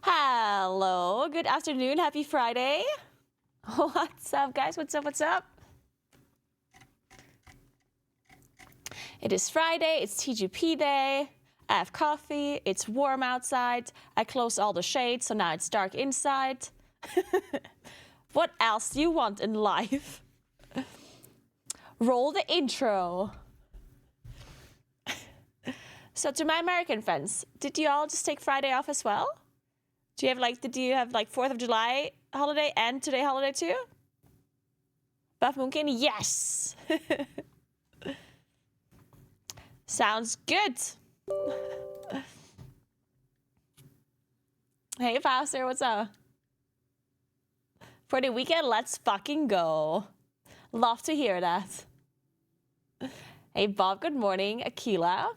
Hello, good afternoon, happy Friday. What's up, guys? What's up? What's up? It is Friday, it's TGP day. I have coffee, it's warm outside. I closed all the shades, so now it's dark inside. What else do you want in life? Roll the intro. So to my American friends, did you all just take Friday off as well? Did you have 4th of July holiday and today holiday too? Buff Moonkin, yes! Sounds good. Hey, Pastor, what's up? For the weekend, let's fucking go. Love to hear that. Hey, Bob, good morning. Aquila,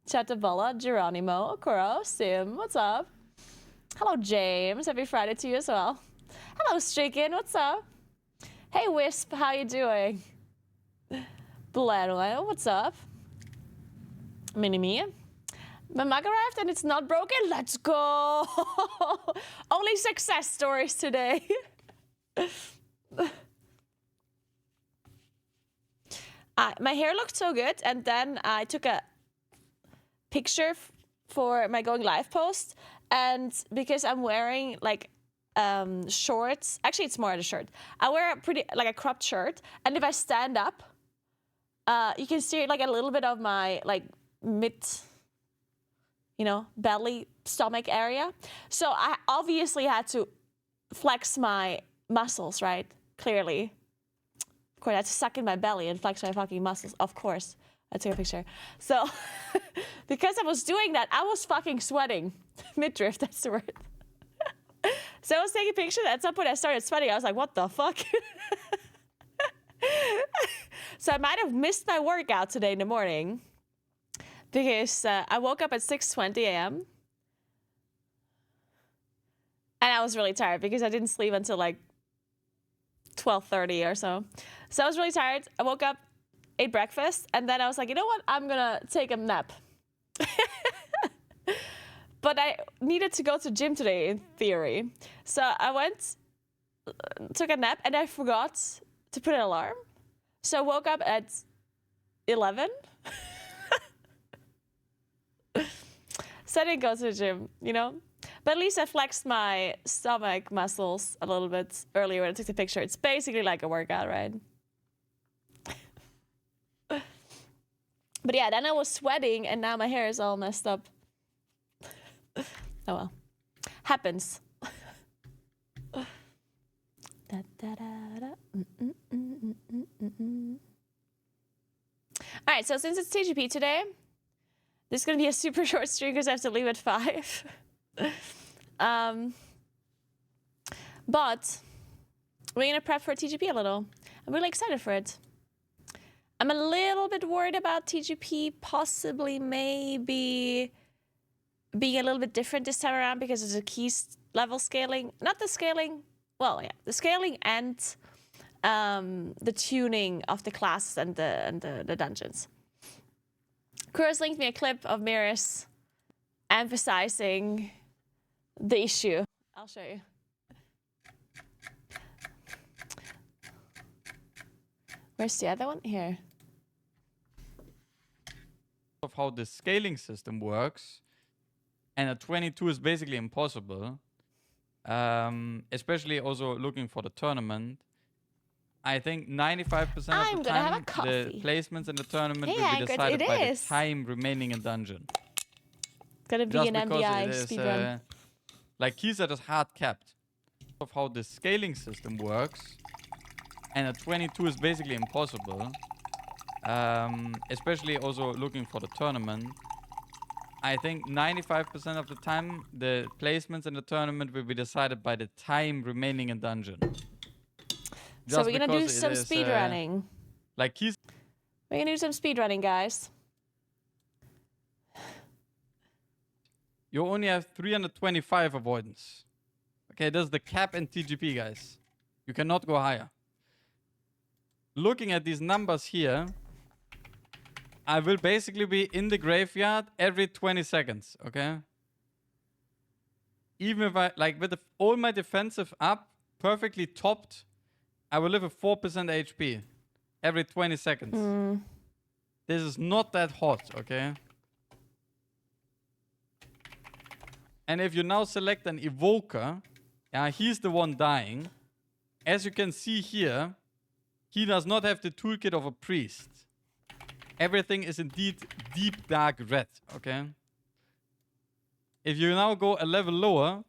Chatabella, Geronimo, Kuro, Sim, what's up? Hello, James. Happy Friday to you as well. Hello, Stricken. What's up? Hey, Wisp. How you doing? Blanwell. What's up? Mini-me. My mug arrived and it's not broken. Let's go. Only success stories today. My hair looked so good, and then I took a picture for my going live post, and because I'm wearing like shorts, actually it's more than a shirt. I wear a cropped shirt, and if I stand up, you can see like a little bit of my like mid, belly, stomach area. So I obviously had to flex my muscles, right? Clearly. Of course, I had to suck in my belly and flex my fucking muscles. Of course. I took a picture. So, because I was doing that, I was fucking sweating. Midriff, that's the word. So I was taking a picture, and at some point I started sweating. I was like, what the fuck? So I might have missed my workout today in the morning. Because I woke up at 6:20 a.m. And I was really tired because I didn't sleep until like 12:30 or so. So I was really tired. I woke up, ate breakfast, and then I was like, you know what? I'm gonna take a nap. But I needed to go to the gym today, in theory. So I went, took a nap, and I forgot to put an alarm. So I woke up at 11. So I didn't go to the gym, But at least I flexed my stomach muscles a little bit earlier when I took the picture. It's basically like a workout, right? But yeah, then I was sweating, and now my hair is all messed up. Oh well. Happens. All right, so since it's TGP today, this is going to be a super short stream because I have to leave at 5. But we're going to prep for TGP a little. I'm really excited for it. I'm a little bit worried about TGP possibly maybe being a little bit different this time around because of the key level scaling. Not the scaling, well, yeah, the scaling and the tuning of the classes and the dungeons. Kuros linked me a clip of Miris emphasizing the issue. I'll show you. Where's the other one? Here. Of how the scaling system works, and a 22 is basically impossible, especially also looking for the tournament. I think 95% of the time the placements in the tournament will be decided by the time remaining in dungeon. Gonna be an MDI speedrun. Like Keyset is hard capped. Of how the scaling system works, and a 22 is basically impossible, especially also looking for the tournament. I think 95% of the time the placements in the tournament will be decided by the time remaining in dungeon. So we're gonna do some speedrunning. We're gonna do some speedrunning, guys. You only have 325 avoidance. Okay, that's the cap in TGP, guys. You cannot go higher. Looking at these numbers here, I will basically be in the graveyard every 20 seconds, okay? Even if I, like with all my defensive up, perfectly topped, I will live with 4% HP every 20 seconds. This is not that hot, okay? And if you now select an evoker, he's the one dying. As you can see here, he does not have the toolkit of a priest. Everything is indeed deep dark red, okay? If you now go a level lower,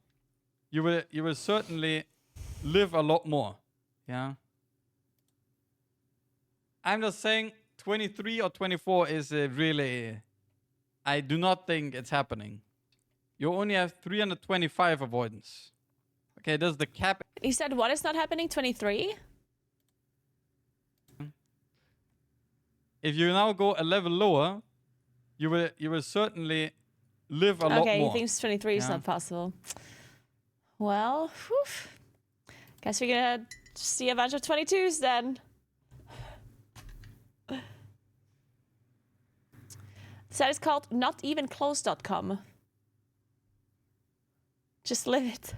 you will certainly live a lot more, yeah? I'm just saying 23 or 24 is really... I do not think it's happening. You only have 325 avoidance. Okay, that's the cap. You said what is not happening? 23? If you now go a level lower, you will certainly live a lot more. Okay, he thinks 23 is not possible. Well, whew. Guess we're gonna see a bunch of 22s then. So that is called notevenclose.com. Just live it.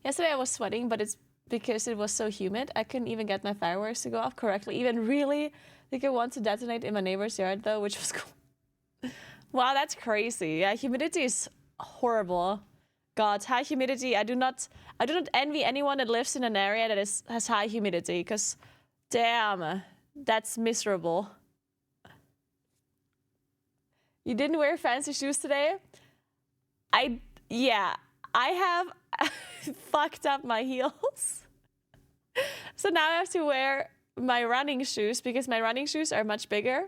Yesterday I was sweating, but it's because it was so humid. I couldn't even get my fireworks to go off correctly. Even really, think I want to detonate in my neighbor's yard though, which was cool. Wow, that's crazy. Yeah, humidity is horrible. God, high humidity. I do not envy anyone that lives in an area that has high humidity, because damn, that's miserable. You didn't wear fancy shoes today? I have fucked up my heels. So now I have to wear my running shoes, because my running shoes are much bigger.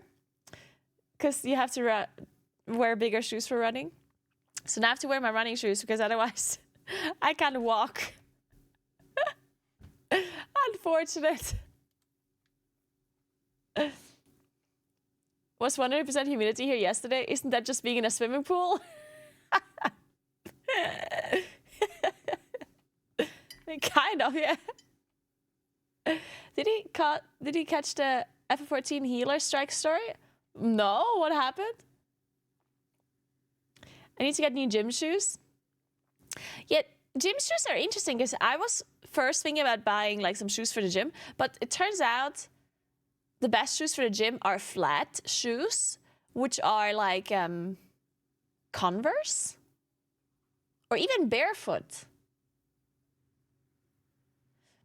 Because you have to wear bigger shoes for running. So now I have to wear my running shoes, because otherwise I can't walk. Unfortunate. Was 100% humidity here yesterday? Isn't that just being in a swimming pool? Kind of, yeah. Did he catch the F-14 healer strike story? No, what happened? I need to get new gym shoes. Yeah, gym shoes are interesting, because I was first thinking about buying like some shoes for the gym, but it turns out the best shoes for the gym are flat shoes, which are like Converse or even barefoot.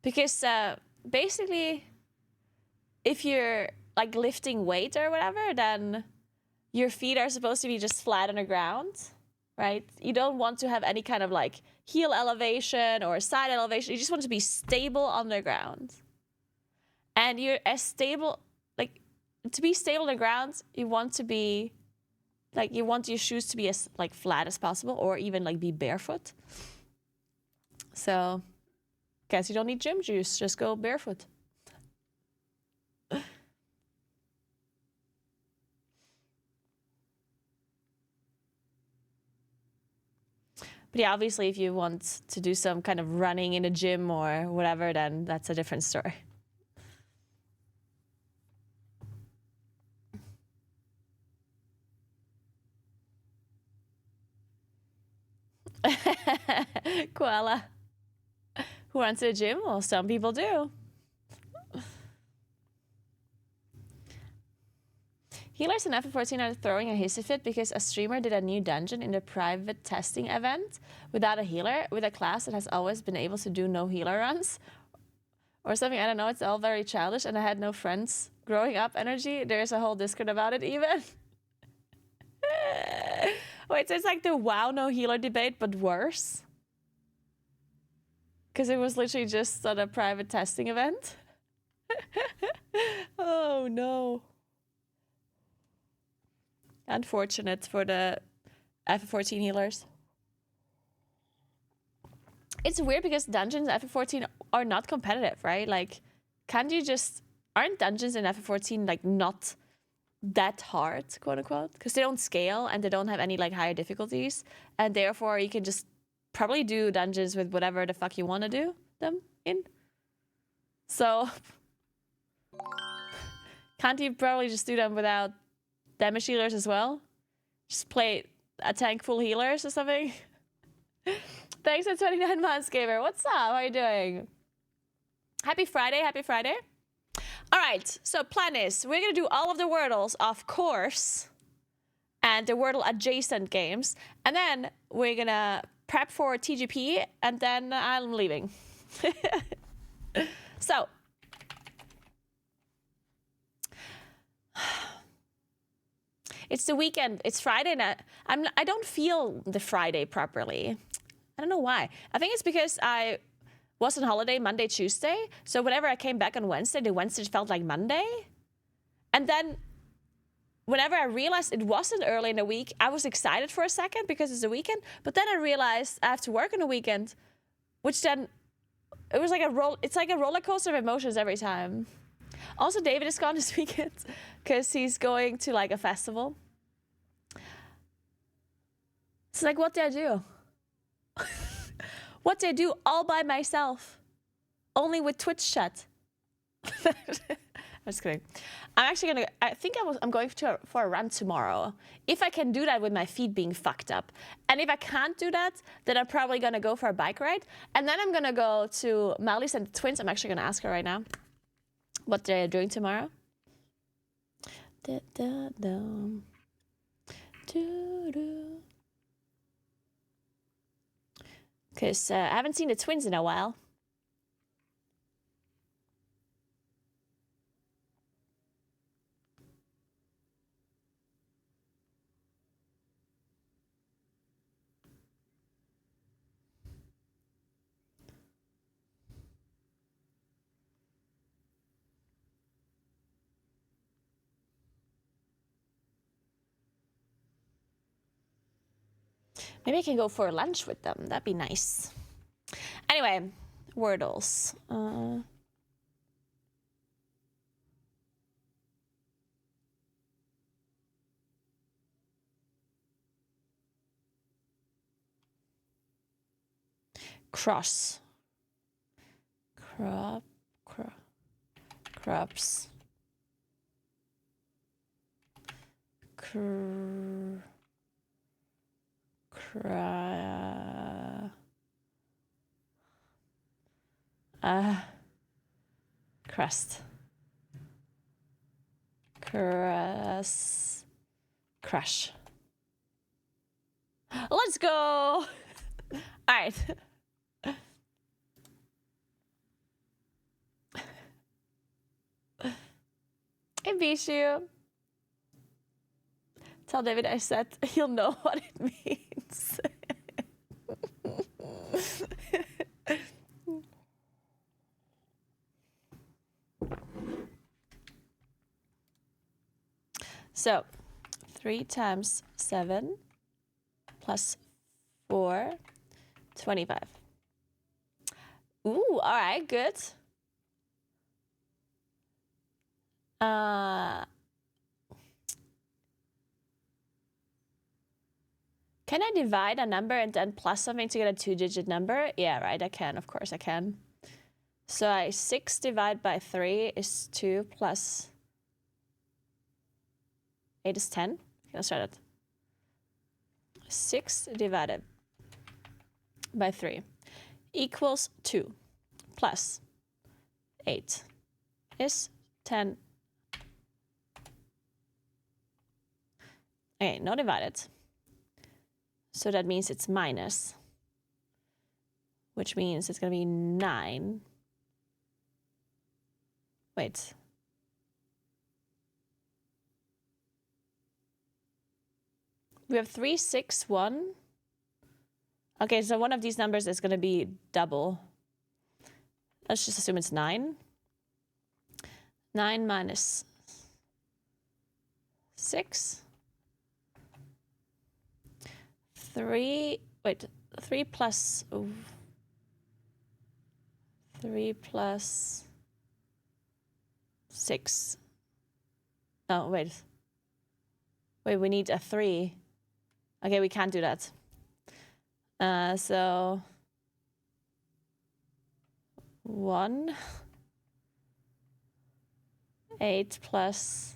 Because basically, if you're like lifting weight or whatever, then your feet are supposed to be just flat on the ground, right? You don't want to have any kind of like heel elevation or side elevation. You just want to be stable on the ground. And you're as stable, like to be stable on the ground, you want to be like, you want your shoes to be as like flat as possible, or even like be barefoot. So guess you don't need gym shoes, just go barefoot. But yeah, obviously if you want to do some kind of running in a gym or whatever, then that's a different story. Koala. Who runs to the gym? Well, some people do. Healers in F14 are throwing a hissy fit because a streamer did a new dungeon in the private testing event without a healer, with a class that has always been able to do no healer runs. Or something, I don't know, it's all very childish, and I had no friends growing up energy. There's a whole Discord about it even. Wait, so it's like the WoW no healer debate, but worse? Because it was literally just at a private testing event? Oh no. Unfortunate for the F14 healers. It's weird because dungeons in F14 are not competitive, right? Like, can't you just... Aren't dungeons in F14 like not that hard, quote unquote? Because they don't scale and they don't have any like higher difficulties. And therefore you can just probably do dungeons with whatever the fuck you want to do them in. So... Can't you probably just do them without damage healers as well? Just play a tank full healers or something? Thanks for 29 months, Gamer. What's up? How are you doing? Happy Friday, happy Friday. All right, so plan is, we're gonna do all of the Wordles, of course, and the Wordle adjacent games, and then we're gonna prep for TGP, and then I'm leaving. So, it's the weekend. It's Friday, and I don't feel the Friday properly. I don't know why. I think it's because I was on holiday Monday, Tuesday. So whenever I came back on Wednesday, the Wednesday felt like Monday. And then whenever I realized it wasn't early in the week, I was excited for a second because it's a weekend. But then I realized I have to work on a weekend, which then it was like it's like a roller coaster of emotions every time. Also, David is gone this weekend because he's going to like a festival. It's like, what did I do? What did I do all by myself? Only with Twitch chat. I'm just kidding. I'm actually gonna. I think I'm going for a run tomorrow. If I can do that with my feet being fucked up, and if I can't do that, then I'm probably gonna go for a bike ride, and then I'm gonna go to Mally's and the twins. I'm actually gonna ask her right now what they're doing tomorrow. Because I haven't seen the twins in a while. Maybe I can go for lunch with them. That'd be nice. Anyway, Wordles. Cross. Crops. Crust. Crush. Let's go. All right. Hey, Bishu. Tell David I said he'll know what it means. So, 3 times 7 plus 4, 25. Ooh, all right, good. Can I divide a number and then plus something to get a 2-digit number? Yeah, right, I can, of course I can. So 6 divided by 3 is 2 plus 8 is 10. Let's try that. 6 divided by 3 equals 2 plus 8 is 10. Okay, not divided. So that means it's minus, which means it's going to be 9. Wait. We have 3, 6, 1. Okay, so one of these numbers is going to be double. Let's just assume it's 9. 9 minus 6. 3 plus 6. No, wait, we need a 3. Okay, we can't do that. So 1, 8 plus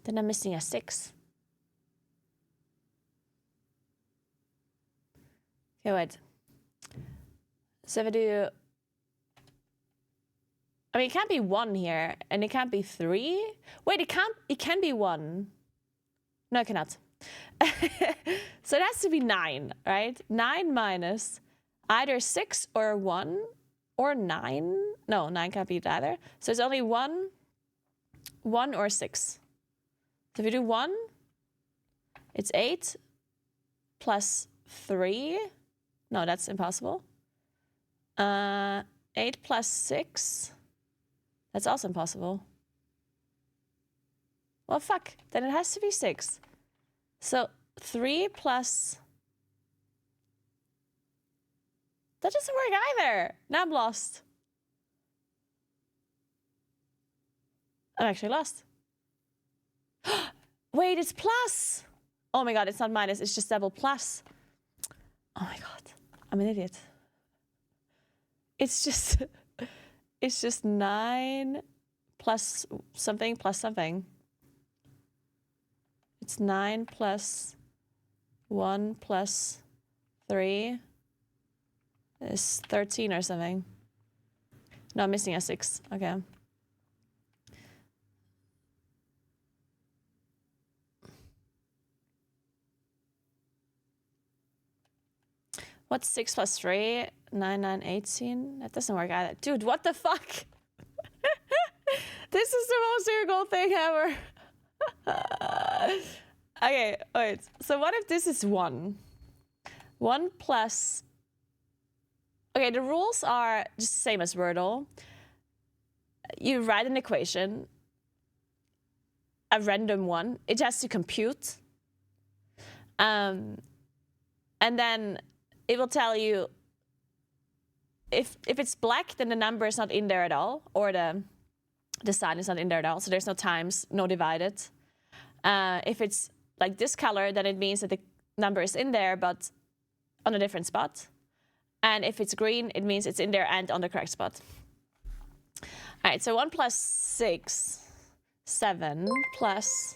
then I'm missing a 6. Okay, wait. So if I do, I mean, it can't be 1 here, and it can't be 3. Wait, it can be 1. No, it cannot. So it has to be 9, right? 9 minus either 6 or 1 or 9. No, 9 can't be it either. So it's only 1 or 6. So if we do 1, it's 8 plus 3. No, that's impossible. 8 plus 6. That's also impossible. Well, fuck. Then it has to be 6. So 3 plus... That doesn't work either. Now I'm lost. I'm actually lost. Wait, it's plus. Oh my god, it's not minus. It's just double plus. Oh my god, I'm an idiot. It's just, it's just 9 plus something plus something. It's 9 plus 1 plus 3 is 13 or something. No, I'm missing a 6. Okay. What's 6 plus 3? 9, 9, 18? That doesn't work either. Dude, what the fuck? This is the most difficult thing ever. Okay, wait. So what if this is 1? 1 plus... Okay, the rules are just the same as Wordle. You write an equation, a random one. It has to compute. And then it will tell you if it's black, then the number is not in there at all, or the sign is not in there at all. So there's no times, no divided. If it's like this color, then it means that the number is in there, but on a different spot. And if it's green, it means it's in there and on the correct spot. All right, so 1 plus 6, 7 plus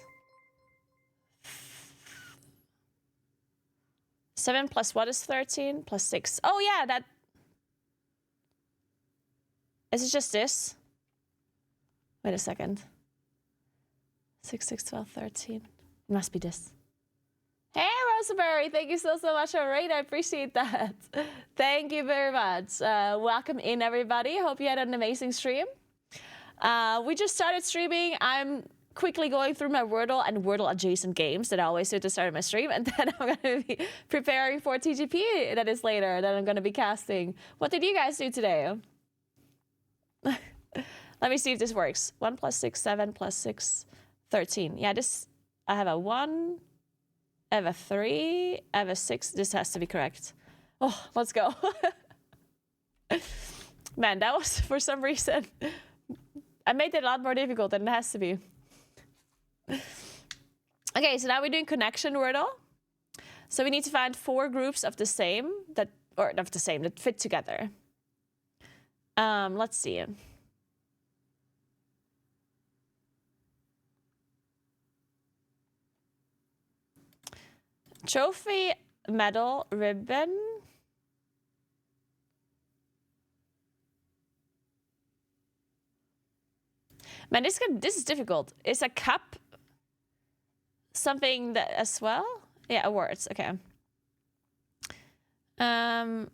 7 plus what is 13? Plus 6. Oh yeah, that... Is it just this? Wait a second. 6, 6, 12, 13. It must be this. Hey, Rosaberry, thank you so much for raid. I appreciate that. Thank you very much. Welcome in, everybody. Hope you had an amazing stream. We just started streaming. I'm quickly going through my Wordle and Wordle adjacent games that I always do to start my stream, and then I'm going to be preparing for TGP that is later, that I'm going to be casting. What did you guys do today? Let me see if this works. 1 plus 6, 7 plus 6, 13. Yeah, this, I have a 1, I have a 3, I have a 6. This has to be correct. Oh, let's go. Man, that was, for some reason, I made it a lot more difficult than it has to be. Okay, so now we're doing connection Wordle. So we need to find 4 groups of the same, that fit together. Let's see. Trophy, medal, ribbon. Man, this is difficult. Is a cup something that as well? Yeah, awards. Okay. Man,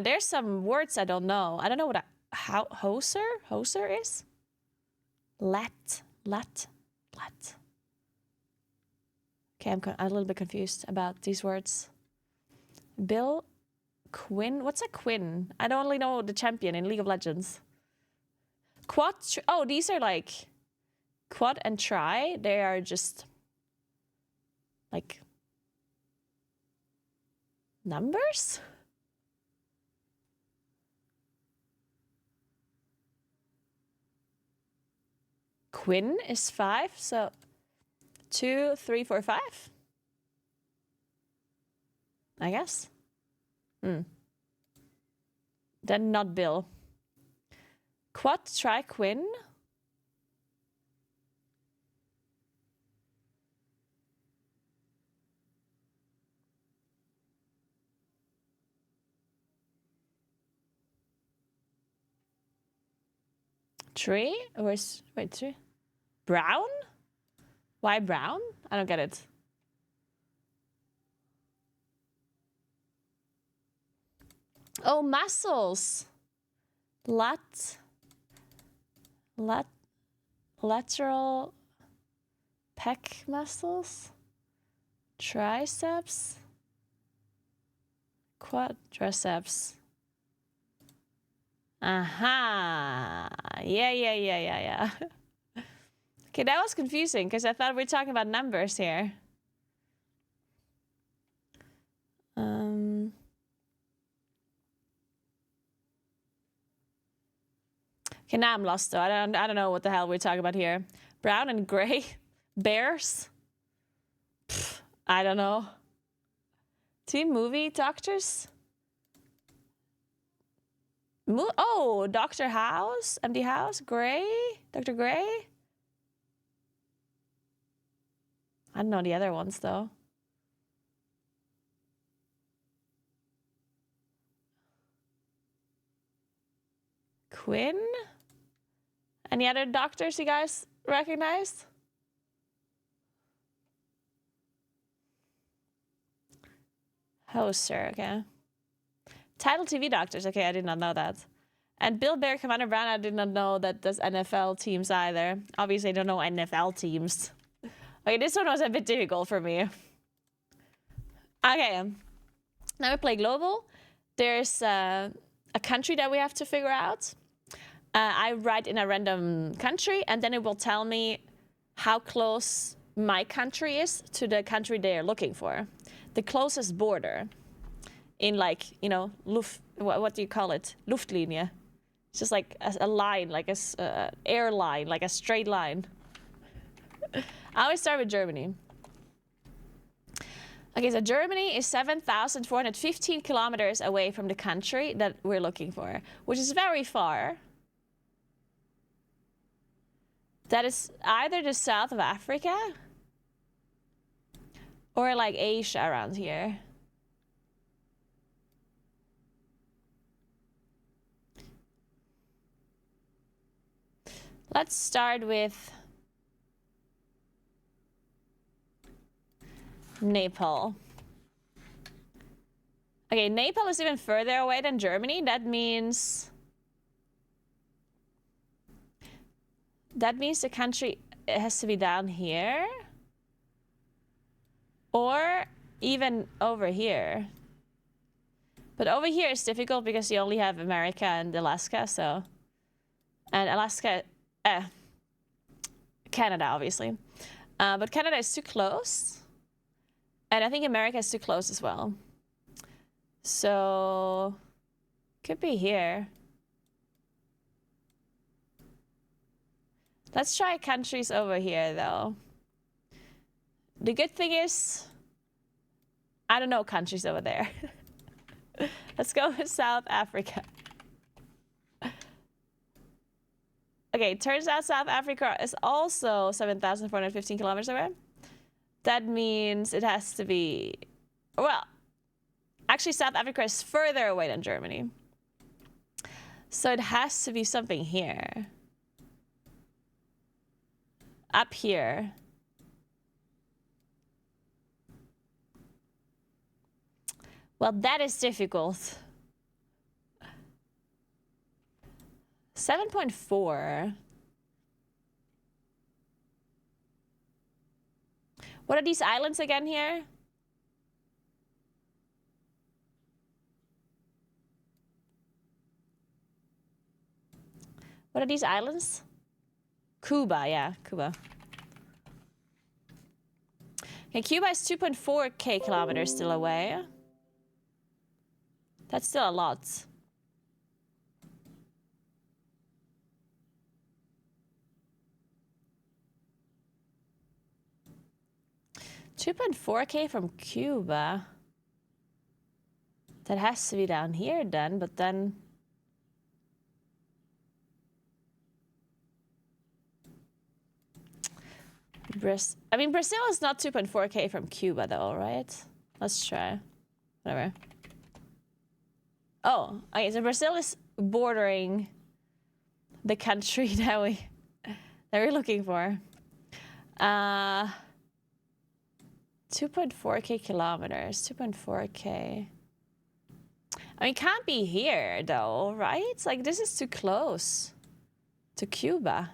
there's some words I don't know. I don't know what hoser is. Let. Okay, I'm a little bit confused about these words. Bill, Quinn. What's a Quinn? I don't only know the champion in League of Legends. Quad. Oh, these are like quad and try. They are just like numbers. Quinn is 5, so 2, 3, 4, 5. I guess. Then not Bill. Quad, try, Quinn. Tree? Where's, wait, tree? Brown? Why brown? I don't get it. Oh, muscles. Lateral pec muscles. Triceps. Quadriceps. Aha. Yeah. Okay, that was confusing because I thought we were talking about numbers here. Okay, now I'm lost though. I don't know what the hell we're talking about here. Brown and gray bears. Pff, I don't know. Two movie doctors? Oh, Dr. House? Empty House? Gray? Dr. Gray? I don't know the other ones, though. Quinn? Any other doctors you guys recognize? Hoster, okay. Title TV doctors, okay, I did not know that. And Bill Bear, Commander Brown, I did not know that there's NFL teams either. Obviously, I don't know NFL teams. Okay, this one was a bit difficult for me. Okay, now we play global. There's a country that we have to figure out. I write in a random country, and then it will tell me how close my country is to the country they are looking for. The closest border in, like, you know, what do you call it? Luftlinie. It's just like a line, like a airline, like a straight line. I always start with Germany. Okay, so Germany is 7,415 kilometers away from the country that we're looking for, which is very far. That is either the south of Africa or like Asia around here. Let's start with Nepal. Okay, Nepal is even further away than Germany. That means the country has to be down here or even over here. But over here is difficult because you only have America and Alaska, so... And Alaska... Canada, obviously. But Canada is too close. And I think America is too close as well. So... Could be here. Let's try countries over here, though. The good thing is... I don't know countries over there. Let's go with South Africa. Okay, turns out South Africa is also 7,415 kilometers away. That means it has to be... Well, actually South Africa is further away than Germany. So it has to be something here. Up here. Well, that is difficult. 7.4. What are these islands again here? What are these islands? Cuba, yeah, Cuba. Okay, Cuba is 2.4k kilometers still away. That's still a lot. $2.4k from Cuba. That has to be down here then, but then... I mean, Brazil is not 2.4k from Cuba though, right? Let's try. Whatever. Oh, okay, so Brazil is bordering the country that we're looking for. 2.4k kilometers, 2.4k. I mean, can't be here though, right? It's like, this is too close to Cuba.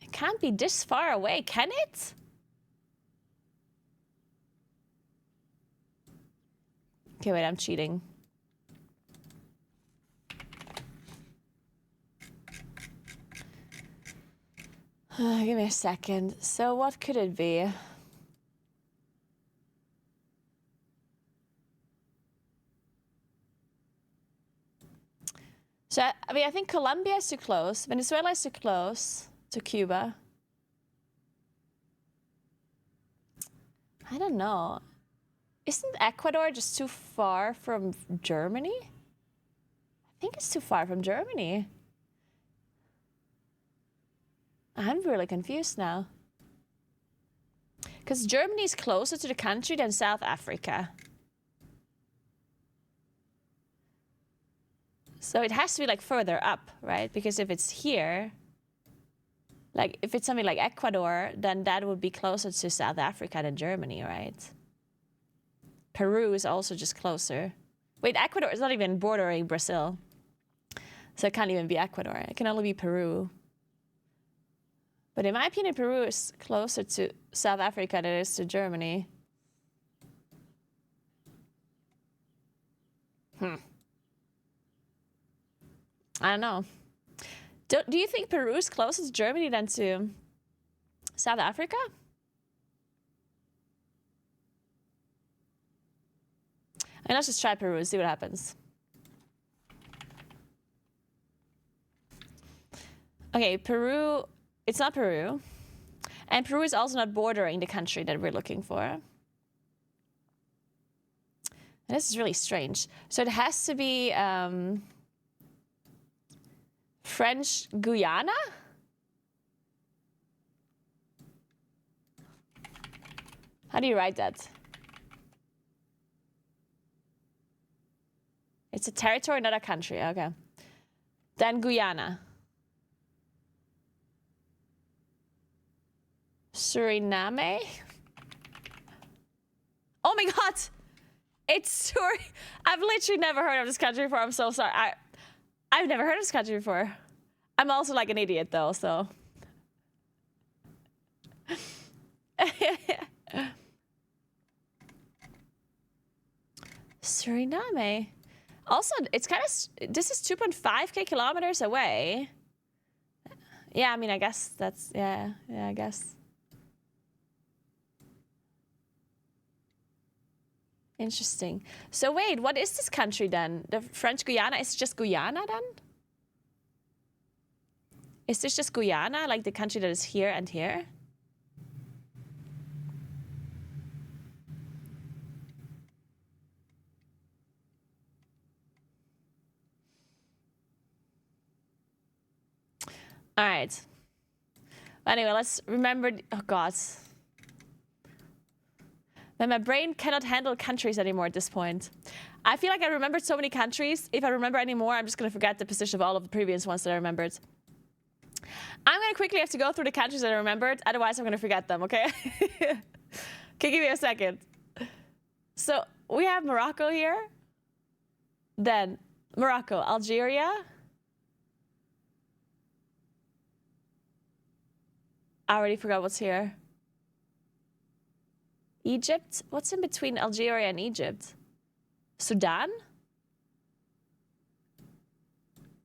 It can't be this far away, can it? Okay, wait, I'm cheating. Give me a second. So what could it be? So, I mean, I think Colombia is too close. Venezuela is too close to Cuba. I don't know. Isn't Ecuador just too far from Germany? I think it's too far from Germany. I'm really confused now. Because Germany is closer to the country than South Africa. So it has to be like further up, right? Because if it's here, like if it's something like Ecuador, then that would be closer to South Africa than Germany, right? Peru is also just closer. Wait, Ecuador is not even bordering Brazil. So it can't even be Ecuador. It can only be Peru. But in my opinion, Peru is closer to South Africa than it is to Germany. I don't know. Do you think Peru is closer to Germany than to South Africa? And let's just try Peru and see what happens. Okay, Peru, it's not Peru. And Peru is also not bordering the country that we're looking for. And this is really strange. So it has to be French Guyana? How do you write that? It's a territory, not a country. Okay. Then Guyana. Suriname? Oh my God! It's I've literally never heard of this country before. I'm so sorry. I've never heard of this country before. I'm also like an idiot though, so. Suriname. Also, it's kind of, this is 2.5K kilometers away. Yeah, I mean, I guess that's, yeah, I guess. Interesting. So wait, what is this country then? The French Guyana is just Guyana then? Is this just Guyana, like the country that is here and here? All right. Anyway, let's remember, oh God. Man, my brain cannot handle countries anymore at this point. I feel like I remembered so many countries. If I remember any more, I'm just going to forget the position of all of the previous ones that I remembered. I'm going to quickly have to go through the countries that I remembered. Otherwise, I'm going to forget them, okay? Okay, give me a second. So we have Morocco here. Then Morocco, Algeria. I already forgot what's here. Egypt? What's in between Algeria and Egypt? Sudan?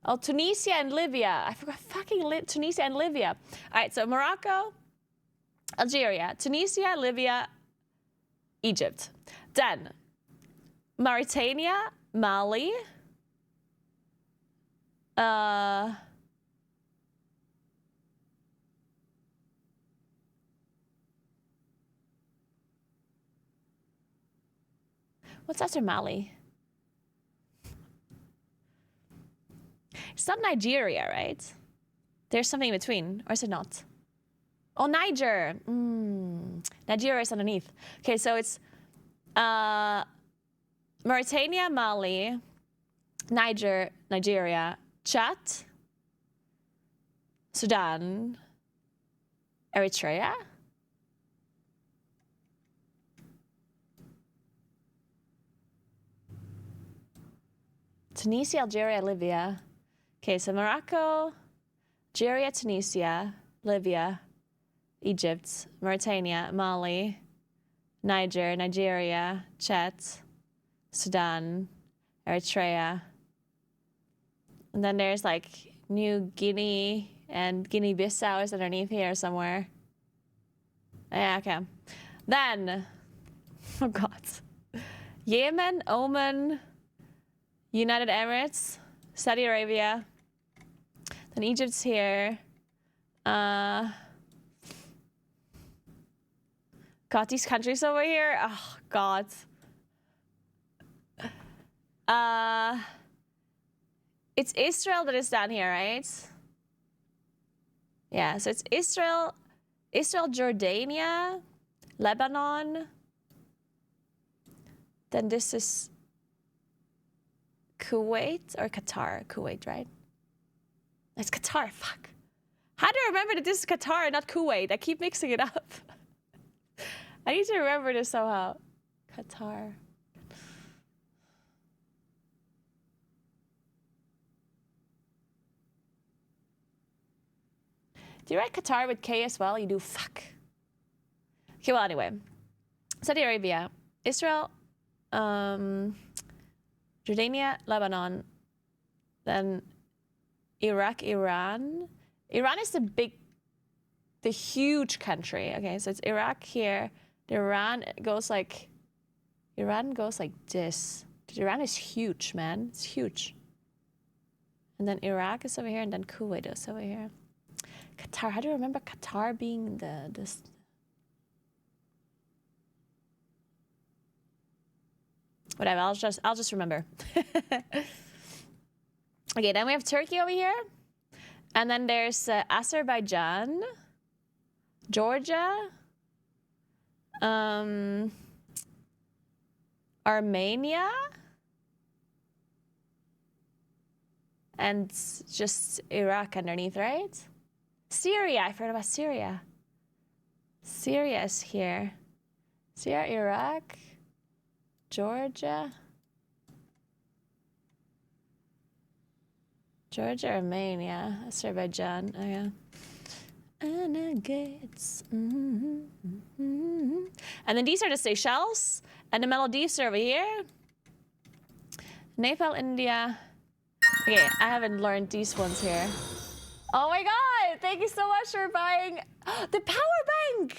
Oh, Tunisia and Libya. I forgot fucking Tunisia and Libya. All right, so Morocco, Algeria, Tunisia, Libya, Egypt. Then Mauritania, Mali. What's after Mali? It's not Nigeria, right? There's something in between, or is it not? Oh, Niger. Nigeria is underneath. Okay, so it's Mauritania, Mali, Niger, Nigeria, Chad, Sudan, Eritrea. Tunisia, Algeria, Libya. Okay, so Morocco, Algeria, Tunisia, Libya, Egypt, Mauritania, Mali, Niger, Nigeria, Chad, Sudan, Eritrea. And then there's like New Guinea and Guinea-Bissau is underneath here somewhere. Yeah, okay. Then, oh God. Yemen, Oman, United Emirates, Saudi Arabia. Then Egypt's here. got these countries over here. Oh, God. It's Israel that is down here, right? Yeah, so it's Israel, Jordania, Lebanon. Then this is Kuwait or Qatar. Kuwait, right? It's Qatar, fuck. How do I remember that this is Qatar and not Kuwait? I keep mixing it up. I need to remember this somehow. Qatar. Do you write Qatar with K as well? You do, fuck. Okay, well, anyway. Saudi Arabia, Israel, Jordania, Lebanon, then Iraq, Iran. Iran is the huge country. Okay, so it's Iraq here. Iran goes like this. Iran is huge, man. It's huge. And then Iraq is over here, and then Kuwait is over here. Qatar. How do you remember Qatar being this? Whatever. I'll just remember. Okay. Then we have Turkey over here, and then there's Azerbaijan, Georgia, Armenia, and just Iraq underneath, right? Syria. I forgot about Syria. Syria is here. Syria, Iraq, Georgia, Armenia, Azerbaijan. Oh yeah. And then these are the Seychelles, and the Maldives are over here. Nepal, India. Okay, I haven't learned these ones here. Oh my God! Thank you so much for buying the power bank.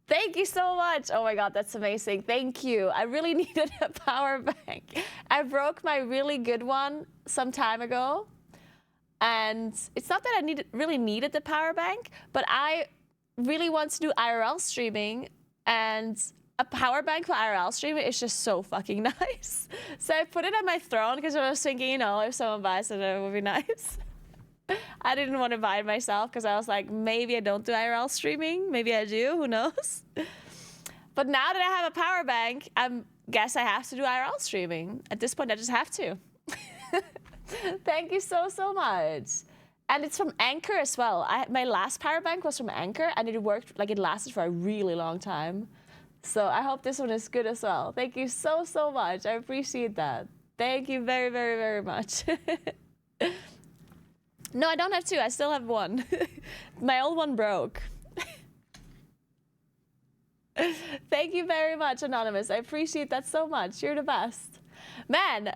Thank you so much. Oh my God, that's amazing. Thank you. I really needed a power bank. I broke my really good one some time ago. And it's not that I really needed the power bank, but I really want to do IRL streaming, and a power bank for IRL streaming is just so fucking nice. So I put it on my throne because I was thinking, you know, if someone buys it, it would be nice. I didn't want to buy it myself because I was like, maybe I don't do IRL streaming. Maybe I do, who knows? But now that I have a power bank, I guess I have to do IRL streaming. At this point, I just have to. Thank you so, so much. And it's from Anchor as well. My last power bank was from Anchor, and it worked, like it lasted for a really long time. So I hope this one is good as well. Thank you so, so much. I appreciate that. Thank you very, very, very much. No, I don't have two. I still have one. My old one broke. Thank you very much, Anonymous. I appreciate that so much. You're the best. Man,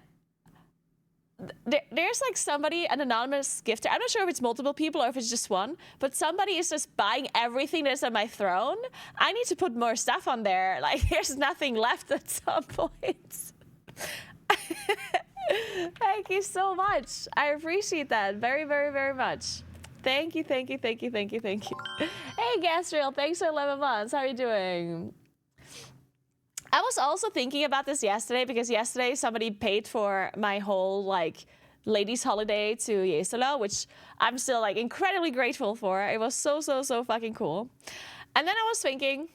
there's like somebody, an anonymous gifter. I'm not sure if it's multiple people or if it's just one, but somebody is just buying everything that's on my throne. I need to put more stuff on there. Like, there's nothing left at some point. Thank you so much. I appreciate that very, very, very much. Thank you, thank you, thank you, thank you, thank you. Hey, Gastriel, thanks for 11 months. How are you doing? I was also thinking about this yesterday because yesterday somebody paid for my whole like ladies' holiday to Jesolo, which I'm still like incredibly grateful for. It was so, so, so fucking cool. And then I was thinking,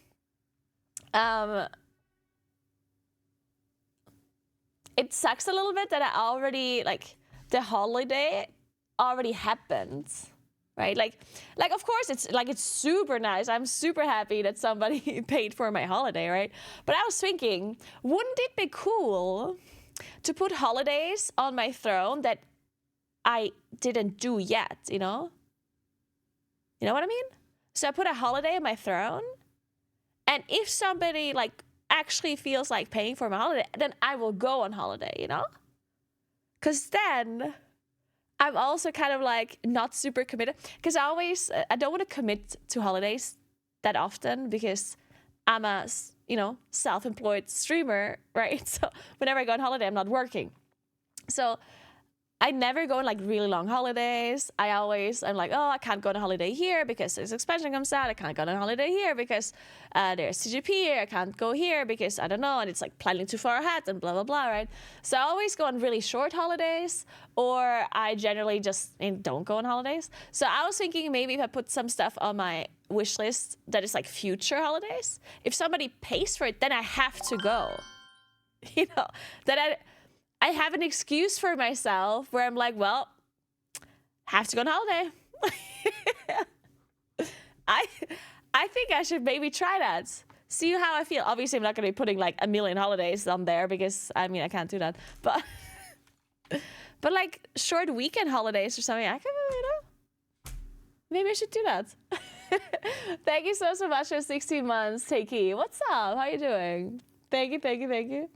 it sucks a little bit that I already, like, the holiday already happened, right? Like of course, it's super nice. I'm super happy that somebody paid for my holiday, right? But I was thinking, wouldn't it be cool to put holidays on my throne that I didn't do yet, you know? You know what I mean? So I put a holiday on my throne, and if somebody, like, actually feels like paying for my holiday, then I will go on holiday, you know? Because then I'm also kind of like not super committed, because I don't want to commit to holidays that often because I'm a, you know, self-employed streamer, right? So whenever I go on holiday, I'm not working. So I never go on like really long holidays. I'm like, oh, I can't go on a holiday here because there's expansion comes out. I can't go on a holiday here because there's TGP here. I can't go here because I don't know. And it's like planning too far ahead and blah, blah, blah, right? So I always go on really short holidays, or I generally just don't go on holidays. So I was thinking maybe if I put some stuff on my wish list that is like future holidays, if somebody pays for it, then I have to go. You know, that I have an excuse for myself where I'm like, well, have to go on holiday. I think I should maybe try that. See how I feel. Obviously, I'm not going to be putting like a million holidays on there because, I mean, I can't do that. But but like short weekend holidays or something, I can, you know, maybe I should do that. Thank you so much for 16 months, Takey. What's up? How are you doing? Thank you, thank you, thank you.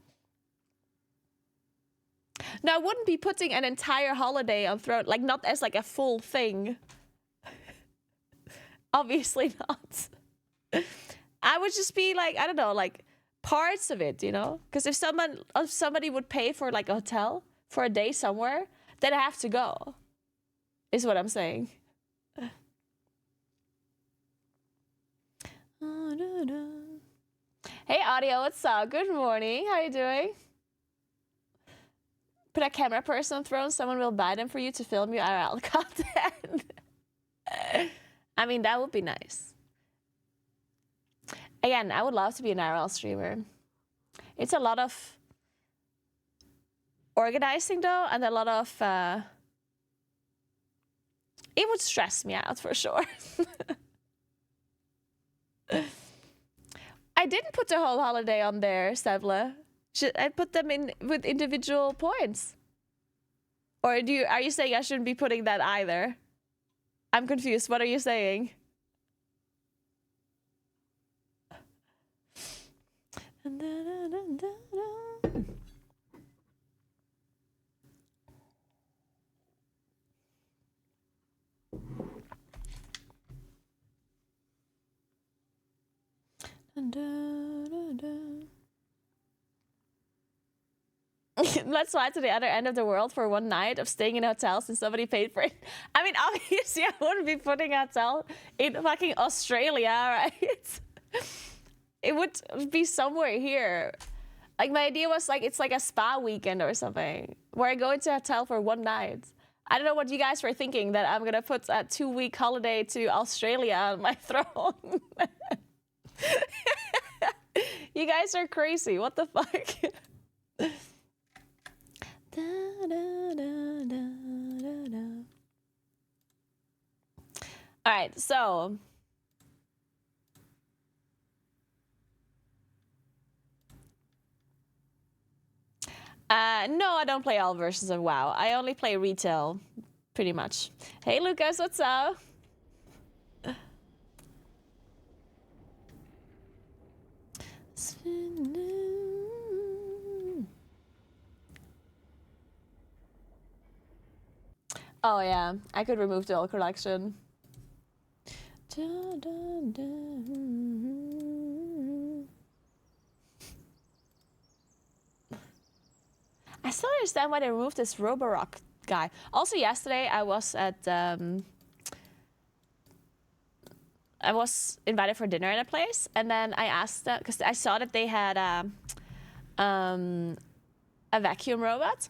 No, I wouldn't be putting an entire holiday on Throne, like not as like a full thing. Obviously not. I would just be like, I don't know, like parts of it, you know? Because if somebody would pay for like a hotel for a day somewhere, then I have to go, is what I'm saying. Hey, Audio, what's up? Good morning. How are you doing? Put a camera person on Throne, someone will buy them for you to film your IRL content. I mean, that would be nice. Again, I would love to be an IRL streamer. It's a lot of organizing though, and a lot of... it would stress me out for sure. I didn't put the whole holiday on there, Sevla. I put them in with individual points? Or are you saying I shouldn't be putting that either? I'm confused. What are you saying? Let's fly to the other end of the world for one night of staying in a hotel since somebody paid for it. I mean, obviously, I wouldn't be putting a hotel in fucking Australia, right? It would be somewhere here. Like, my idea was like, it's like a spa weekend or something where I go into a hotel for one night. I don't know what you guys were thinking, that I'm gonna put a 2-week holiday to Australia on my Throne. You guys are crazy. What the fuck? All right, so no, I don't play all versions of WoW. I only play retail, pretty much. Hey, Lucas, what's up? Oh yeah, I could remove the old collection. I still don't understand why they removed this Roborock guy. Also, yesterday I was at I was invited for dinner at a place, and then I asked them because I saw that they had a vacuum robot,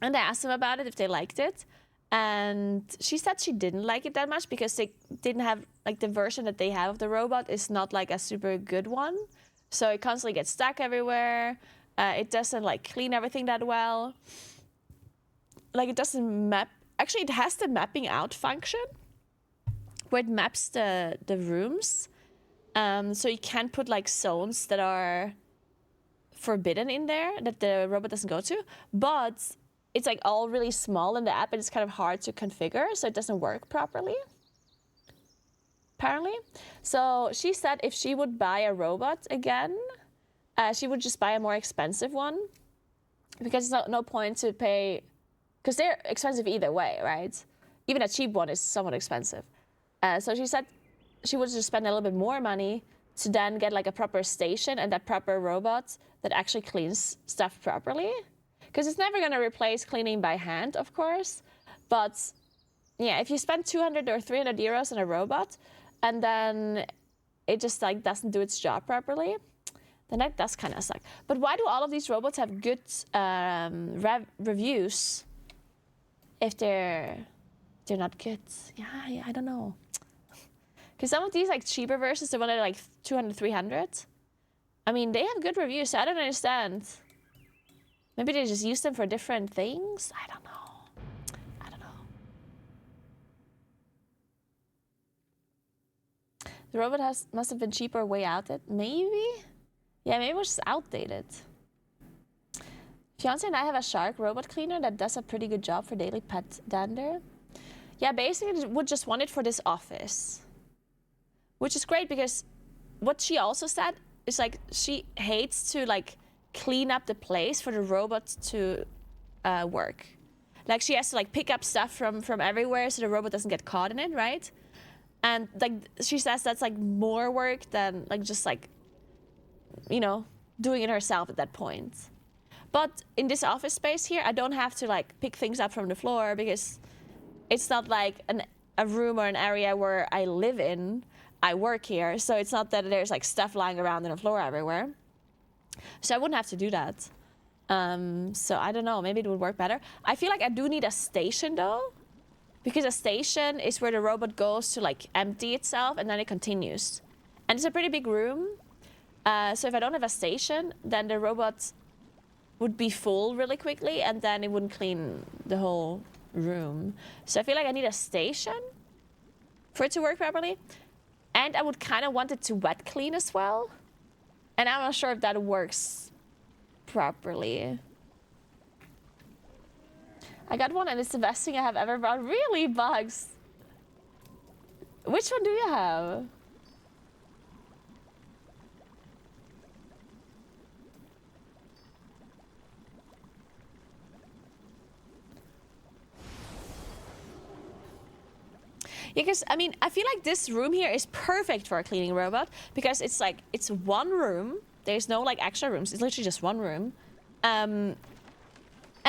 and I asked them about it if they liked it, and she said she didn't like it that much because they didn't have like the version that they have of the robot is not like a super good one, so it constantly gets stuck everywhere. It doesn't like clean everything that well. Like it doesn't map. Actually, it has the mapping out function where it maps the rooms. So you can put like zones that are forbidden in there that the robot doesn't go to. But it's like all really small in the app and it's kind of hard to configure, so it doesn't work properly, apparently. So she said if she would buy a robot again, she would just buy a more expensive one because it's no point to pay, because they're expensive either way, right? Even a cheap one is somewhat expensive. So she said she would just spend a little bit more money to then get like a proper station and that proper robot that actually cleans stuff properly. Because it's never going to replace cleaning by hand, of course. But yeah, if you spend 200 or 300 euros on a robot and then it just like doesn't do its job properly, then that does kind of suck. But why do all of these robots have good reviews if they're not good? Yeah, I don't know. Because some of these like cheaper versions, the one that are like 200, 300, I mean, they have good reviews, so I don't understand. Maybe they just use them for different things? I don't know. The robot must have been cheaper way out it. Maybe? Yeah, maybe it was just outdated. Fiance and I have a shark robot cleaner that does a pretty good job for daily pet dander. Yeah, basically would just want it for this office. Which is great because what she also said is like she hates to like clean up the place for the robot to work. Like she has to like pick up stuff from everywhere so the robot doesn't get caught in it, right? And like she says that's like more work than like just like, you know, doing it herself at that point. But in this office space here, I don't have to like pick things up from the floor because it's not like a room or an area where I live in. I work here, so it's not that there's like stuff lying around on the floor everywhere. So I wouldn't have to do that. So I don't know, maybe it would work better. I feel like I do need a station though, because a station is where the robot goes to like empty itself and then it continues. And it's a pretty big room. So if I don't have a station, then the robot would be full really quickly and then it wouldn't clean the whole room. So I feel like I need a station for it to work properly. And I would kind of want it to wet clean as well. And I'm not sure if that works properly. I got one and it's the best thing I have ever bought. Really, Bugs? Which one do you have? Because, I mean, I feel like this room here is perfect for a cleaning robot because it's like, it's one room. There's no like extra rooms. It's literally just one room. And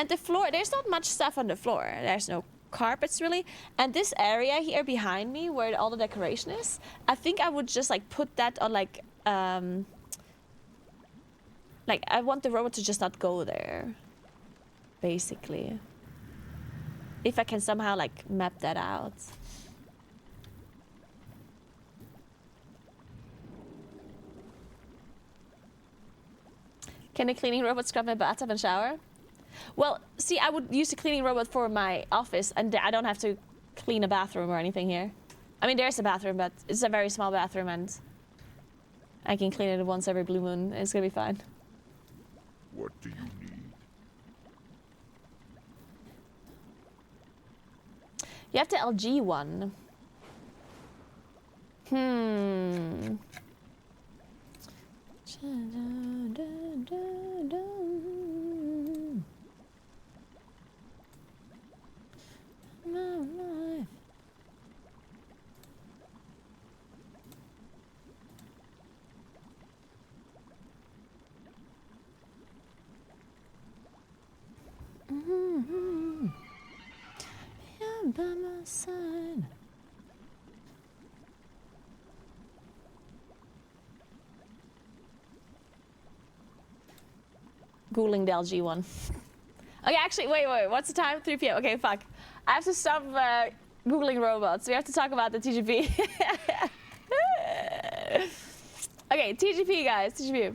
the floor, there's not much stuff on the floor. There's no carpets really. And this area here behind me where all the decoration is, I think I would just like put that on like I want the robot to just not go there, basically. If I can somehow like map that out. Can a cleaning robot scrub my bathtub and shower? Well, see, I would use a cleaning robot for my office, and I don't have to clean a bathroom or anything here. I mean, there's a bathroom, but it's a very small bathroom, and I can clean it once every blue moon. It's gonna be fine. What do you need? You have the LG one. Yeah, by my side. Googling the LG one. Okay, actually, wait, what's the time? 3 p.m. Okay, fuck. I have to stop Googling robots. We have to talk about the TGP. Okay, TGP, guys, TGP.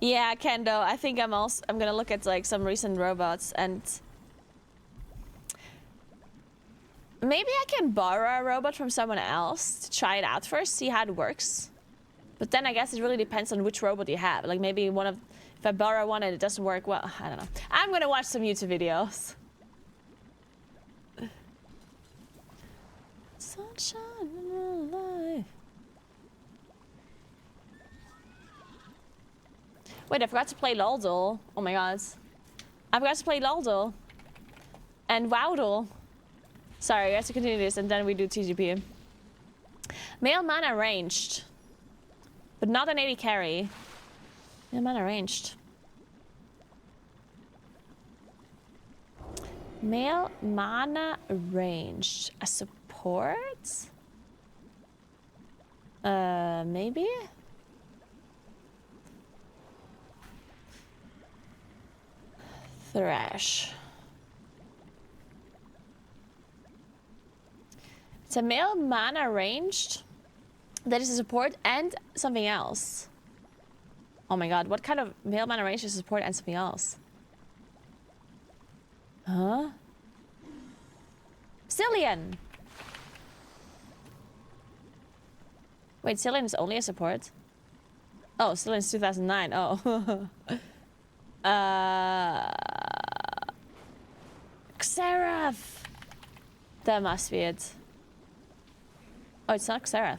Yeah, Kendo, I think I'm gonna look at like some recent robots and maybe I can borrow a robot from someone else to try it out first, see how it works. But then I guess it really depends on which robot you have. Like maybe if I borrow one and it doesn't work well, I don't know. I'm gonna watch some YouTube videos. Sunshine in my life. Wait, I forgot to play Loldle. Oh my god. I forgot to play Loldle. And Wowdle. Sorry, we have to continue this and then we do TGP. Male mana ranged. But not an 80 carry. Male mana ranged. Male mana ranged. A support? Maybe? Thrash. It's a male mana ranged. That is a support and something else. Oh my god, what kind of male mana range is support and something else? Huh? Cillian! Wait, Cillian is only a support? Oh, Cillian's 2009. Oh. Xerath! That must be it. Oh, it's not Xerath.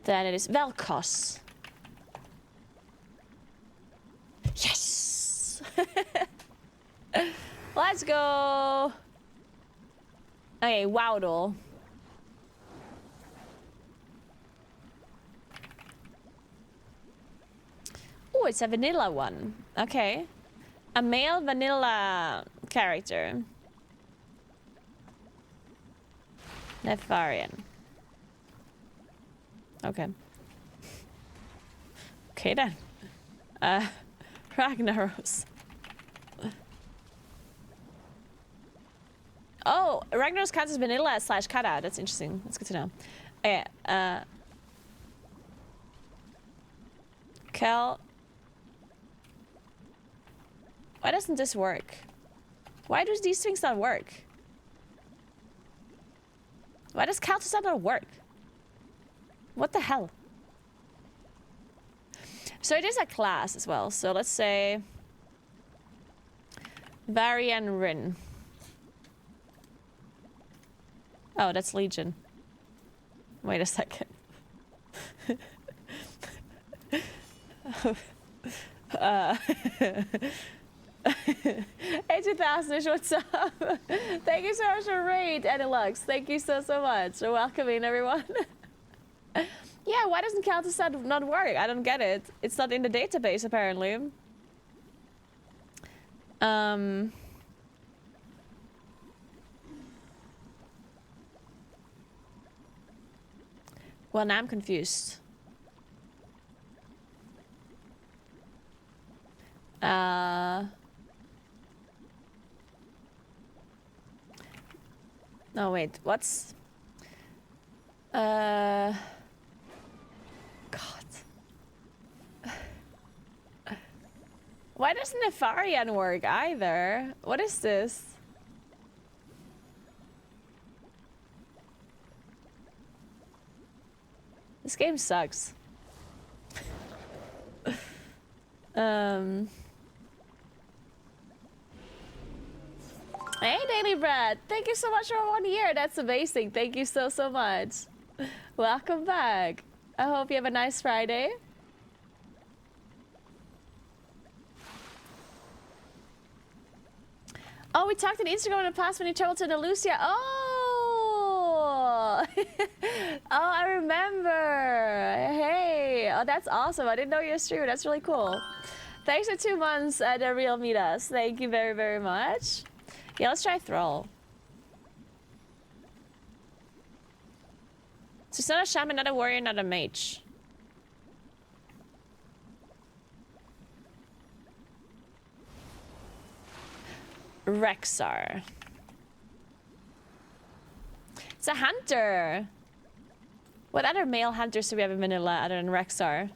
Then it is Vel'Koz. Yes! Let's go! Okay, Wowdle. Oh, it's a vanilla one. Okay. A male vanilla character. Nefarian. Okay. Okay then. Ragnaros. Oh, Ragnaros counts as vanilla / cutout. That's interesting. That's good to know. Okay, Cal. Why doesn't this work? Why do these things not work? Why does Calcusat not work? What the hell? So it is a class as well. So let's say Varian Rin. Oh, that's Legion. Wait a second. Hey 2000, what's up? Thank you so much for raid, Enilux. Thank you so much for welcoming everyone. Yeah, why doesn't Calcusat not work? I don't get it. It's not in the database apparently. Well, now I'm confused. No, wait, what's... God. Why doesn't Nefarian work either? What is this? This game sucks. Hey, Daily Bread! Thank you so much for 1 year. That's amazing. Thank you so much. Welcome back. I hope you have a nice Friday. Oh, we talked on Instagram in the past when you traveled to Andalusia. Oh! Oh, I remember. Hey. Oh, that's awesome. I didn't know you were a streamer. That's really cool. Thanks for 2 months at the Real Meet Us. Thank you very, very much. Yeah, let's try Thrall. So it's not a shaman, not a warrior, not a mage. Rexar. It's a hunter. What other male hunters do we have in Manila other than Rexar?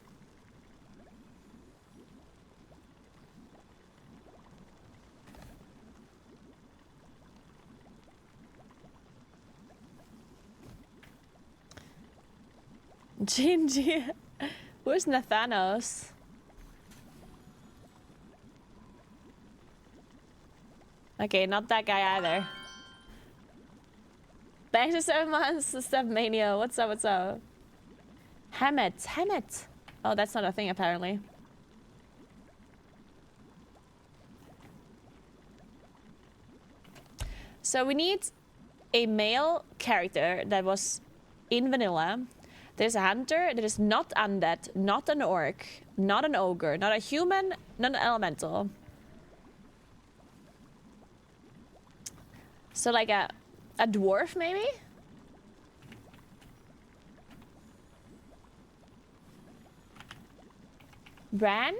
Gingy. Where's Nathanos? Okay, not that guy either. Thanks for 7 months, Steph Mania. What's up, what's up? Hammett, Hammett. Oh, that's not a thing apparently. So we need a male character that was in vanilla. There's a hunter that is not undead, not an orc, not an ogre, not a human, not an elemental. So like a dwarf maybe? Bran?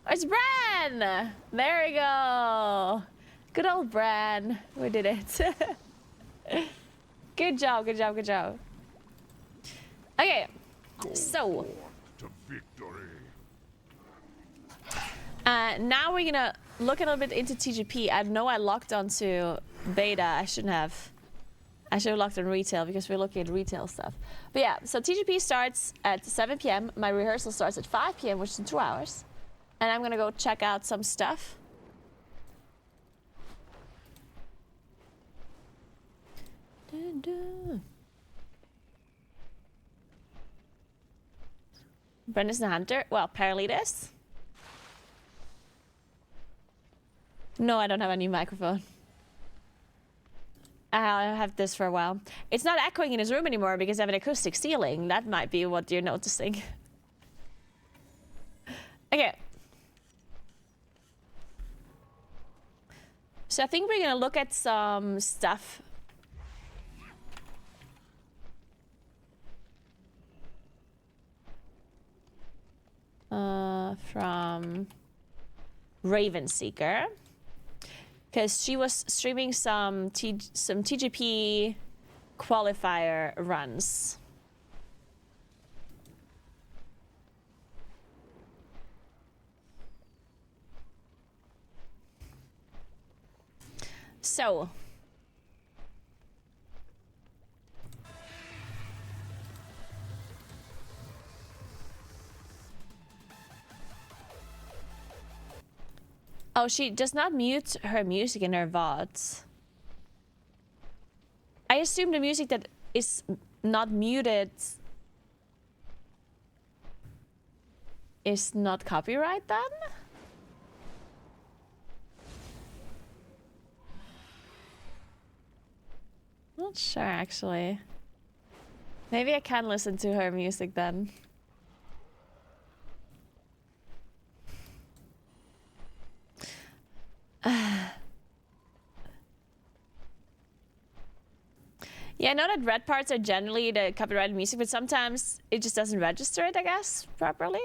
Oh, it's Bran! There we go. Good old Bran. We did it. Good job, good job, good job. Okay, so To victory. now we're gonna look a little bit into TGP. I know I logged onto beta. I shouldn't have. I should have logged on retail because we're looking at retail stuff. But yeah, so TGP starts at 7 p.m. My rehearsal starts at 5 p.m., which is in 2 hours. And I'm gonna go check out some stuff. Dun, dun. Brendan's the hunter. Well, Paralitas. No, I don't have a new microphone. I'll have this for a while. It's not echoing in his room anymore because I have an acoustic ceiling. That might be what you're noticing. Okay. So I think we're gonna look at some stuff. From Ravenseeker. Because she was streaming some TGP qualifier runs. So. Oh, she does not mute her music in her VODs. I assume the music that is not muted is not copyright then? Not sure actually. Maybe I can listen to her music then. Yeah, I know that red parts are generally the copyrighted music, but sometimes it just doesn't register it, I guess, properly.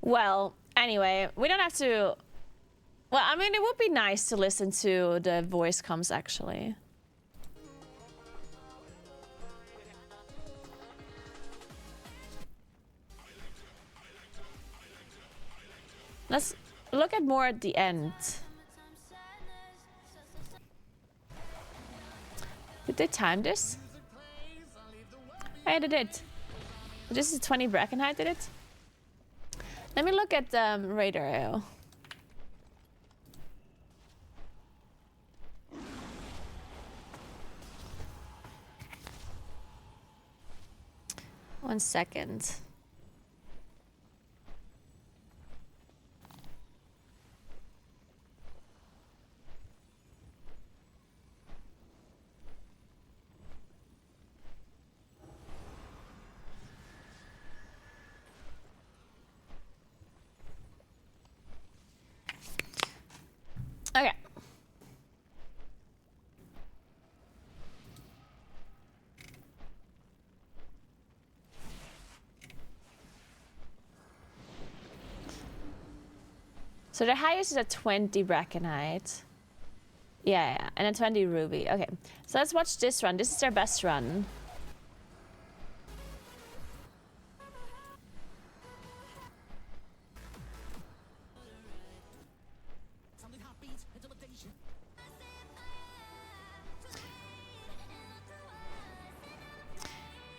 Well, anyway, we don't have to... Well, I mean, it would be nice to listen to the voice comms, actually. Let's look at more at the end. Did they time this? I did it. This is 20 Brackenhide did it. Let me look at Radar AO. One second. Okay. So the highest is a 20 Brackenite. Yeah, and a 20 Ruby. Okay, so let's watch this run. This is our best run.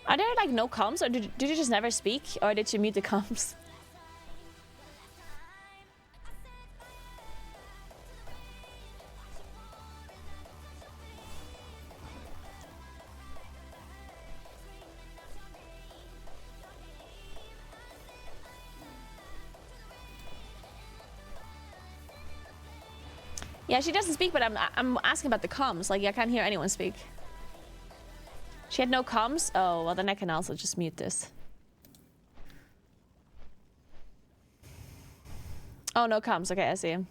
Are there like no comms, or did you just never speak, or did you mute the comms? Yeah, she doesn't speak, but I'm asking about the comms. Like, I can't hear anyone speak. She had no comms? Oh, well, then I can also just mute this. Oh, no comms. Okay, I see him.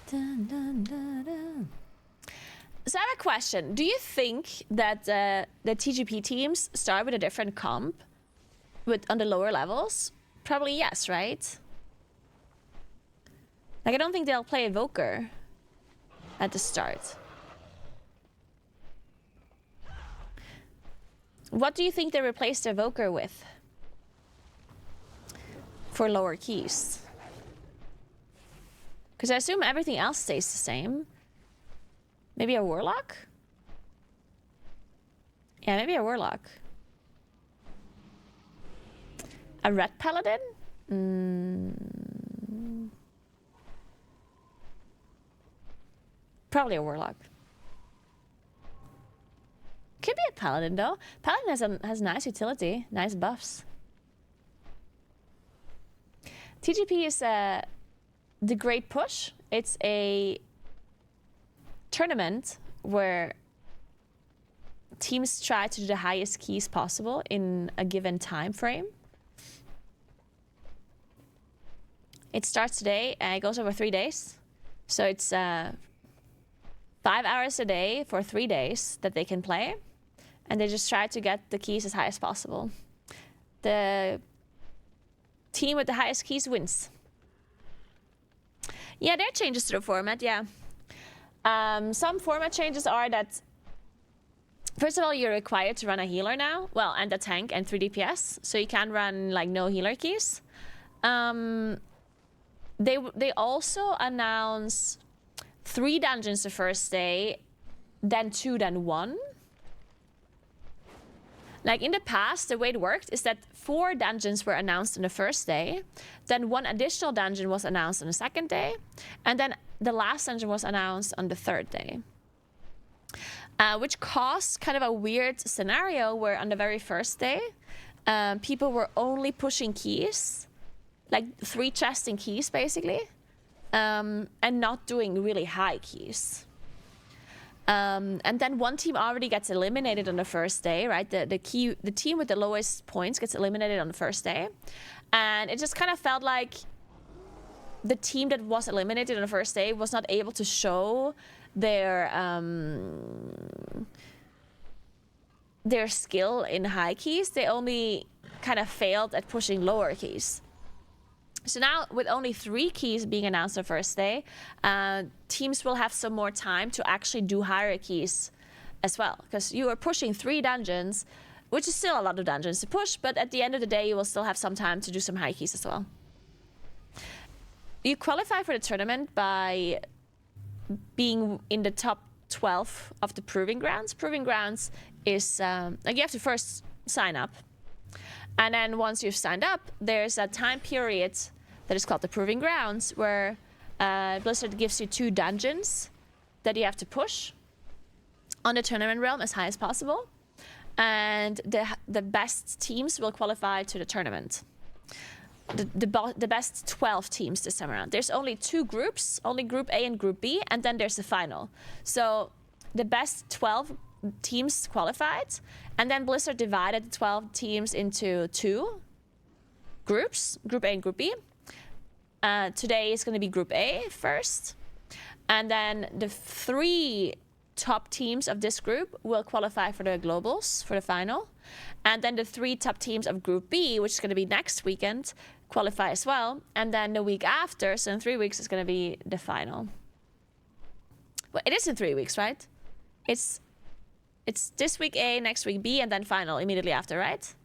Dun, dun, dun, dun. So I have a question. Do you think that the TGP teams start with a different comp on the lower levels? Probably yes, right? Like, I don't think they'll play Evoker at the start. What do you think they replaced Evoker with for lower keys? Because I assume everything else stays the same. Maybe a Warlock? Yeah, maybe a Warlock. A Red Paladin? Probably a Warlock. Could be a Paladin though. Paladin has nice utility, nice buffs. TGP is the Great Push. It's a tournament where teams try to do the highest keys possible in a given time frame. It starts today and it goes over 3 days. So it's 5 hours a day for 3 days that they can play. And they just try to get the keys as high as possible. The team with the highest keys wins. Yeah, there are changes to the format, yeah. Some format changes are that, first of all, you're required to run a healer now. Well, and a tank and 3 DPS. So you can run like no healer keys. They also announce 3 dungeons the first day, then 2, then 1. Like in the past, the way it worked is that 4 dungeons were announced on the first day, then 1 additional dungeon was announced on the second day, and then the last dungeon was announced on the third day. Which caused kind of a weird scenario where on the very first day, people were only pushing keys, like 3 chests in keys basically, and not doing really high keys. And then one team already gets eliminated on the first day, right? The team with the lowest points gets eliminated on the first day. And it just kind of felt like the team that was eliminated on the first day was not able to show their skill in high keys. They only kind of failed at pushing lower keys. So now, with only 3 keys being announced the first day, teams will have some more time to actually do higher keys as well. Because you are pushing 3 dungeons, which is still a lot of dungeons to push, but at the end of the day, you will still have some time to do some high keys as well. You qualify for the tournament by being in the top 12 of the Proving Grounds. Proving Grounds is, like you have to first sign up. And then once you've signed up, there's a time period that is called the Proving Grounds, where Blizzard gives you 2 dungeons that you have to push on the tournament realm as high as possible. And the best teams will qualify to the tournament. The best 12 teams this time around. There's only 2 groups, only Group A and Group B, and then there's the final. So the best 12 teams qualified, and then Blizzard divided the 12 teams into 2 groups, Group A and Group B. Today is going to be Group A first, and then the 3 top teams of this group will qualify for the globals, for the final, and then the 3 top teams of Group B, which is going to be next weekend, qualify as well, and then the week after, so in 3 weeks, is going to be the final. Well, it is in 3 weeks, right? It's this week A, next week B, and then final immediately after, right?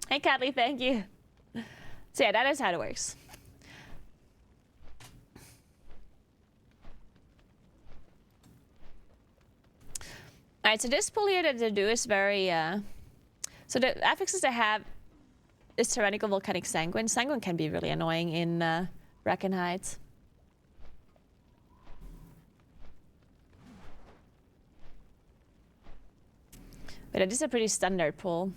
Hey, Catley, thank you. So yeah, that is how it works. All right, so this pull here that they do is very... So the affixes they have is Tyrannical Volcanic Sanguine. Sanguine can be really annoying in Reckonhide. But that is a pretty standard pull.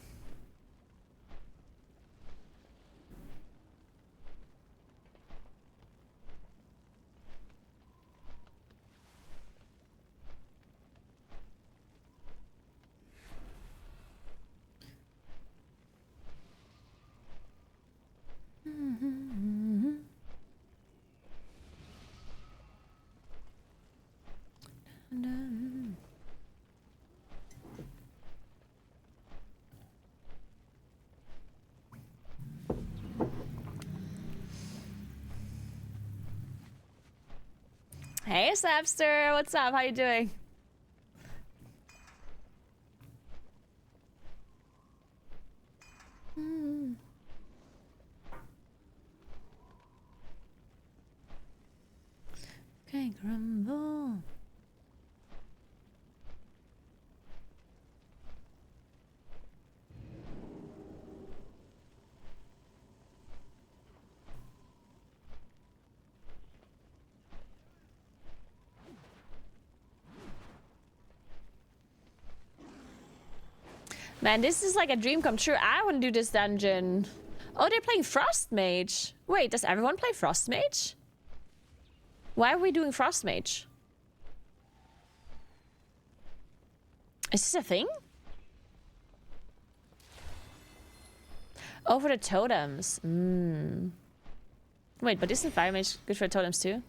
Hey, Snapster, what's up? How you doing? Okay, grumble. Man, this is like a dream come true. I want to do this dungeon. Oh, they're playing Frost Mage. Wait, does everyone play Frost Mage? Why are we doing Frost Mage? Is this a thing? Oh, for the totems. Wait, but isn't Fire Mage good for totems too?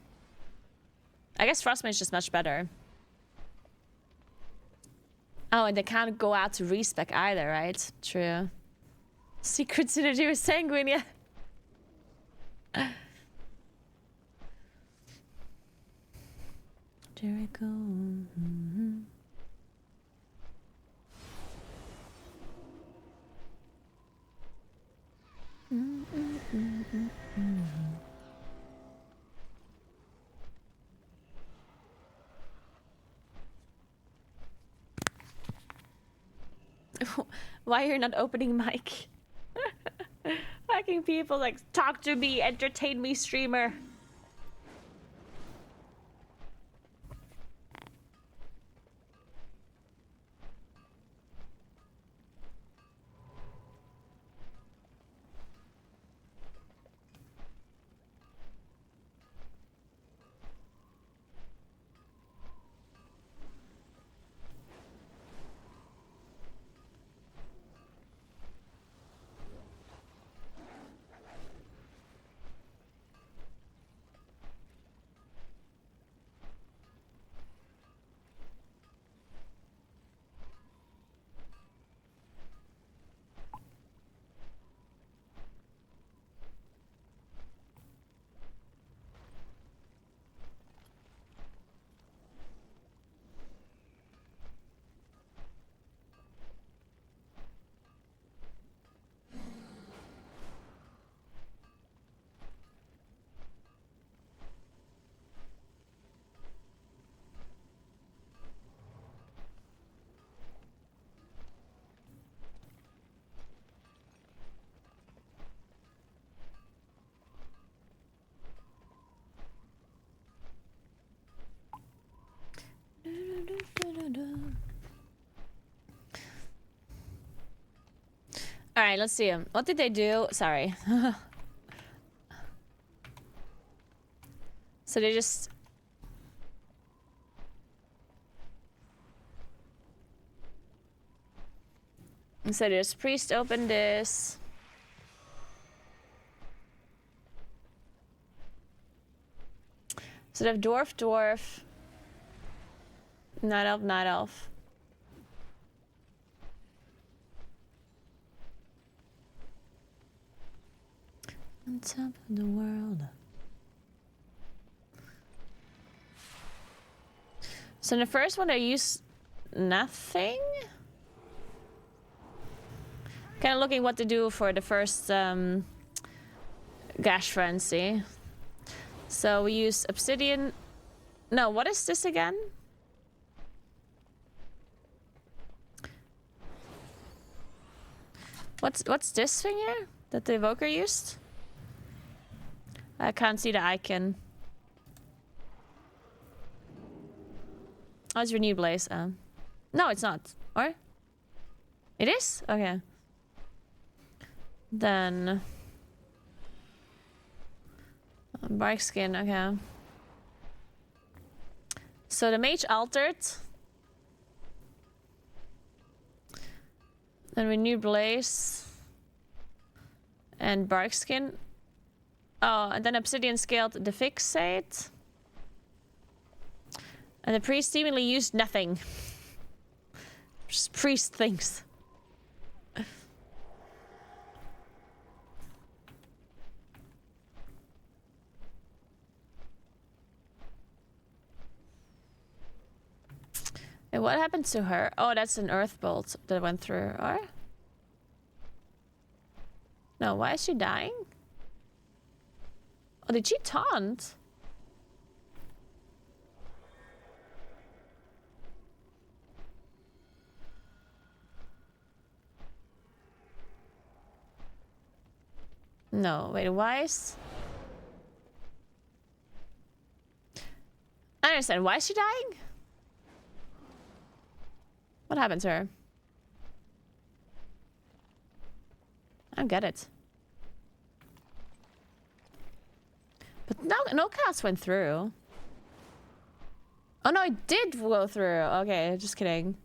I guess Frost Mage is much better. Oh, and they can't go out to respec either, right? True. Secret synergy with Sanguine, yeah. Jericho. Why you're not opening mic? Fucking people like, talk to me, entertain me, streamer. All right, let's see them. What did they do? Sorry. So they just... So there's priest open this. So they have dwarf, dwarf. Night elf, night elf. On top of the world. So in the first one I used nothing. Kind of looking what to do for the first Gash Frenzy. So we use obsidian. No, what is this again? What's this thing here that the evoker used? I can't see the icon. Oh, it's Renewed Blaze. No, it's not. Or? It is? Okay. Then... bark skin, okay. So the mage altered. Then renew blaze. And bark skin. Oh, and then obsidian scaled the fixate. And the priest seemingly used nothing. Just priest things. And what happened to her? Oh, that's an earth bolt that went through. Or? No, why is she dying? Oh, did she taunt? No, wait, why is... I understand. Why is she dying? What happened to her? I don't get it. But no cast went through. Oh no, it did go through. Okay, just kidding.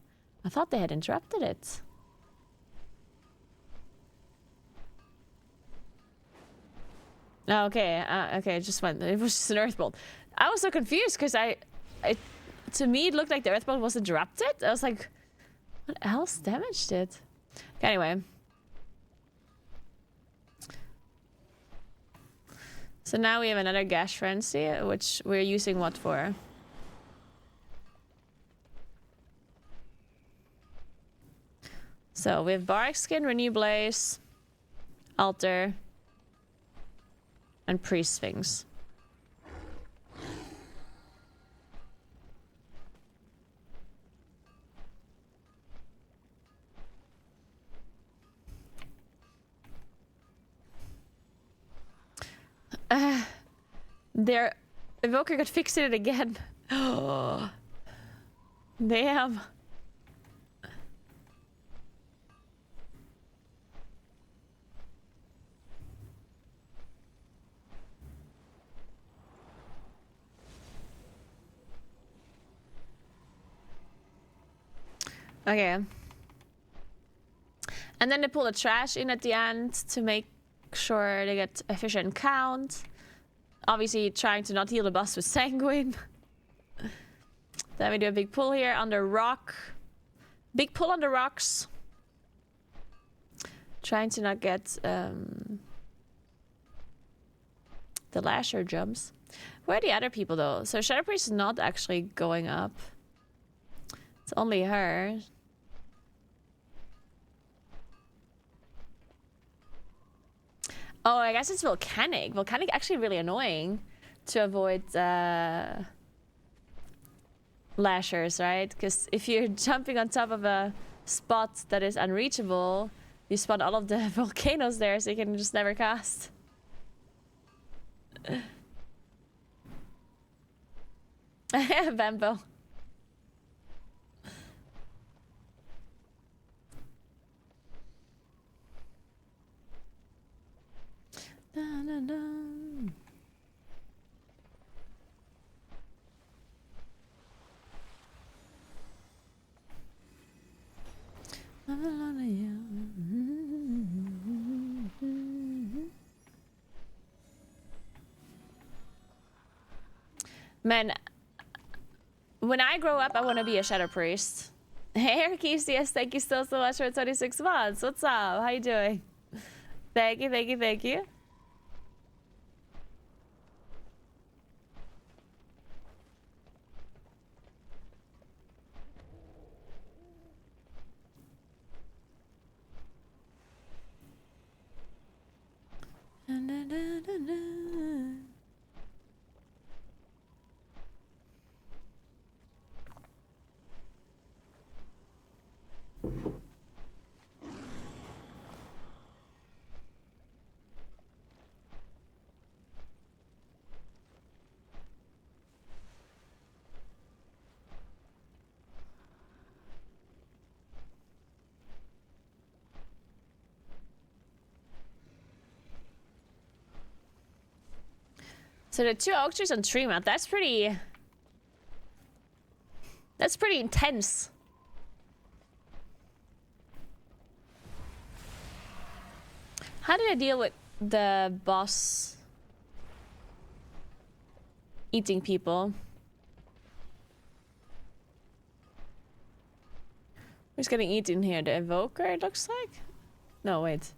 I thought they had interrupted it. Oh, okay, okay, it just went. It was just an earth bolt. I was so confused because to me it looked like the earth bolt was interrupted. I was like, what else damaged it? Okay, anyway. So now we have another Gash Frenzy, which we're using what for? So we have Bark Skin, Renew Blaze, Altar, and Priest Sphinx. Their evoker got fixated again. Oh, damn. Okay. And then they pull the trash in at the end to make sure they get efficient count. Obviously trying to not heal the boss with Sanguine. Then we do a big pull here on the rock. Big pull on the rocks. Trying to not get the Lasher jumps. Where are the other people though? So Shadow Priest is not actually going up. It's only her. Oh, I guess it's volcanic. Volcanic actually really annoying to avoid lashers, right? Because if you're jumping on top of a spot that is unreachable, you spawn all of the volcanoes there, so you can just never cast. Bambo. Da, da, da. Man, when I grow up, I want to be a Shadow Priest. Hey, Arceus, thank you so much for 26 months. What's up? How you doing? Thank you, thank you, thank you. So the 2 oak trees on tree map, that's pretty intense. How did I deal with the boss eating people? Who's getting eaten here? The evoker, it looks like? No, wait.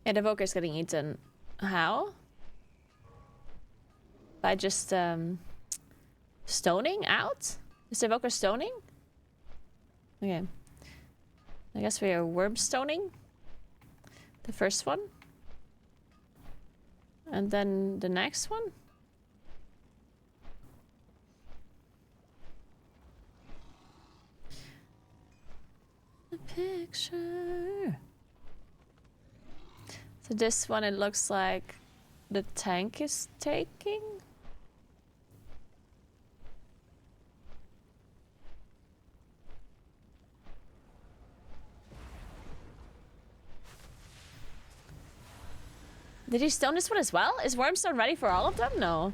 Yeah, the evoker's getting eaten. How? By just stoning out? Is the evoker stoning? Okay. I guess we are worm stoning. The first one. And then the next one. A picture. So this one, it looks like the tank is taking. Did he stone this one as well? Is Wormstone ready for all of them? No.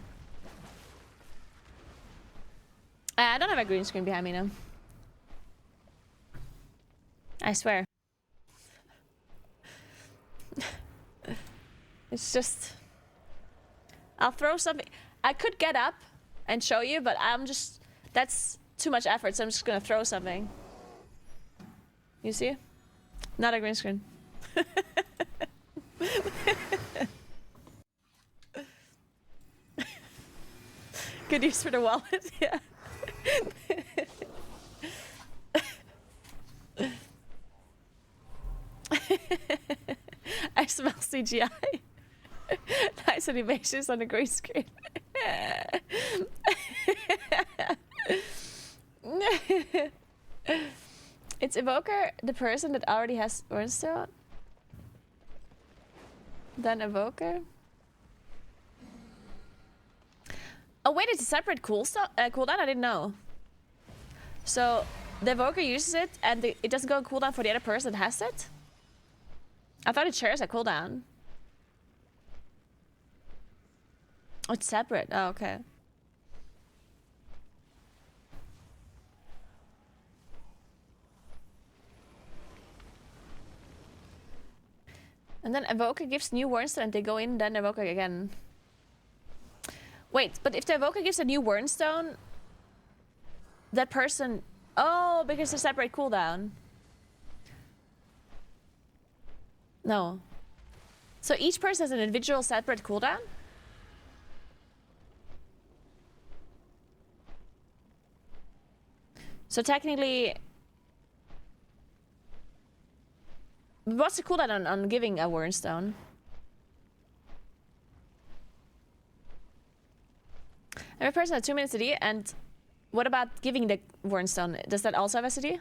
I don't have a green screen behind me now. I swear. It's just... I'll throw something... I could get up and show you, but I'm just... That's too much effort, so I'm just gonna throw something. You see? Not a green screen. Good use for the wallet, yeah. I smell CGI. Nice animations on the green screen. It's Evoker, the person that already has Ornstone. Then Evoker. Oh wait, it's a separate cooldown? I didn't know. So the Evoker uses it and it doesn't go on cooldown for the other person that has it? I thought it shares a cooldown. Oh, it's separate. Oh, okay. And then Evoker gives new Wernstone and they go in, then Evoker again. Wait, but if the Evoker gives a new Wernstone, that person... Oh, because they separate cooldown. No. So each person has an individual separate cooldown? So technically... What's the cooldown on giving a Wernstone? Every person has 2 minutes a day, and what about giving the Wernstone? Does that also have a CD?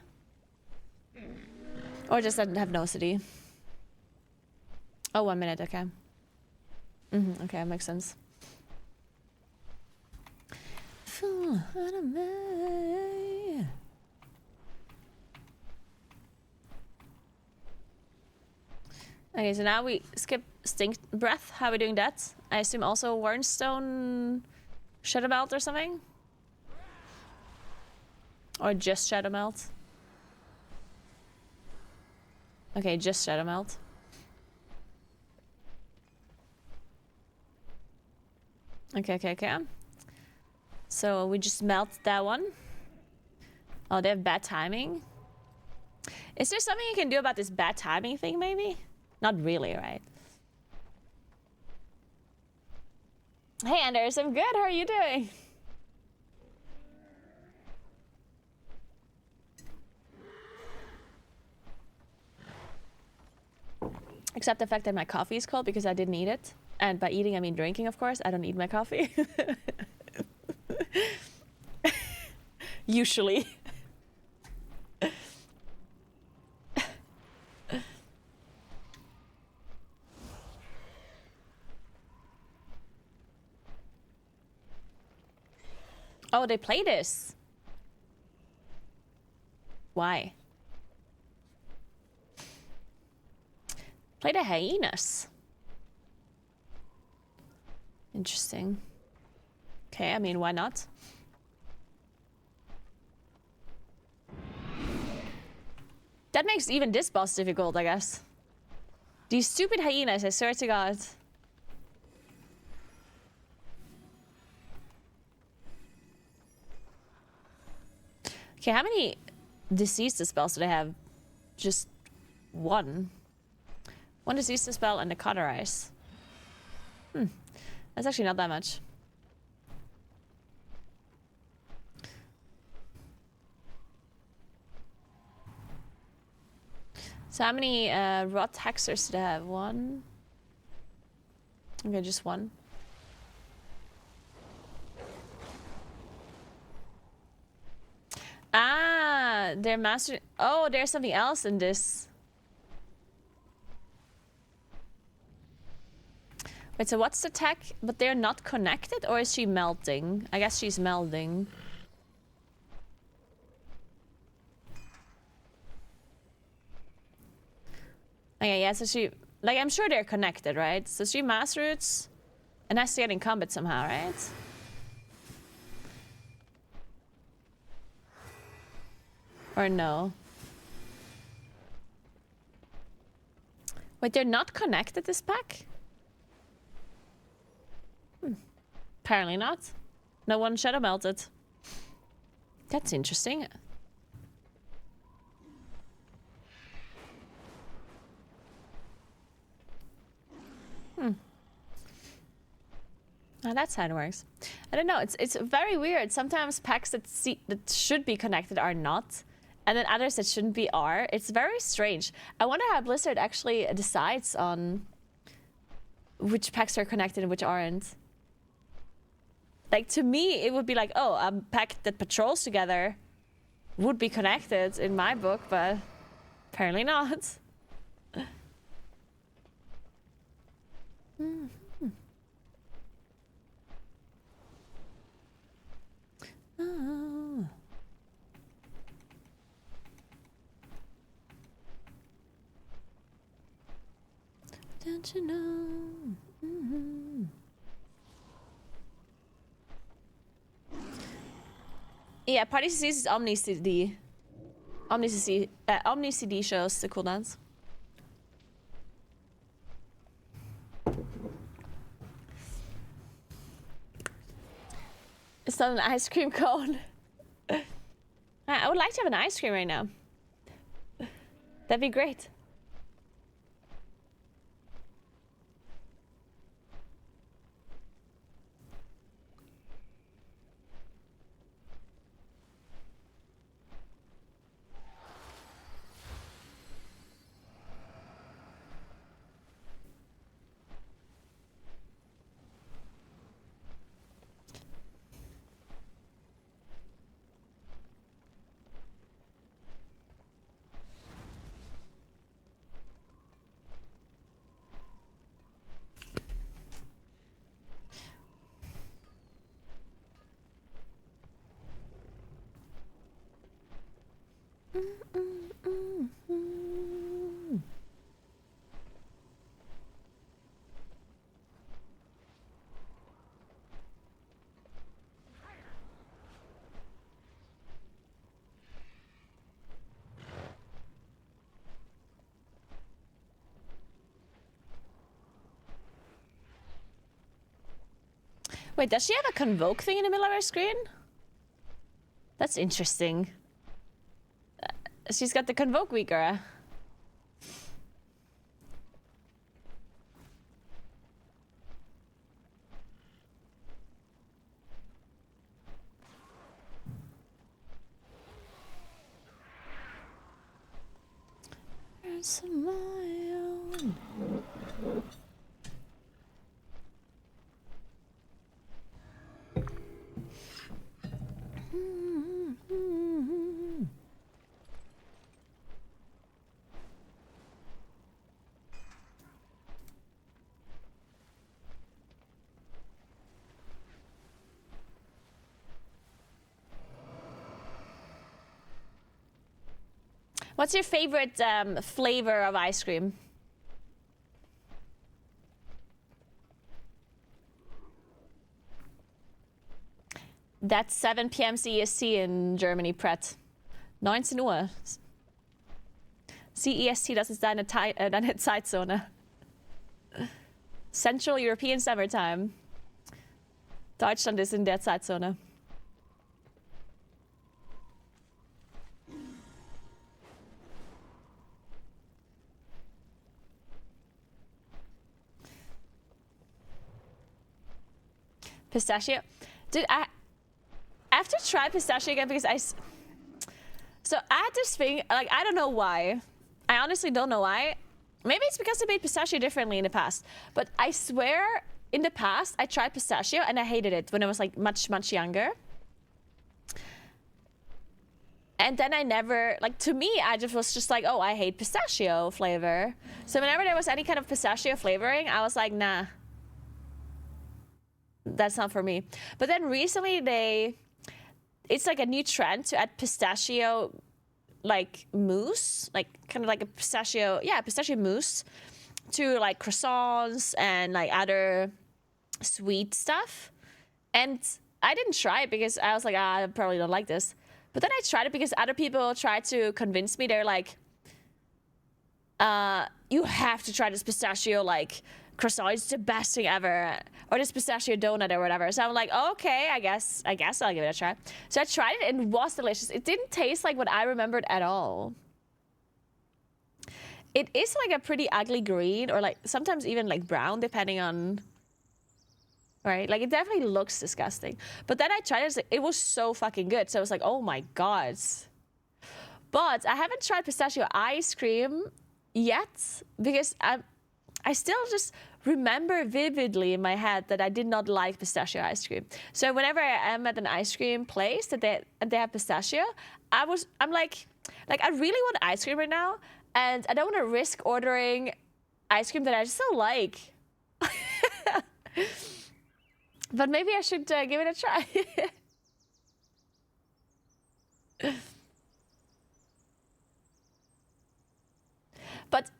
Or does that have no CD? Oh, 1 minute, okay. Okay, that makes sense. Okay, so now we skip Stink Breath. How are we doing that? I assume also Wernstone Shadow Melt or something? Or just Shadow Melt? Okay, just Shadow Melt. Okay. So we just melt that one. Oh, they have bad timing. Is there something you can do about this bad timing thing, maybe? Not really, right? Hey, Anders, I'm good. How are you doing? Except the fact that my coffee is cold because I didn't eat it. And by eating, I mean drinking, of course. I don't eat my coffee. Usually. Oh, they play this. Why? Play the hyenas. Interesting. Okay, I mean, why not? That makes even this boss difficult, I guess. These stupid hyenas, I swear to God. Okay, how many disease spells do they have? Just one. One disease spell and a cauterize. That's actually not that much. So how many rot hexers do they have? One? Okay, just one. Ah, they're master. Oh, there's something else in this. Wait, so what's the tech? But they're not connected, or is she melting? I guess she's melting. Okay, yeah, so she... Like, I'm sure they're connected, right? So she mass roots and has to get in combat somehow, right? Or no? Wait, they're not connected, this pack? Apparently not. No one shadow melted. That's interesting. Oh, that's how it works. I don't know. It's very weird. Sometimes packs that should be connected are not, and then others that shouldn't be are. It's very strange. I wonder how Blizzard actually decides on which packs are connected and which aren't. Like, to me, it would be like, oh, a pack that patrols together would be connected in my book, but apparently not. Oh. Don't you know? Yeah, Party CCs is Omni CD. Omni CD shows the cooldowns. It's not an ice cream cone. I would like to have an ice cream right now. That'd be great. Wait, does she have a convoke thing in the middle of her screen? That's interesting. She's got the convoke weaker. There's a mile. What's your favorite flavor of ice cream? That's 7 p.m. CEST in Germany, Pret. 19 Uhr. CEST, das ist deine Zeitzone. Central European Summertime. Deutschland ist in der Zeitzone. Pistachio. Dude, I have to try pistachio again because so I had this thing, like, I don't know why. I honestly don't know why. Maybe it's because I made pistachio differently in the past. But I swear, in the past, I tried pistachio and I hated it when I was, like, much, much younger. And then I never, like, to me, I just was just like, oh, I hate pistachio flavor. So whenever there was any kind of pistachio flavoring, I was like, nah. That's not for me. But then recently it's like a new trend to add pistachio, like, mousse, like kind of like a pistachio mousse to, like, croissants and, like, other sweet stuff. And I didn't try it because I was like, I probably don't like this. But then I tried it because other people tried to convince me. They're like, you have to try this pistachio, like, croissant. It's the best thing ever. Or this pistachio donut or whatever. So I'm like, okay, I guess I'll give it a try. So I tried it and it was delicious. It didn't taste like what I remembered at all. It is like a pretty ugly green, or like sometimes even like brown, depending on, right? Like, it definitely looks disgusting. But then I tried it, it was so fucking good. So I was like, oh my God. But I haven't tried pistachio ice cream yet because I still just remember vividly in my head that I did not like pistachio ice cream. So whenever I am at an ice cream place that they have pistachio, I'm like I really want ice cream right now, and I don't want to risk ordering ice cream that I just don't like. But maybe I should give it a try. But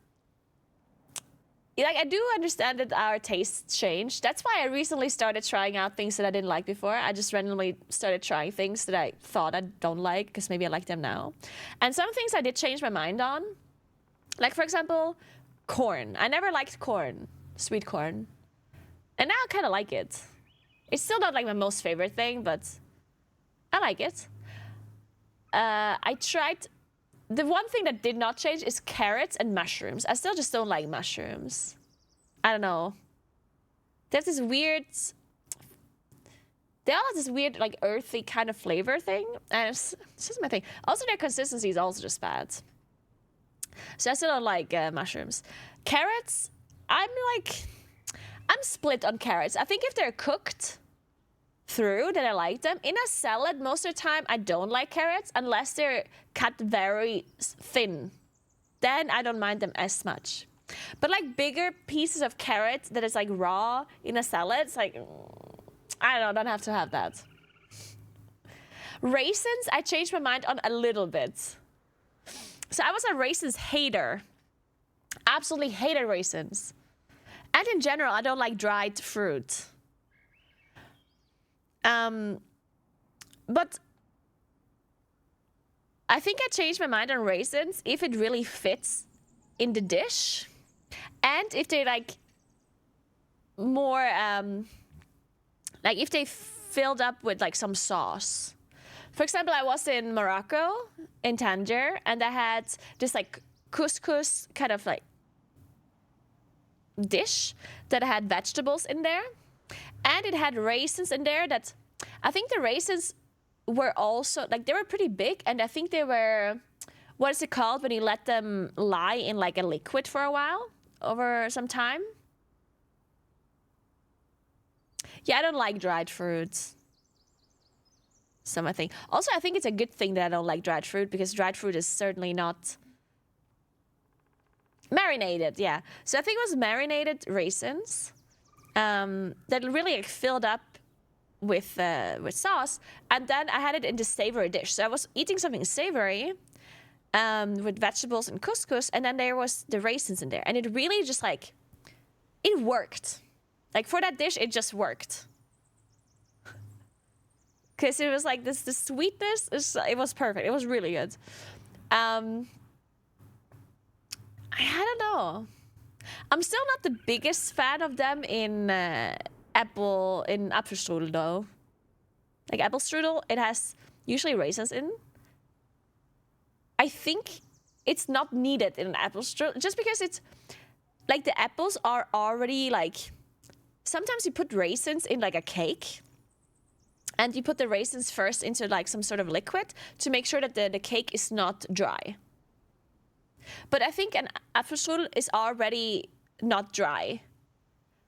like, I do understand that our tastes change. That's why I recently started trying out things that I didn't like before. I just randomly started trying things that I thought I don't like because maybe I like them now. And some things I did change my mind on. Like, for example, corn. I never liked corn, sweet corn. And now I kind of like it. It's still not like my most favorite thing, but I like it. I tried... The one thing that did not change is carrots and mushrooms. I still just don't like mushrooms. I don't know. There's this weird... They all have this weird, like, earthy kind of flavor thing. And it's just my thing. Also, their consistency is also just bad. So I still don't like mushrooms. Carrots, I'm split on carrots. I think if they're cooked through, then I like them. In a salad, most of the time, I don't like carrots unless they're cut very thin. Then I don't mind them as much. But like bigger pieces of carrot that is like raw in a salad, it's like, I don't have to have that. Raisins, I changed my mind on a little bit. So I was a raisins hater. Absolutely hated raisins. And in general, I don't like dried fruit. But I think I changed my mind on raisins if it really fits in the dish, and if they like more like if they filled up with like some sauce. For example, I was in Morocco in Tangier, and I had this like couscous kind of like dish that had vegetables in there. And it had raisins in there that I think the raisins were also, like, they were pretty big. And I think they were, what is it called when you let them lie in like a liquid for a while over some time? Yeah, I don't like dried fruits. So I think. Also, I think it's a good thing that I don't like dried fruit because dried fruit is certainly not marinated. Yeah. So I think it was marinated raisins. That really like, filled up with sauce, and then I had it in the savory dish. So I was eating something savory with vegetables and couscous, and then there was the raisins in there, and it really just like it worked. Like for that dish, it just worked. because it was like this. The sweetness it was perfect. It was really good. I don't know. I'm still not the biggest fan of them in Apfelstrudel though. Like apple strudel, it has usually raisins in. I think it's not needed in an apple strudel, just because it's like the apples are already like. Sometimes you put raisins in like a cake, and you put the raisins first into like some sort of liquid to make sure that the cake is not dry. But I think an Apfelstrudel is already not dry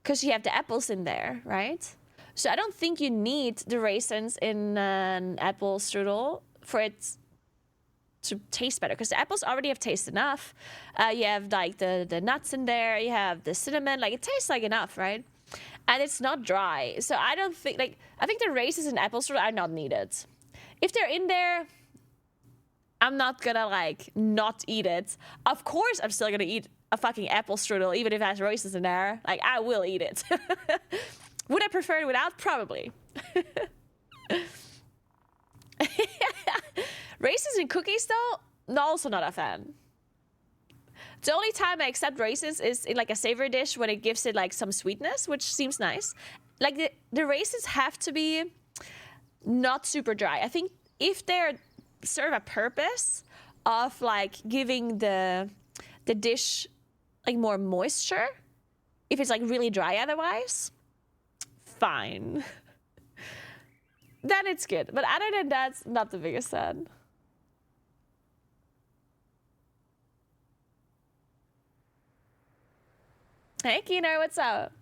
because you have the apples in there, right? So I don't think you need the raisins in an apple strudel for it to taste better, because the apples already have taste enough. You have like the nuts in there, you have the cinnamon, like it tastes like enough, right? And it's not dry. So I don't think, like, I think the raisins in apple strudel are not needed. If they're in there, I'm not gonna like not eat it. Of course I'm still gonna eat a fucking apple strudel even if it has raisins in there. Like, I will eat it. Would I prefer it without? Probably. Raisins in cookies though, no, also not a fan. The only time I accept raisins is in like a savory dish when it gives it like some sweetness, which seems nice. Like the raisins have to be not super dry. I think if they're serve a purpose of like giving the dish like more moisture, if it's like really dry otherwise, fine. Then it's good. But other than that, not the biggest fan. Hey Keener, what's up?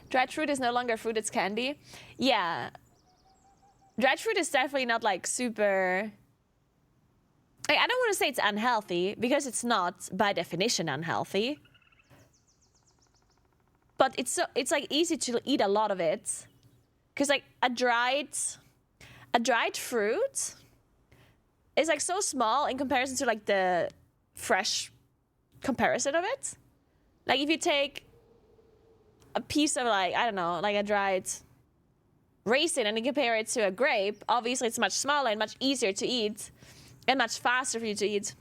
Dried fruit is no longer fruit, it's candy. Yeah. Dried fruit is definitely not like super... I don't want to say it's unhealthy, because it's not by definition unhealthy. But it's like easy to eat a lot of it. Because like a dried fruit is like so small in comparison to like the fresh comparison of it. Like if you take a piece of like, I don't know, like a dried raisin and you compare it to a grape, obviously it's much smaller and much easier to eat and much faster for you to eat.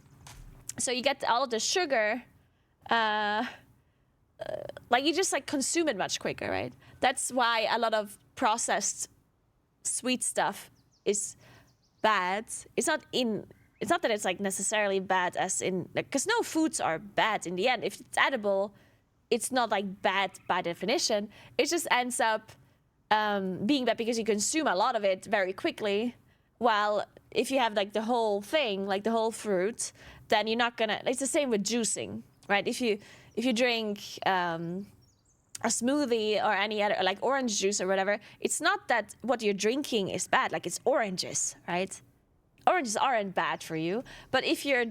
So you get all of the sugar, like you just like consume it much quicker, right? That's why a lot of processed sweet stuff is bad. It's not that it's like necessarily bad as in, like, because no foods are bad in the end. If it's edible, it's not like bad by definition. It just ends up being bad because you consume a lot of it very quickly. While if you have like the whole thing, like the whole fruit, then you're not gonna. It's the same with juicing, right? If you drink a smoothie or any other, like orange juice or whatever, it's not that what you're drinking is bad. Like it's oranges, right? Oranges aren't bad for you. But if you're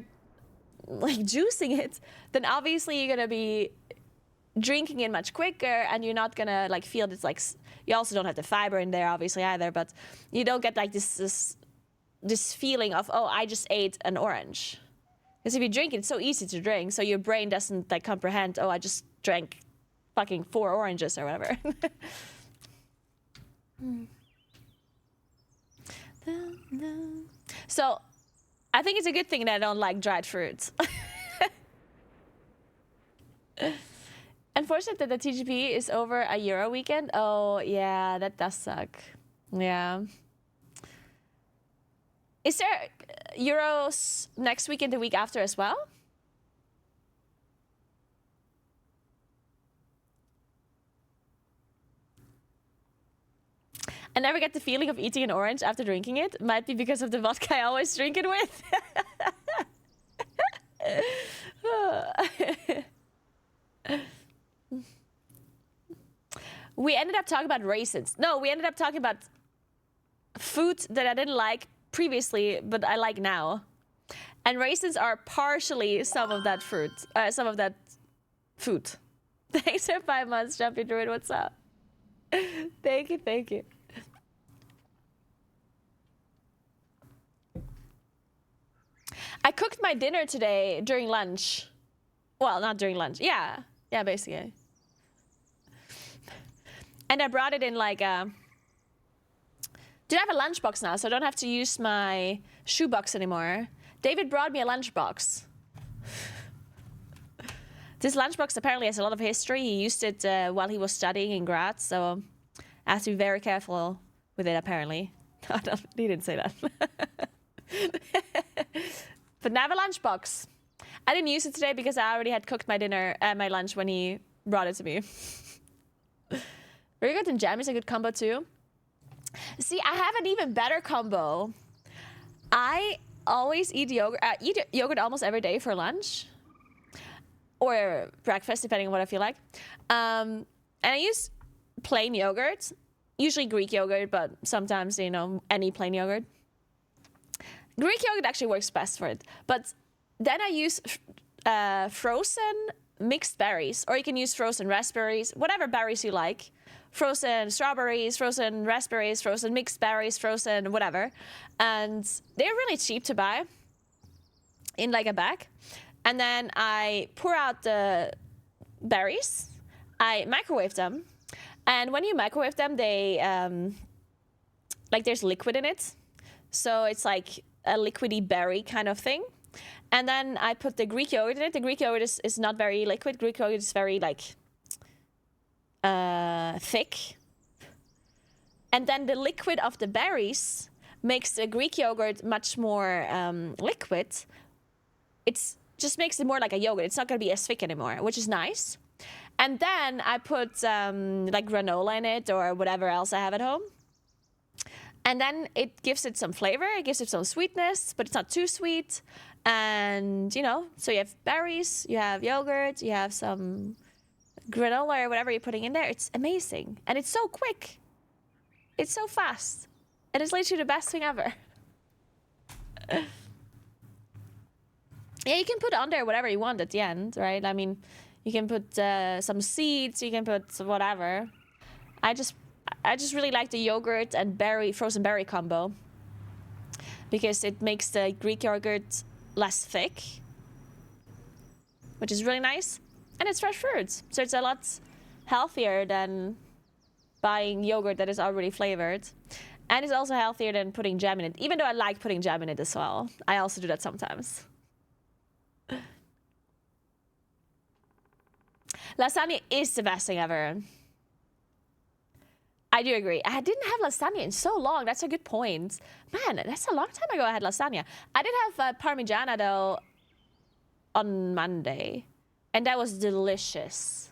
like juicing it, then obviously you're gonna be drinking it much quicker, and you're not gonna like feel this like. You also don't have the fiber in there, obviously either. But you don't get like this feeling of, oh, I just ate an orange. Because if you drink it, it's so easy to drink, so your brain doesn't like comprehend, oh, I just drank fucking 4 oranges or whatever. So I think it's a good thing that I don't like dried fruits. Unfortunately, the TGP is over a Euro weekend. Oh, yeah, that does suck. Yeah. Is there Euros next week and the week after as well? I never get the feeling of eating an orange after drinking it. Might be because of the vodka I always drink it with. We ended up talking about raisins. No, we ended up talking about food that I didn't like previously, but I like now. And raisins are partially some of that fruit, some of that food. Thanks for 5 months, Jumpy Druid. What's up? Thank you, thank you. I cooked my dinner today during lunch. Well, not during lunch. Yeah, basically. And I brought it in like a... Dude, I have a lunchbox now, so I don't have to use my shoebox anymore. David brought me a lunchbox. This lunchbox apparently has a lot of history. He used it while he was studying in grad, so I have to be very careful with it, apparently. He didn't say that. But now I have a lunchbox. I didn't use it today because I already had cooked my dinner, my lunch when he brought it to me. Very good, and jam is a good combo too. See, I have an even better combo. I always eat yogurt almost every day for lunch. Or breakfast, depending on what I feel like. And I use plain yogurt. Usually Greek yogurt, but sometimes, you know, any plain yogurt. Greek yogurt actually works best for it. But then I use frozen mixed berries. Or you can use frozen raspberries, whatever berries you like. Frozen strawberries, frozen raspberries, frozen mixed berries, frozen whatever. And they're really cheap to buy in like a bag. And then I pour out the berries. I microwave them. And when you microwave them, they, like there's liquid in it. So it's like a liquidy berry kind of thing. And then I put the Greek yogurt in it. The Greek yogurt is not very liquid. Greek yogurt is very like thick. And then the liquid of the berries makes the Greek yogurt much more liquid. It's just makes it more like a yogurt. It's not going to be as thick anymore, which is nice. And then I put like granola in it or whatever else I have at home. And then it gives it some flavor. It gives it some sweetness, but it's not too sweet. And, you know, so you have berries, you have yogurt, you have some granola or whatever you're putting in there. It's amazing. And it's so quick. It's so fast. And it's literally the best thing ever. Yeah, you can put on there whatever you want at the end, right? I mean, you can put some seeds, you can put whatever. I just really like the yogurt and frozen berry combo because it makes the Greek yogurt less thick, which is really nice. And it's fresh fruits, so it's a lot healthier than buying yogurt that is already flavored. And it's also healthier than putting jam in it, even though I like putting jam in it as well. I also do that sometimes. Lasagna is the best thing ever. I do agree. I didn't have lasagna in so long. That's a good point. Man, that's a long time ago I had lasagna. I did have Parmigiana, though, on Monday. And that was delicious.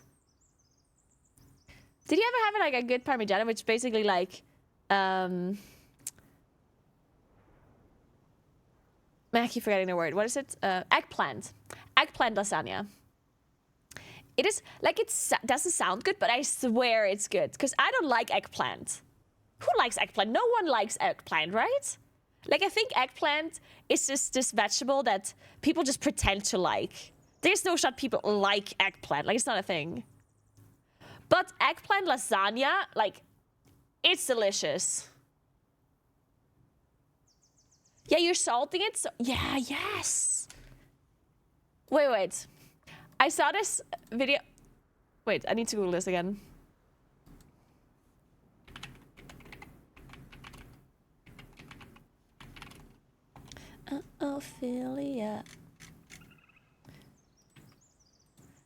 Did you ever have like a good Parmigiana, which basically like... I keep forgetting the word. What is it? Eggplant. Eggplant lasagna. It is, like, it doesn't sound good, but I swear it's good. Because I don't like eggplant. Who likes eggplant? No one likes eggplant, right? Like, I think eggplant is just this vegetable that people just pretend to like. There's no shot people like eggplant. Like, it's not a thing. But eggplant lasagna, like, it's delicious. Yeah, you're salting it. So yeah, yes. Wait. I saw this video. Wait, I need to Google this again. Ophelia.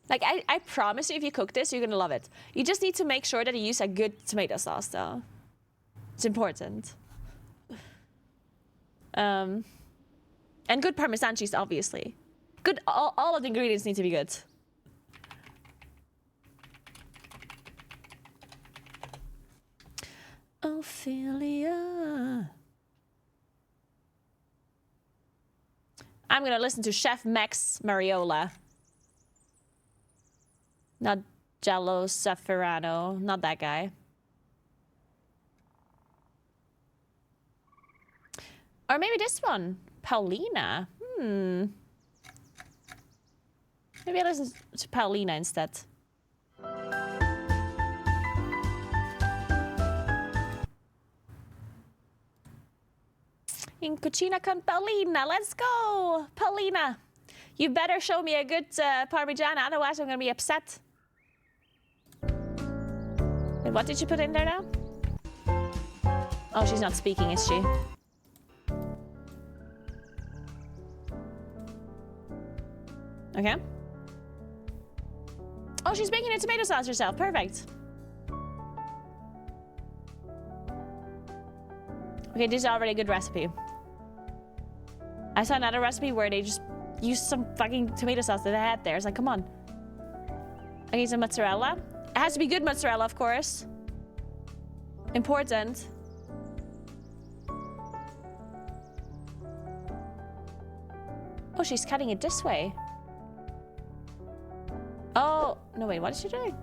Like, I promise you, if you cook this, you're gonna love it. You just need to make sure that you use a good tomato sauce, though. It's important. And good Parmesan cheese, obviously. Good, all of the ingredients need to be good. Ophelia. I'm gonna listen to Chef Max Mariola. Not Jello Zafferano, not that guy. Or maybe this one, Paulina. Maybe I listen to Paulina instead. In Cucina con Paulina, let's go! Paulina, You better show me a good Parmigiana, otherwise I'm gonna be upset. Wait, what did you put in there now? Oh, she's not speaking, is she? Okay. Oh, she's making a tomato sauce herself. Perfect. Okay, this is already a good recipe. I saw another recipe where they just used some fucking tomato sauce that I had there. It's like, come on. I need some mozzarella. It has to be good mozzarella, of course. Important. Oh, she's cutting it this way. Oh, no, wait, what is she doing?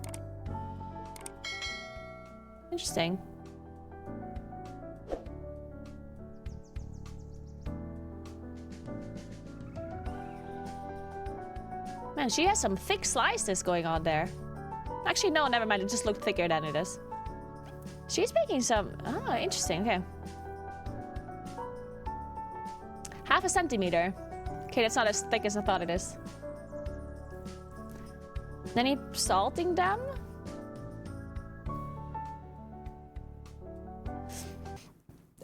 Interesting. Man, she has some thick slices going on there. Actually, no, never mind. It just looked thicker than it is. She's making some... Oh, interesting. Okay. 1/2 centimeter. Okay, that's not as thick as I thought it is. Then he salting them?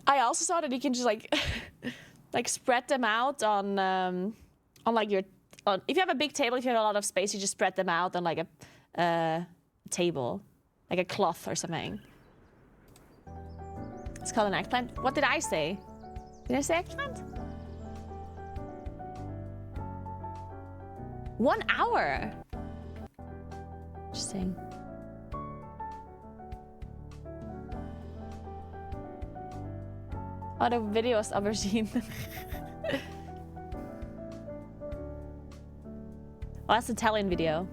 I also saw that you can just like... like spread them out on like your... if you have a big table, if you have a lot of space, you just spread them out on like a table. Like a cloth or something. It's called an eggplant. What did I say? Did I say eggplant? 1 hour. Interesting. Oh, the videos aubergine. Oh, that's an Italian video.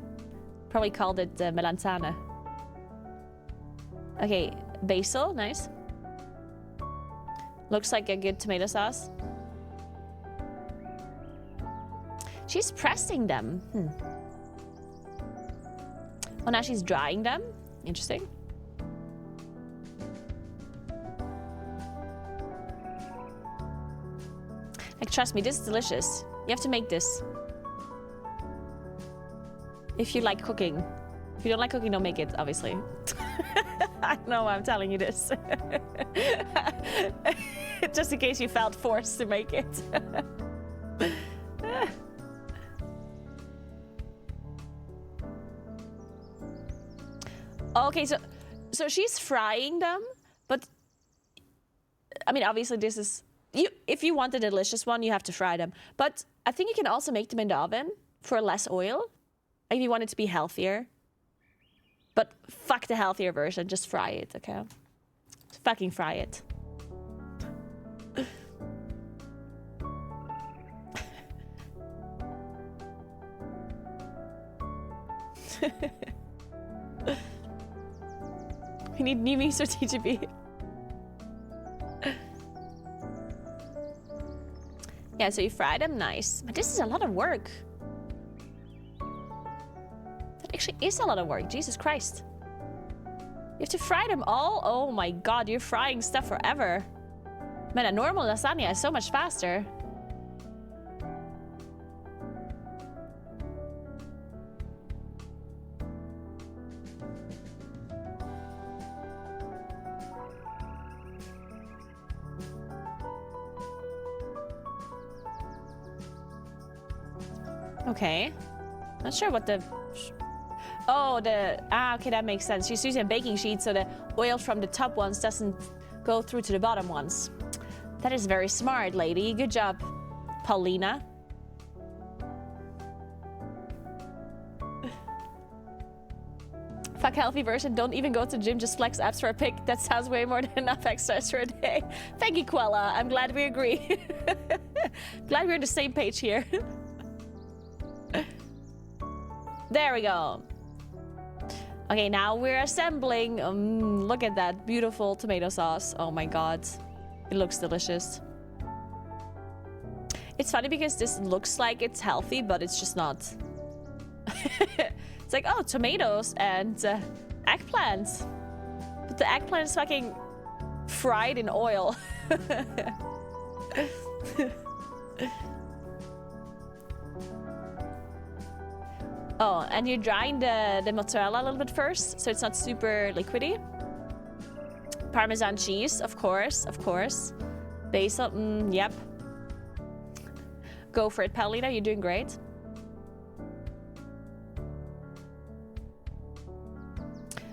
Probably called it melanzana. Okay, basil, nice. Looks like a good tomato sauce. She's pressing them. Oh, now she's drying them. Interesting. Like, trust me, this is delicious. You have to make this. If you like cooking. If you don't like cooking, don't make it, obviously. I know why I'm telling you this. Just in case you felt forced to make it. Okay, so she's frying them, but I mean, obviously this is if you want a delicious one, you have to fry them. But I think you can also make them in the oven for less oil, if you want it to be healthier. But fuck the healthier version, just fry it, okay? Just fucking fry it. We need new memes for TGP. Yeah, so you fry them nice. But this is a lot of work. That actually is a lot of work. Jesus Christ. You have to fry them all? Oh my god, you're frying stuff forever. Man, a normal lasagna is so much faster. Okay. Not sure what the... Oh, okay, that makes sense. She's using a baking sheet so the oil from the top ones doesn't go through to the bottom ones. That is very smart, lady. Good job, Paulina. Fuck healthy version. Don't even go to the gym. Just flex abs for a pic. That sounds way more than enough exercise for a day. Thank you, Quella. I'm glad we agree. Glad we're on the same page here. There we go. Okay, now we're assembling. Look at that beautiful tomato sauce. Oh my god. It looks delicious. It's funny because this looks like it's healthy, but it's just not. It's like, oh, tomatoes and eggplant. But the eggplant is fucking fried in oil. Oh, and you're drying the mozzarella a little bit first, so it's not super liquidy. Parmesan cheese, of course, of course. Basil, yep. Go for it, Paulina, you're doing great.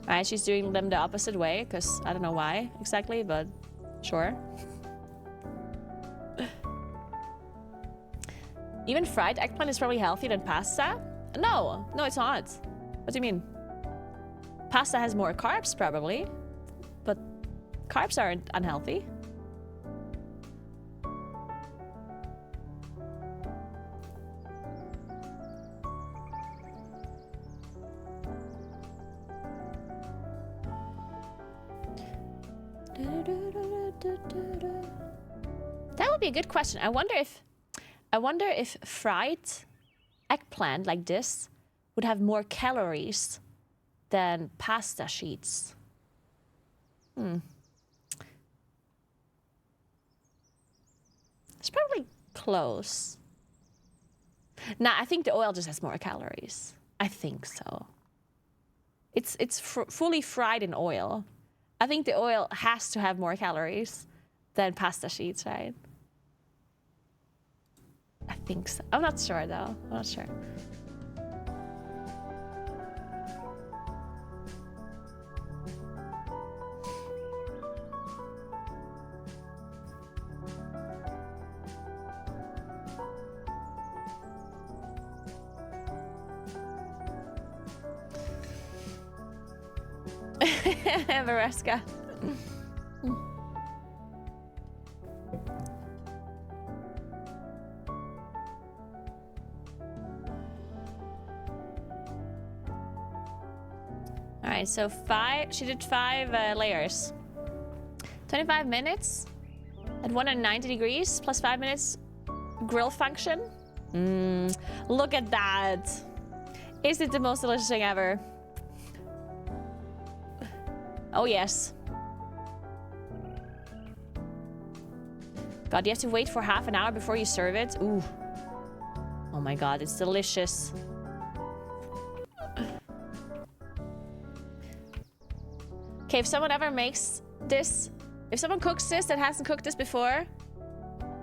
Alright, she's doing them the opposite way, because I don't know why exactly, but sure. Even fried eggplant is probably healthier than pasta? No, no, it's not. What do you mean? Pasta has more carbs, probably. But carbs aren't unhealthy. That would be a good question. I wonder if fried eggplant like this would have more calories than pasta sheets. It's probably close. Nah, I think the oil just has more calories. I think so. It's fully fried in oil. I think the oil has to have more calories than pasta sheets, right? I think so. I'm not sure though. I'm not sure. Vareska. All right, so she did 5 layers. 25 minutes at 190 degrees plus 5 minutes grill function. Look at that. Is it the most delicious thing ever? Oh, yes. God, you have to wait for half an hour before you serve it? Ooh. Oh my God, it's delicious. Okay, if someone ever makes this, if someone cooks this that hasn't cooked this before,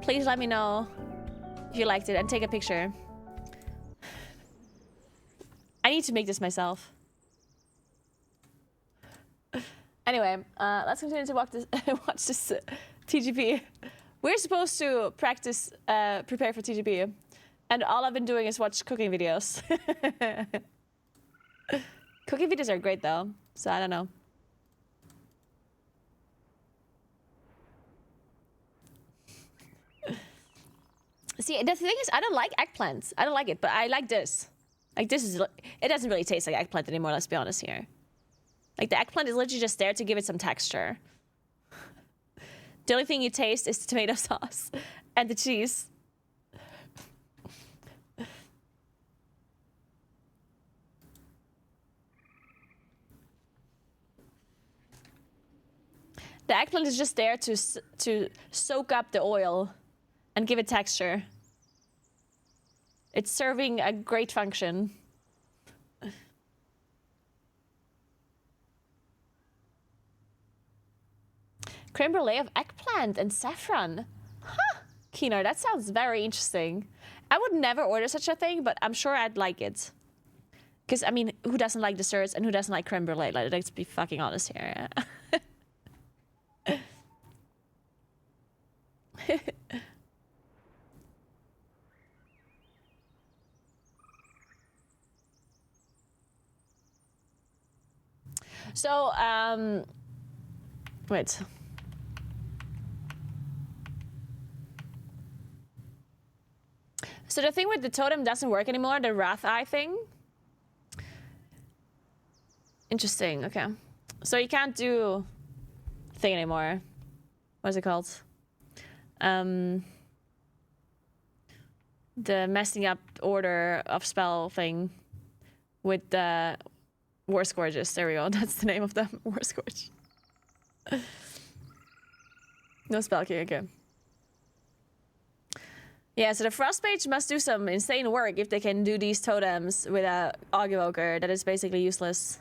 please let me know if you liked it and take a picture. I need to make this myself. Anyway, let's continue to watch this TGP. We're supposed to practice, prepare for TGP, and all I've been doing is watch cooking videos. Cooking videos are great though, so I don't know. See, the thing is, I don't like eggplants. I don't like it, but I like this. Like this is, it doesn't really taste like eggplant anymore, let's be honest here. Like the eggplant is literally just there to give it some texture. The only thing you taste is the tomato sauce and the cheese. The eggplant is just there to soak up the oil and give it texture. It's serving a great function. Creme brulee of eggplant and saffron. Huh, Keener, that sounds very interesting. I would never order such a thing, but I'm sure I'd like it. Because, I mean, who doesn't like desserts and who doesn't like creme brulee? Like, let's be fucking honest here. So, wait. So the thing with the totem doesn't work anymore, the wrath eye thing. Interesting, okay. So you can't do thing anymore. What is it called? The messing up order of spell thing with the War Scourges. There we go. That's the name of them. War Scourge. No spell key, okay. Yeah, so the Frost Mage must do some insane work if they can do these totems with a Aug Evoker that is basically useless.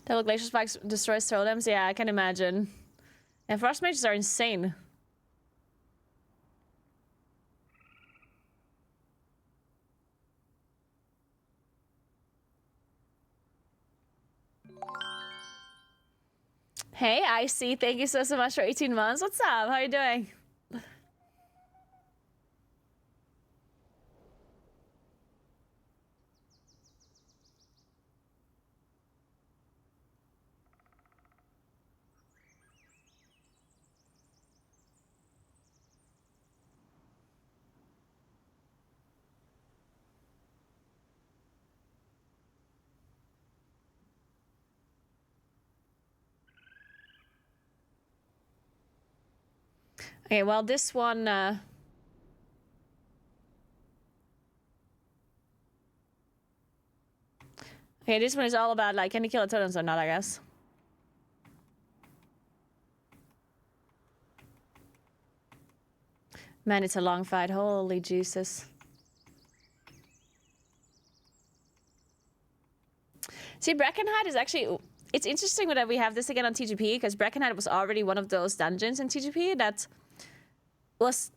Double Glacier Spikes destroys totems? Yeah, I can imagine. And Frost Mages are insane. Hey, Icy, thank you so much for 18 months. What's up? How are you doing? Okay, well, this one... Okay, this one is all about, like, can you kill the totems or not, I guess. Man, it's a long fight. Holy Jesus. See, Breckenhide is actually... It's interesting that we have this again on TGP, because Breckenhide was already one of those dungeons in TGP that was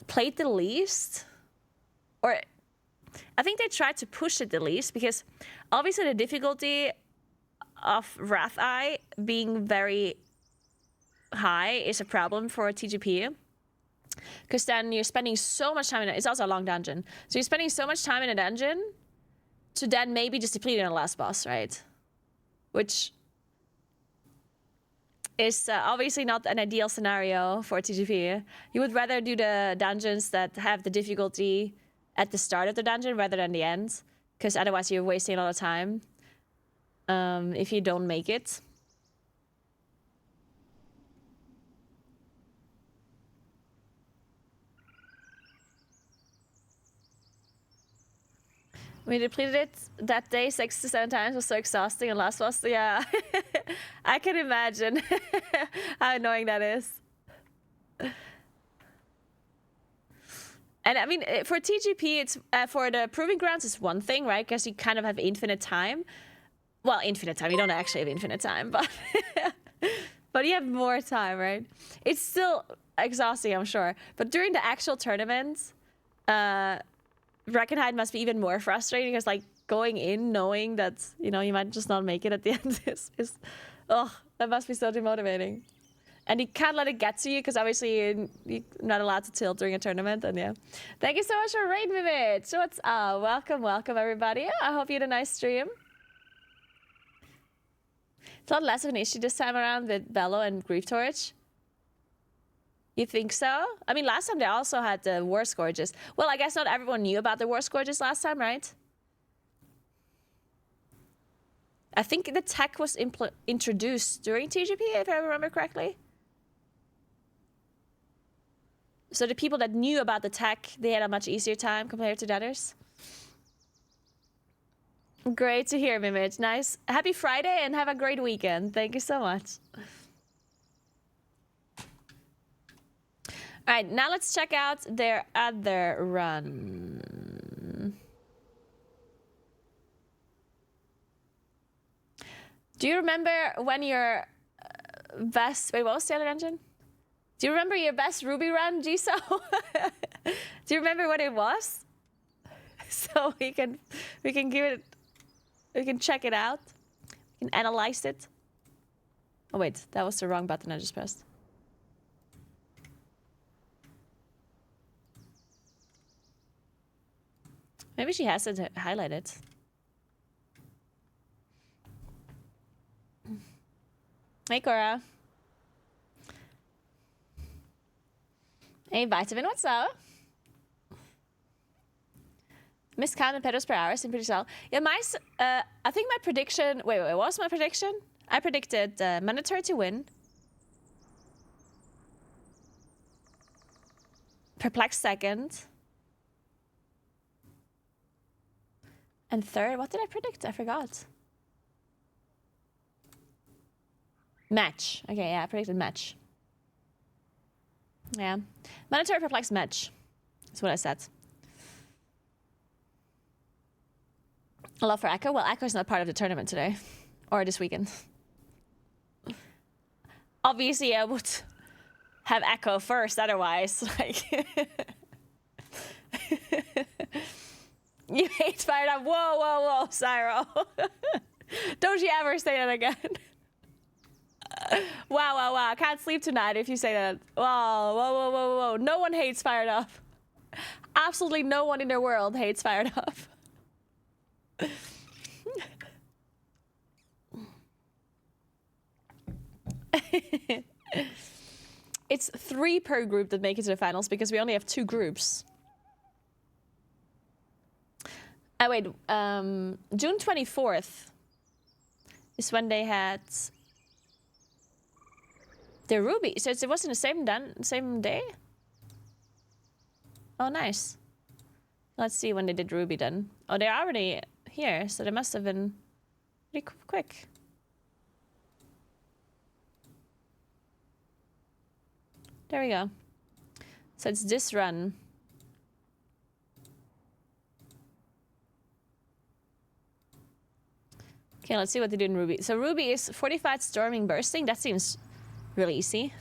played the least. Or I think they tried to push it the least, because obviously the difficulty of Wrath Eye being very high is a problem for TGP. Because then you're spending so much time in it. It's also a long dungeon. So you're spending so much time in a dungeon to then maybe just deplete it in the last boss, right? Which is obviously not an ideal scenario for TGP. You would rather do the dungeons that have the difficulty at the start of the dungeon rather than the end, because otherwise you're wasting a lot of time if you don't make it. We depleted it that day 6 to 7 times. It was so exhausting. And last boss, yeah. I can imagine how annoying that is. And I mean, for TGP, it's for the Proving Grounds, it's one thing, right? Because you kind of have infinite time. Well, infinite time. You don't actually have infinite time, but but you have more time, right? It's still exhausting, I'm sure. But during the actual tournaments, Breckenhide must be even more frustrating, because like going in knowing that, you know, you might just not make it at the end is that must be so demotivating. And you can't let it get to you, because obviously you're not allowed to tilt during a tournament. And yeah, thank you so much for raid Mimit. So what's up? Welcome everybody. I hope you had a nice stream. It's a lot less of an issue this time around with Bellow and Grief Torch. You think so? I mean, last time they also had the War Scourges. Well, I guess not everyone knew about the War Scourges last time, right? I think the tech was introduced during TGP, if I remember correctly. So the people that knew about the tech, they had a much easier time compared to the others. Great to hear, Mimit. Nice. Happy Friday and have a great weekend. Thank you so much. All right, now let's check out their other run. Do you remember when your best... Wait, what was the other engine? Do you remember your best Ruby run, Jisoo? Do you remember what it was? So we can give it... We can check it out. We can analyze it. Oh wait, that was the wrong button I just pressed. Maybe she has it highlighted. Hey, Cora. Hey, Vitamin, what's up? Missed count and pedals per hour, seem pretty solid. Yeah, I think my prediction... Wait, what was my prediction? I predicted Mandatory to win. Perplex second. And third, what did I predict? I forgot. Match. Okay, yeah, I predicted match. Yeah. Mandatory perplex match. That's what I said. A lot for Echo. Well, Echo's not part of the tournament today. Or this weekend. Obviously, I would have Echo first, otherwise, like... You hate fired up. Whoa, whoa, whoa, Cyro. Don't you ever say that again. Wow, wow, wow. I can't sleep tonight if you say that. Wow, whoa, whoa, whoa, whoa. No one hates fired up. Absolutely no one in the world hates fired up. It's 3 per group that make it to the finals because we only have 2 groups. Oh wait, June 24th is when they had the Ruby. So it was in the same day? Oh, nice. Let's see when they did Ruby then. Oh, they're already here, so they must have been pretty quick. There we go. So it's this run. Okay, let's see what they do in Ruby. So Ruby is fortified, storming, bursting. That seems really easy.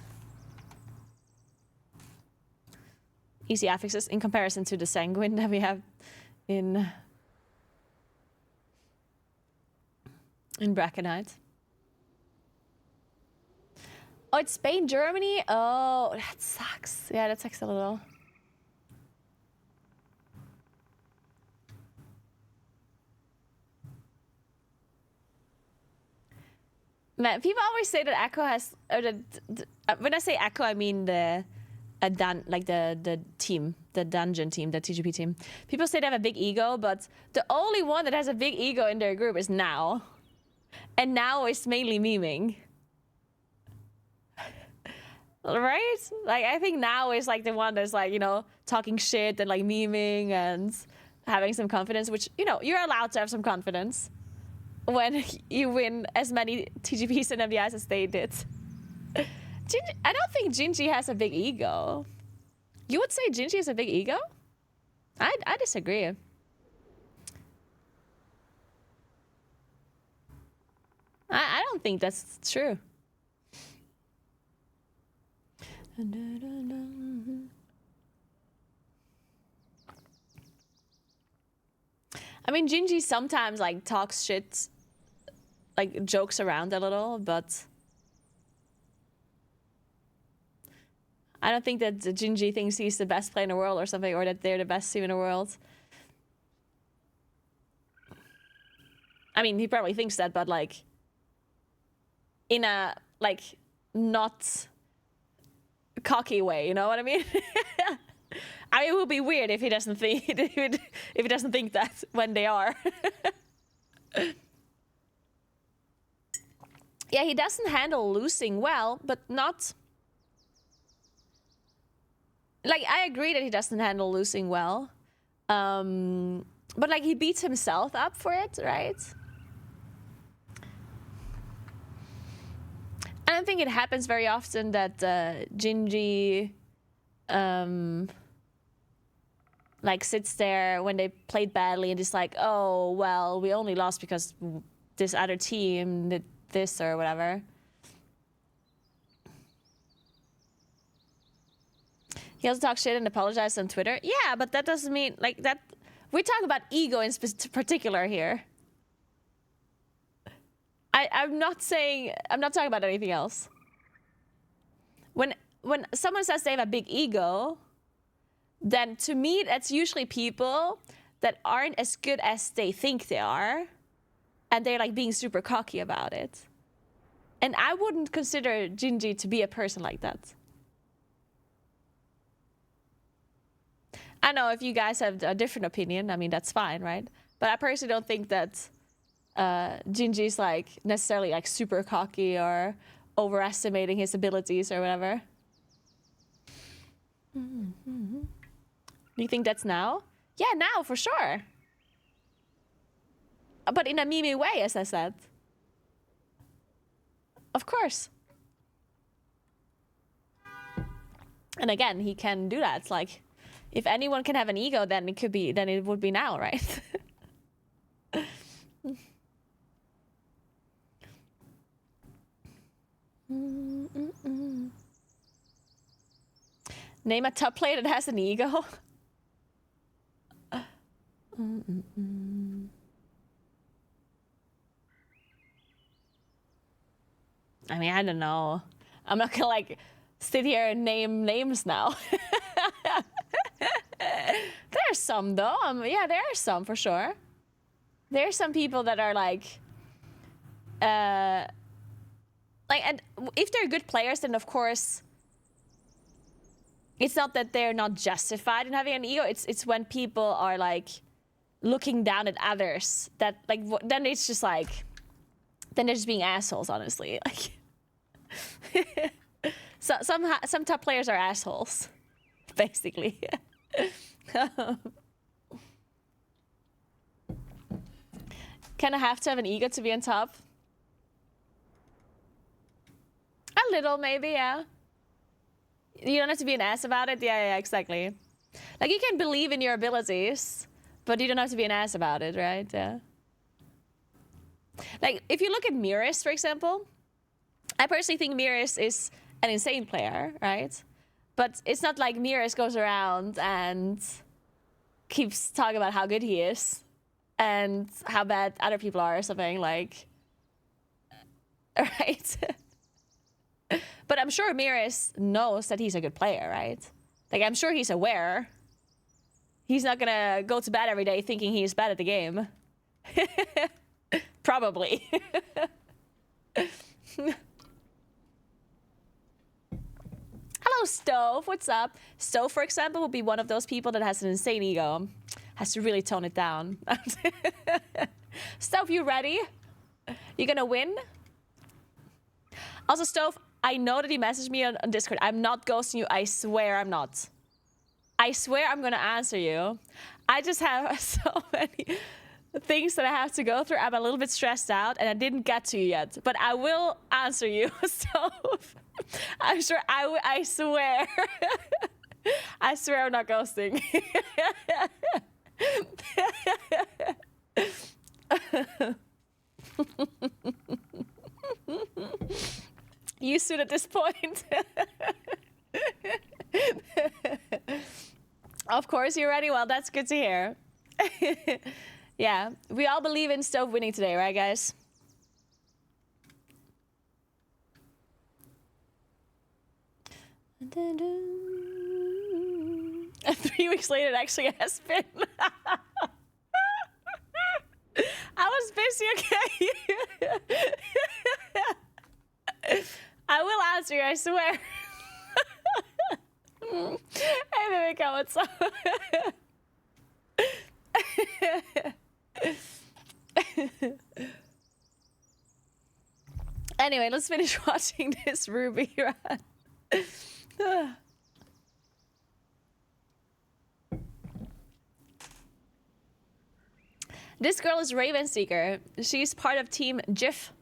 Easy affixes in comparison to the sanguine that we have in Brackenite. Oh, it's Spain, Germany? Oh, that sucks. Yeah, that sucks a little. Man, people always say that Echo has, or when I say Echo, I mean the team, the dungeon team, the TGP team. People say they have a big ego, but the only one that has a big ego in their group is Now. And Now is mainly memeing. Right? Like, I think Now is like the one that's like, you know, talking shit and like memeing and having some confidence, which, you know, you're allowed to have some confidence when you win as many TGPs and MDIs as they did. I don't think Gingy has a big ego. You would say Gingy has a big ego? I disagree. I don't think that's true. I mean, Gingy sometimes like talks shit, like jokes around a little, but I don't think that Gingy thinks he's the best player in the world or something, or that they're the best team in the world. I mean, he probably thinks that, but like in a like not cocky way, you know what I mean? I mean, it would be weird if he doesn't think if he doesn't think that when they are. Yeah, he doesn't handle losing well, but not. Like, I agree that he doesn't handle losing well, but like he beats himself up for it, right? I don't think it happens very often that Gingy like sits there when they played badly and just like, oh, well, we only lost because this other team did this or whatever. He also talks shit and apologizes on Twitter. Yeah, but that doesn't mean like that. We're talking about ego in particular here. I'm not talking about anything else. When someone says they have a big ego, then to me that's usually people that aren't as good as they think they are, and they're like being super cocky about it. And I wouldn't consider Gingy to be a person like that. I know if you guys have a different opinion, I mean, that's fine, right? But I personally don't think that Gingy's like necessarily like super cocky or overestimating his abilities or whatever. Do you think that's now? Yeah, now for sure. But in a meme way, as I said. Of course. And again, he can do that. Like, if anyone can have an ego, then it would be now, right? Name a top player that has an ego. I mean, I don't know. I'm not gonna like sit here and name names now. There's some though. Yeah, there are some for sure. There are some people that are like, and if they're good players, then of course, it's not that they're not justified in having an ego. It's when people are like looking down at others that like then it's just like. Then they're just being assholes, honestly. Like, so some top players are assholes, basically. Kind of have to have an ego to be on top. A little, maybe, yeah. You don't have to be an ass about it. Yeah, exactly. Like you can believe in your abilities, but you don't have to be an ass about it, right? Yeah. Like, if you look at Miris, for example, I personally think Miris is an insane player, right? But it's not like Miris goes around and keeps talking about how good he is and how bad other people are or something, like, right? But I'm sure Miris knows that he's a good player, right? Like, I'm sure he's aware. He's not gonna go to bed every day thinking he's bad at the game. Probably. Hello, Stove. What's up? Stove, for example, will be one of those people that has an insane ego. Has to really tone it down. Stove, you ready? You gonna win? Also, Stove, I know that he messaged me on Discord. I'm not ghosting you. I swear I'm not. I swear I'm gonna answer you. I just have so many things that I have to go through. I'm a little bit stressed out and I didn't get to you yet, but I will answer you. So I'm sure I swear. I swear I'm not ghosting. You soon at this point. Of course you're ready. Well, that's good to hear. Yeah, we all believe in Stove winning today, right, guys? And 3 weeks later, it actually has been. I was busy, okay? I will answer you, I swear. Hey, Viveka, what's up? Anyway, let's finish watching this Ruby run. This girl is Ravenseeker. She's part of Team GIF.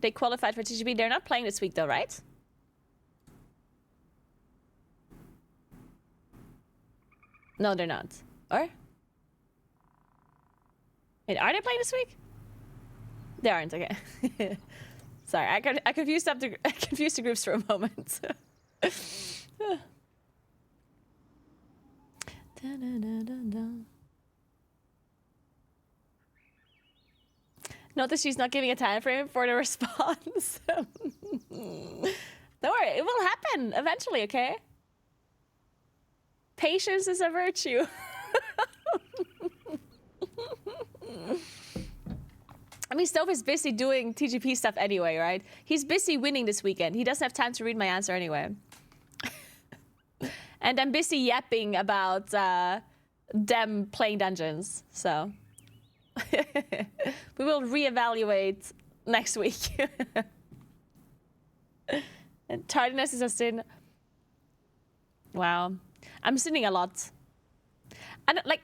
They qualified for TGP. They're not playing this week though, right? No, they're not. Or? Wait, are they playing this week? They aren't, okay. Sorry, I confused the groups for a moment. Notice she's not giving a time frame for the response. Don't worry, it will happen eventually, okay? Patience is a virtue. I mean, Stove is busy doing TGP stuff anyway, right? He's busy winning this weekend. He doesn't have time to read my answer anyway. And I'm busy yapping about them playing dungeons, so. We will reevaluate next week. And tardiness is a sin. Wow. I'm sitting a lot. And like,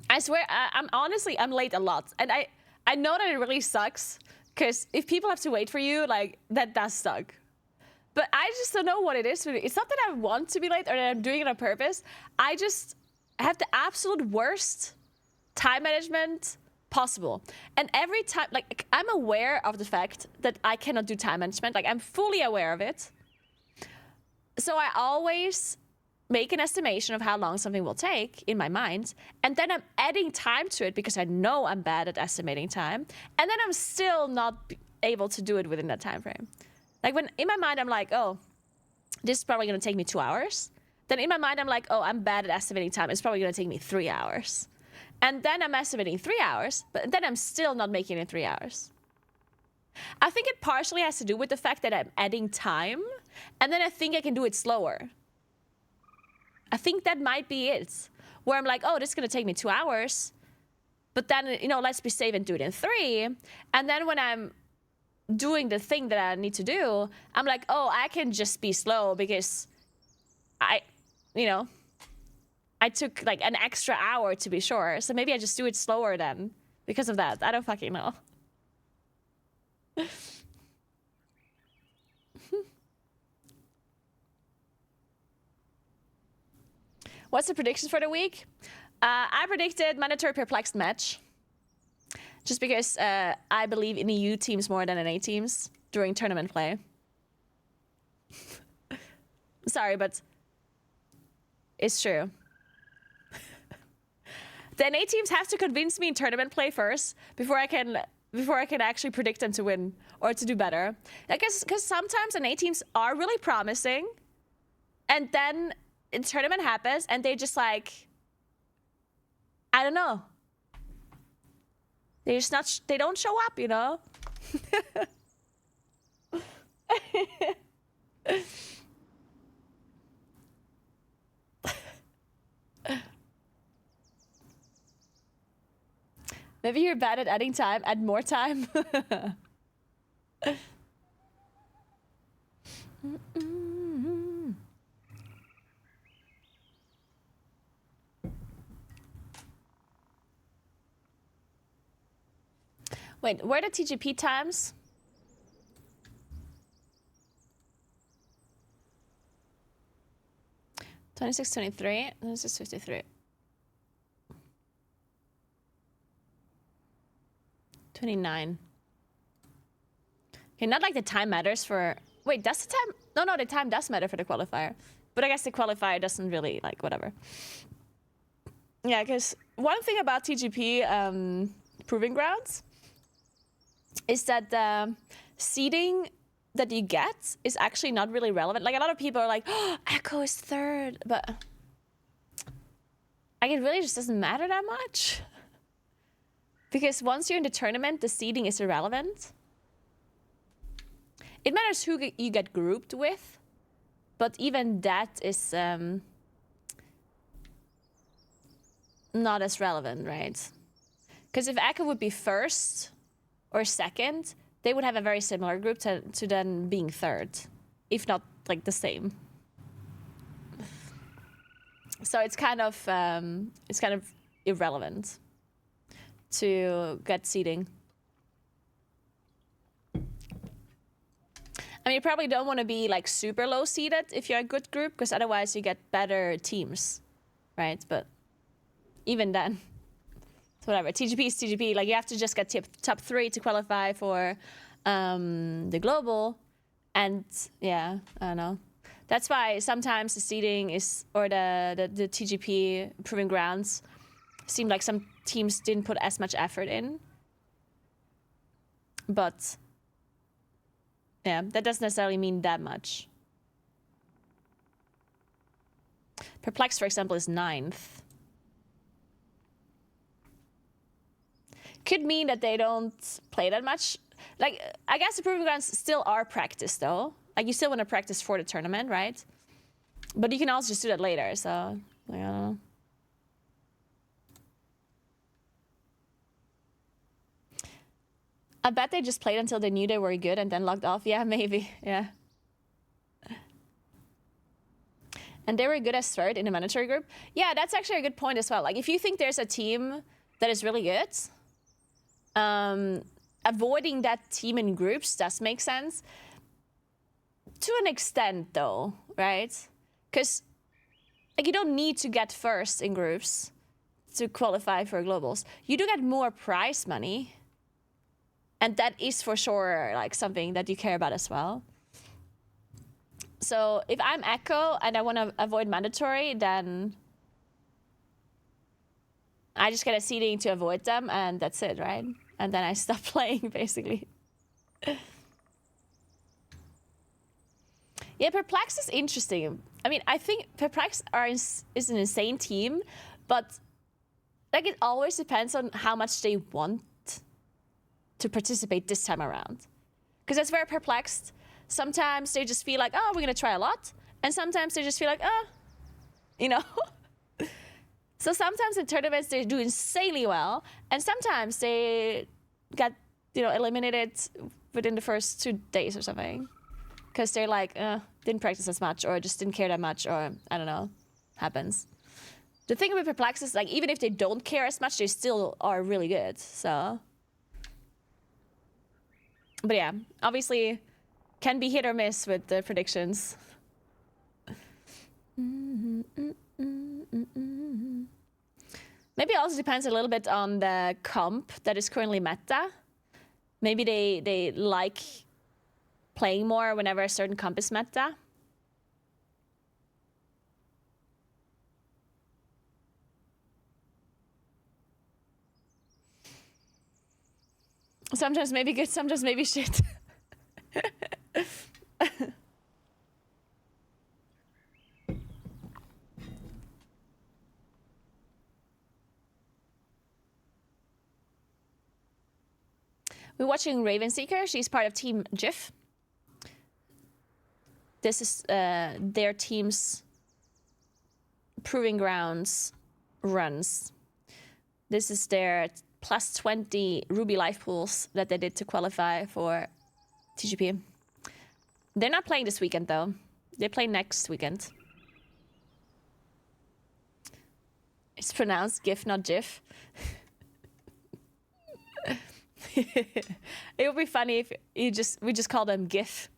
I swear, I'm late a lot. And I know that it really sucks, because if people have to wait for you, like, that does suck. But I just don't know what it is. It's not that I want to be late or that I'm doing it on purpose. I just have the absolute worst time management possible. And every time, like, I'm aware of the fact that I cannot do time management. Like, I'm fully aware of it. So I always make an estimation of how long something will take in my mind, and then I'm adding time to it because I know I'm bad at estimating time, and then I'm still not able to do it within that time frame. Like, when in my mind I'm like, oh, this is probably going to take me 2 hours. Then in my mind I'm like, oh, I'm bad at estimating time. It's probably going to take me 3 hours. And then I'm estimating 3 hours, but then I'm still not making it 3 hours. I think it partially has to do with the fact that I'm adding time, and then I think I can do it slower. I think that might be it. Where I'm like, oh, this is going to take me 2 hours. But then, you know, let's be safe and do it in 3. And then when I'm doing the thing that I need to do, I'm like, oh, I can just be slow because I took like an extra hour to be sure. So maybe I just do it slower then because of that. I don't fucking know. What's the predictions for the week? I predicted mandatory perplexed match. Just because I believe in EU teams more than in A teams during tournament play. Sorry, but it's true. The NA teams have to convince me in tournament play first before I can actually predict them to win or to do better. I guess because sometimes NA teams are really promising, and then the tournament happens and they just like, I don't know. They just not. They don't show up, you know. Maybe you're bad at adding time. Add more time. Wait, where are the TGP times? (26:23), 26:53. 29. Okay, not like the time matters for... Wait, does the time... No, the time does matter for the qualifier. But I guess the qualifier doesn't really, like, whatever. Yeah, because one thing about TGP Proving Grounds is that the seeding that you get is actually not really relevant. Like, a lot of people are like, oh, Echo is third. But like, it really just doesn't matter that much. Because once you're in the tournament, the seeding is irrelevant. It matters who you get grouped with, but even that is not as relevant, right? Because if Echo would be first or second, they would have a very similar group to then being third, if not like the same. So it's kind of irrelevant to get seeding. I mean, you probably don't want to be like super low seeded if you're a good group, because otherwise you get better teams, right? But even then, it's whatever. TGP is TGP. Like, you have to just get top 3 to qualify for the global. And yeah, I don't know. That's why sometimes the seeding is, or the TGP Proving Grounds seemed like some teams didn't put as much effort in. But yeah, that doesn't necessarily mean that much. Perplexed, for example, is 9th. Could mean that they don't play that much. Like, I guess the Proving Grounds still are practice, though. Like, you still want to practice for the tournament, right? But you can also just do that later, so, like, I don't know. I bet they just played until they knew they were good and then logged off. Yeah, maybe. Yeah. And they were good as third in the mandatory group. Yeah, that's actually a good point as well. Like, if you think there's a team that is really good, avoiding that team in groups does make sense. To an extent, though, right? Because, like, you don't need to get first in groups to qualify for globals. You do get more prize money. And that is for sure, like, something that you care about as well. So if I'm Echo and I want to avoid mandatory, then I just get a seeding to avoid them, and that's it, right? And then I stop playing, basically. Yeah, Perplex is interesting. I mean, I think Perplex is an insane team, but like it always depends on how much they want to participate this time around. Because that's very Perplexed. Sometimes they just feel like, oh, we're going to try a lot. And sometimes they just feel like, oh, you know? So sometimes in tournaments they do insanely well. And sometimes they get, you know, eliminated within the first 2 days or something. Because they're like, didn't practice as much or just didn't care that much or, I don't know, happens. The thing with Perplex is, like, even if they don't care as much, they still are really good, so. But yeah, obviously, can be hit or miss with the predictions. Maybe it also depends a little bit on the comp that is currently meta. Maybe they like playing more whenever a certain comp is meta. Sometimes maybe good, sometimes maybe shit. We're watching Ravenseeker. She's part of Team GIF. This is their team's Proving Grounds runs. This is their plus 20 Ruby life pools that they did to qualify for TGP. They're not playing this weekend, though. They play next weekend. It's pronounced GIF, not GIF. It would be funny if we just call them GIF.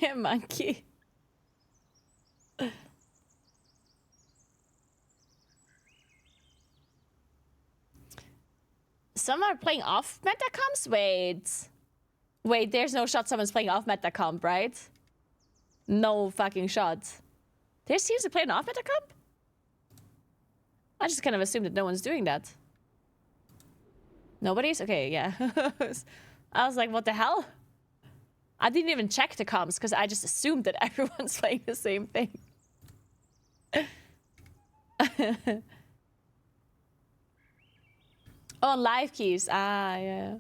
Yeah, monkey. Some are playing off meta comps? Wait, there's no shot someone's playing off meta comp, right? No fucking shot. There's teams that play an off meta comp? I just kind of assumed that no one's doing that. Nobody's? Okay, yeah. I was like, what the hell? I didn't even check the comps because I just assumed that everyone's playing the same thing. Oh, live keys. Ah, yeah.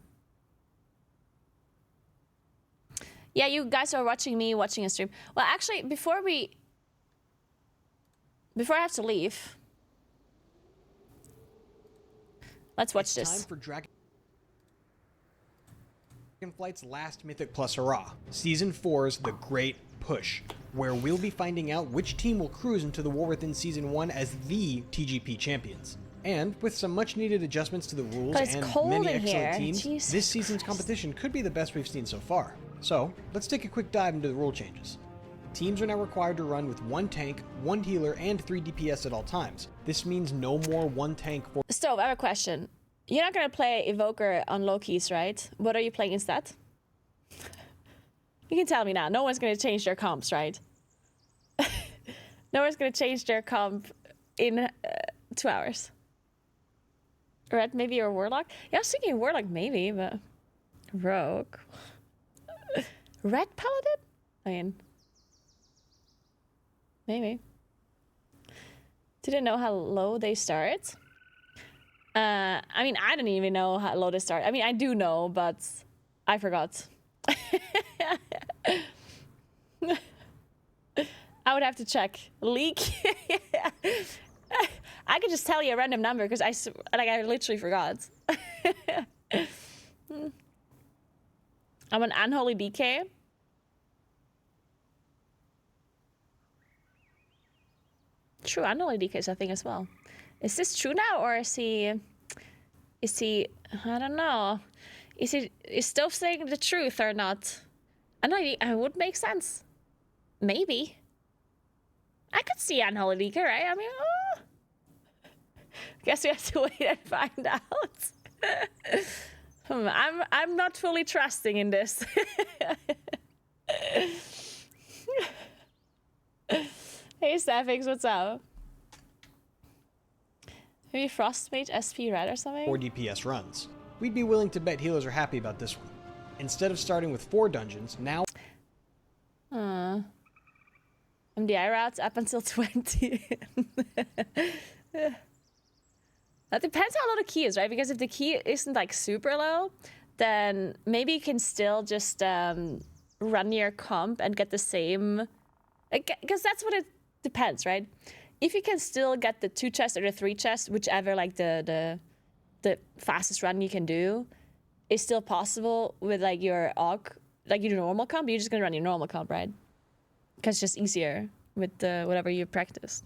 Yeah, you guys are watching me watching a stream. Well, actually, before I have to leave, let's watch this. Time for Dragonflight's last Mythic Plus hurrah, Season 4's The Great Push, where we'll be finding out which team will cruise into the war within Season 1 as the TGP champions. And with some much needed adjustments to the rules and many excellent teams, this season's competition could be the best we've seen so far. So, let's take a quick dive into the rule changes. Teams are now required to run with 1 tank, 1 healer, and 3 DPS at all times. This means no more 1 tank for— Stove, I have a question. You're not gonna play Evoker on low keys, right? What are you playing instead? You can tell me now. No one's gonna change their comps, right? No one's gonna change their comp in 2 hours. Red, maybe, or Warlock? Yeah, I was thinking Warlock, maybe, but Rogue. Red Paladin? I mean, maybe. Didn't know how low they start. I mean, I don't even know how low they start. I mean, I do know, but I forgot. I would have to check. Leak? I could just tell you a random number because I literally forgot. I'm an unholy DK. True, unholy DK is a thing as well. Is this true now, or is he, I don't know. Is Stove saying the truth or not? I know it would make sense. Maybe. I could see unholy DK, right? I mean, guess we have to wait and find out. I'm not fully trusting in this. Hey Staffix, what's up? Maybe Frostmage SP Red or something? 4 DPS runs. We'd be willing to bet healers are happy about this one. Instead of starting with 4 dungeons, now MDI routes up until 20. That depends how low the key is, right? Because if the key isn't like super low, then maybe you can still just run your comp and get the same. Because that's what it depends, right? If you can still get the 2 chests or the 3 chests, whichever like the fastest run you can do, is still possible with like your like your normal comp. You're just gonna run your normal comp, right? Because it's just easier with whatever you practiced.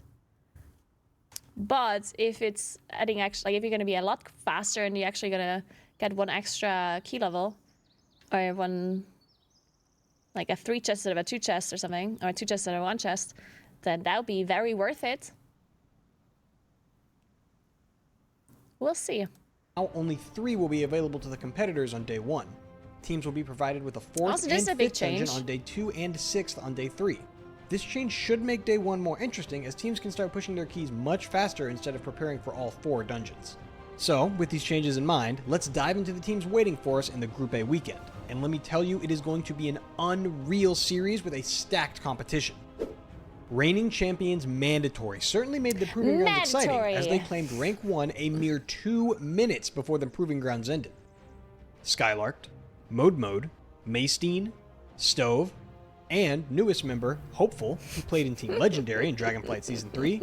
But if it's adding actually, like if you're gonna be a lot faster and you're actually gonna get 1 extra key level, or 1, like a 3 chest instead of a 2 chest or something, or 2 chests instead of 1 chest, then that would be very worth it. We'll see. Now only 3 will be available to the competitors on day 1. Teams will be provided with a 4th Also, and this is a big 5th dungeon change. on day 2 and 6th on day 3. This change should make day 1 more interesting, as teams can start pushing their keys much faster instead of preparing for all 4 dungeons. So, with these changes in mind, let's dive into the teams waiting for us in the Group A weekend. And let me tell you, it is going to be an unreal series with a stacked competition. Reigning Champions Mandatory certainly made the Proving Grounds exciting, as they claimed rank 1 a mere 2 minutes before the Proving Grounds ended. Skylarked, Mode, Maystine, Stove, and newest member, Hopeful, who played in Team Legendary in Dragonflight Season 3,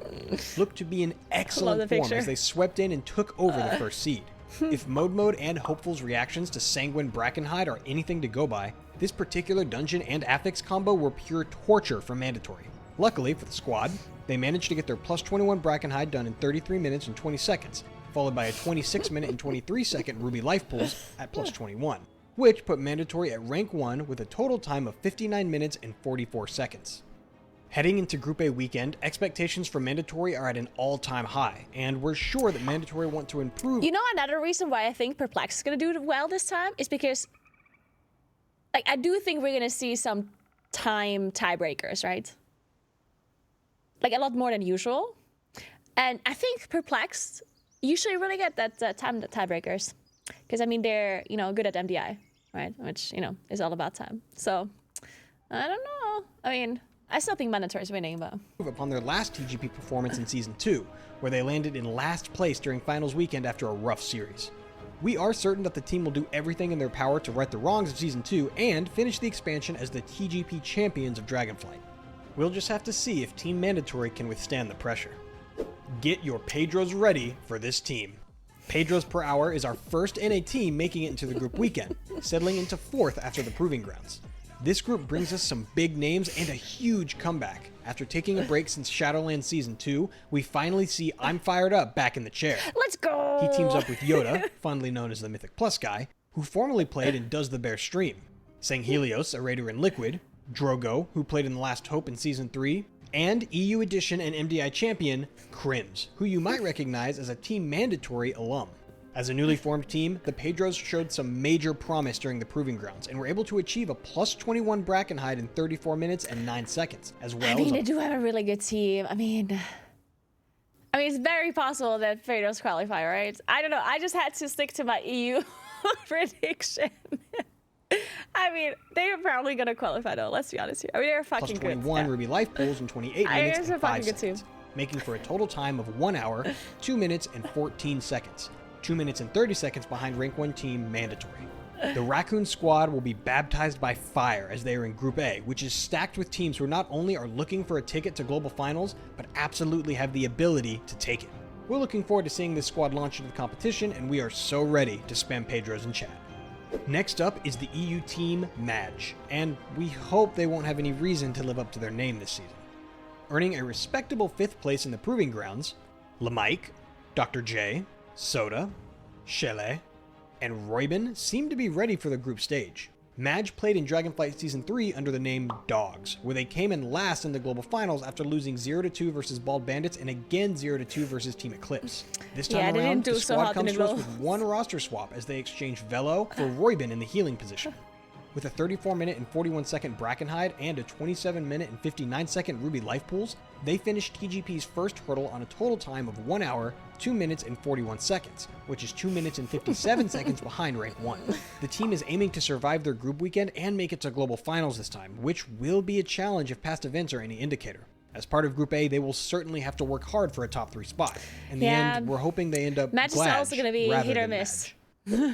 looked to be in excellent form as they swept in and took over the first seed. If Mode and Hopeful's reactions to Sanguine Brackenhide are anything to go by, this particular dungeon and affix combo were pure torture for Mandatory. Luckily for the squad, they managed to get their plus 21 Brackenhide done in 33 minutes and 20 seconds, followed by a 26 minute and 23 second Ruby Life Pulls at plus 21. Which put Mandatory at rank 1 with a total time of 59 minutes and 44 seconds. Heading into Group A weekend, expectations for Mandatory are at an all-time high, and we're sure that Mandatory want to improve. You know, another reason why I think Perplex is gonna do well this time is because, like, I do think we're gonna see some time tiebreakers, right? Like a lot more than usual, and I think Perplexed usually really get that time tiebreakers, because I mean they're good at MDI. Right, which, is all about time. So, I don't know. I mean, I still think Mandatory is winning, but... upon their last TGP performance in Season 2, where they landed in last place during Finals weekend after a rough series. We are certain that the team will do everything in their power to right the wrongs of Season 2 and finish the expansion as the TGP champions of Dragonflight. We'll just have to see if Team Mandatory can withstand the pressure. Get your Pedros ready for this team. Pedros per hour is our first NA team making it into the group weekend, settling into 4th after the Proving Grounds. This group brings us some big names and a huge comeback. After taking a break since Shadowlands Season 2, we finally see I'm Fired Up back in the chair. Let's go! He teams up with Yoda, fondly known as the Mythic Plus guy, who formerly played in Does the Bear Stream, Sanghelios, a raider in Liquid, Drogo, who played in The Last Hope in Season 3, and EU Edition and MDI champion, Crims, who you might recognize as a Team Mandatory alum. As a newly formed team, the Pedros showed some major promise during the Proving Grounds and were able to achieve a plus 21 Brackenhide in 34 minutes and 9 seconds, as well as they do have a really good team. I mean, it's very possible that Pedros qualify, right? I don't know. I just had to stick to my EU prediction. I mean, they are probably going to qualify, though. Let's be honest here. I mean, they're fucking plus good. 21 Ruby Life Pools in 28 minutes and 5 seconds, making for a total time of 1 hour, 2 minutes, and 14 seconds. 2 minutes and 30 seconds behind Rank 1 team Mandatory. The Raccoon squad will be baptized by fire as they are in Group A, which is stacked with teams who not only are looking for a ticket to global finals, but absolutely have the ability to take it. We're looking forward to seeing this squad launch into the competition, and we are so ready to spam Pedros in chat. Next up is the EU team Madge, and we hope they won't have any reason to live up to their name this season. Earning a respectable 5th place in the Proving Grounds, Lamike, Dr. J, Soda, Shele, and Roybin seem to be ready for the group stage. Madge played in Dragonflight Season 3 under the name Dogs, where they came in last in the global finals after losing 0-2 versus Bald Bandits and again 0-2 versus Team Eclipse. This time around, the squad comes to us with one roster swap as they exchange Velo for Roybin in the healing position. With a 34-minute and 41-second Brackenhide and a 27-minute and 59-second Ruby Life Pools, they finished TGP's first hurdle on a total time of 1 hour, 2 minutes, and 41 seconds, which is 2 minutes and 57 seconds behind Rank 1. The team is aiming to survive their group weekend and make it to global finals this time, which will be a challenge if past events are any indicator. As part of Group A, they will certainly have to work hard for a top 3 spot. In the end, we're hoping they end up Match is also going to be hit or miss.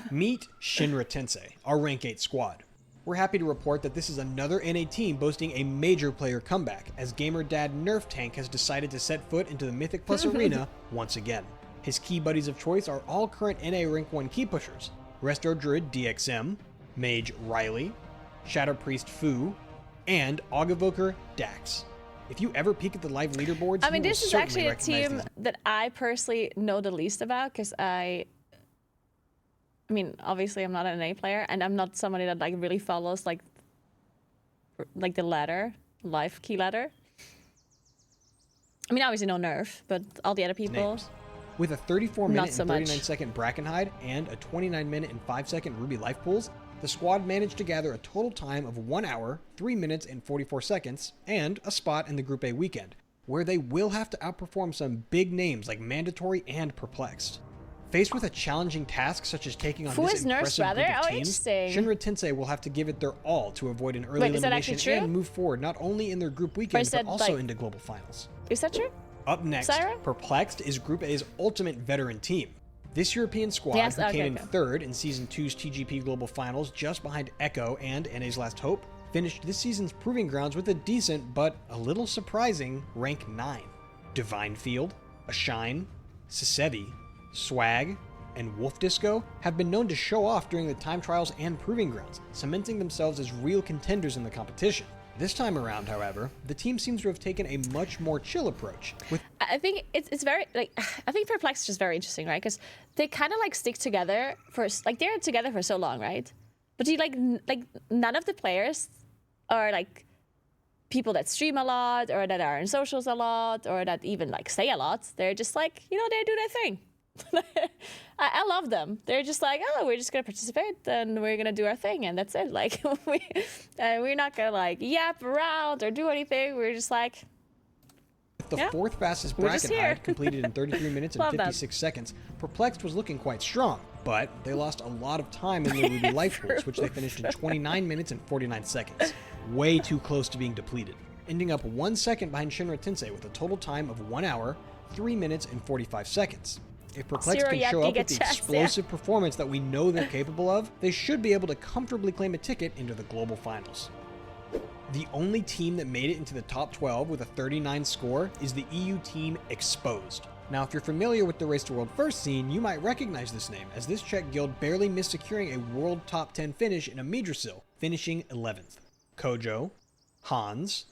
Meet Shinra Tensei, our Rank 8 squad. We're happy to report that this is another NA team boasting a major player comeback, as gamer dad Nerf Tank has decided to set foot into the Mythic Plus arena once again. His key buddies of choice are all current NA Rank 1 key pushers, Resto Druid DXM, Mage Riley, Shadow Priest Fu, and Augavoker Dax. If you ever peek at the live leaderboards, this is actually a team that I personally know the least about, because obviously I'm not an NA player, and I'm not somebody that really follows like the ladder, live key ladder. I mean, obviously no Nerf, but all the other people. Names. With a 34-minute and 39-second Brackenhide and a 29-minute and 5-second Ruby Life Pools, the squad managed to gather a total time of 1 hour, 3 minutes, and 44 seconds, and a spot in the Group A weekend, where they will have to outperform some big names like Mandatory and Perplexed. Faced with a challenging task such as taking on this impressive group of teams, Shinra Tensei will have to give it their all to avoid an early elimination and move forward not only in their group weekend, but also into global finals. Is that true? Up next, Perplexed is Group A's ultimate veteran team. This European squad, who came in third in Season 2's TGP Global Finals just behind Echo and NA's Last Hope, finished this season's Proving Grounds with a decent, but a little surprising, rank 9. Divine Field, Ashine, Sisevi, Swag, and Wolf Disco have been known to show off during the time trials and Proving Grounds, cementing themselves as real contenders in the competition. This time around, however, the team seems to have taken a much more chill approach. I think it's very, I think Perplexed is just very interesting, right? Because they kind of stick together for, they're together for so long, right? But none of the players are people that stream a lot, or that are in socials a lot, or that even say a lot. They're just they do their thing. I love them. They're just we're just gonna participate and we're gonna do our thing, and that's it. We're not gonna yap around or do anything. We're just the fourth fastest Brackenhide, completed in 33 minutes and 56 seconds, Perplexed was looking quite strong, but they lost a lot of time in the Ruby Life Pools, which they finished in 29 minutes and 49 seconds. Way too close to being depleted, ending up 1 second behind Shinra Tensei with a total time of 1 hour, 3 minutes, and 45 seconds. If Perplexed can show up with the explosive performance that we know they're capable of, they should be able to comfortably claim a ticket into the global finals. The only team that made it into the top 12 with a 39 score is the EU team Exposed. Now, if you're familiar with the Race to World First scene, you might recognize this name, as this Czech guild barely missed securing a world top 10 finish in a Madrasil, finishing 11th. Kojo, Hans,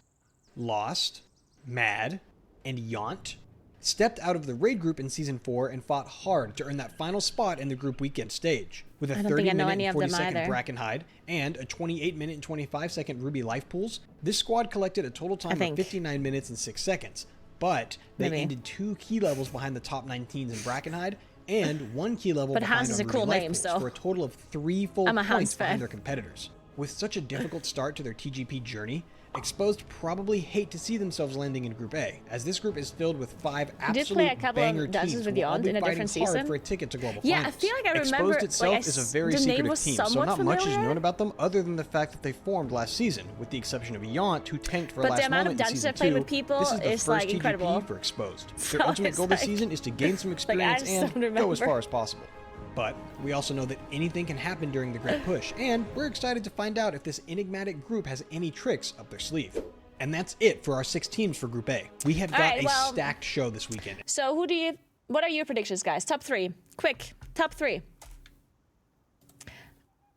Lost, Mad, and Yont stepped out of the raid group in Season 4 and fought hard to earn that final spot in the group weekend stage. With a 30-minute and 40-second Brackenhide and a 28-minute and 25-second Ruby Life Pools, this squad collected a total time of 59 minutes and 6 seconds. But they ended 2 key levels behind the top 19s in Brackenhide and 1 key level But behind Hans is on a cool Ruby Life name, Pools so for a total of 3 full I'm a Hans points behind fan. their competitors. With such a difficult start to their TGP journey, Exposed probably hate to see themselves landing in Group A, as this group is filled with 5 did absolute play a couple banger of dances teams with who will all Yond be in a fighting different hard season. for a ticket to global Yeah, I finals. feel like I remember. Exposed itself like, is a very the name secretive was team, so somewhat not much is familiar. known about them other than the fact that they formed last season, with the exception of Yont, who tanked for But last the amount of moment in dances season I played 2. with people This is the is, first like, TGP incredible. for Exposed. So Their ultimate it's goal this like- season is to gain some I experience just and don't go as remember. far as possible. But we also know that anything can happen during the Great Push, and we're excited to find out if this enigmatic group has any tricks up their sleeve. And that's it for our 6 teams for Group A. We have got Alright, a well- stacked show this weekend. So what are your predictions, guys? Top 3. Quick. Top 3.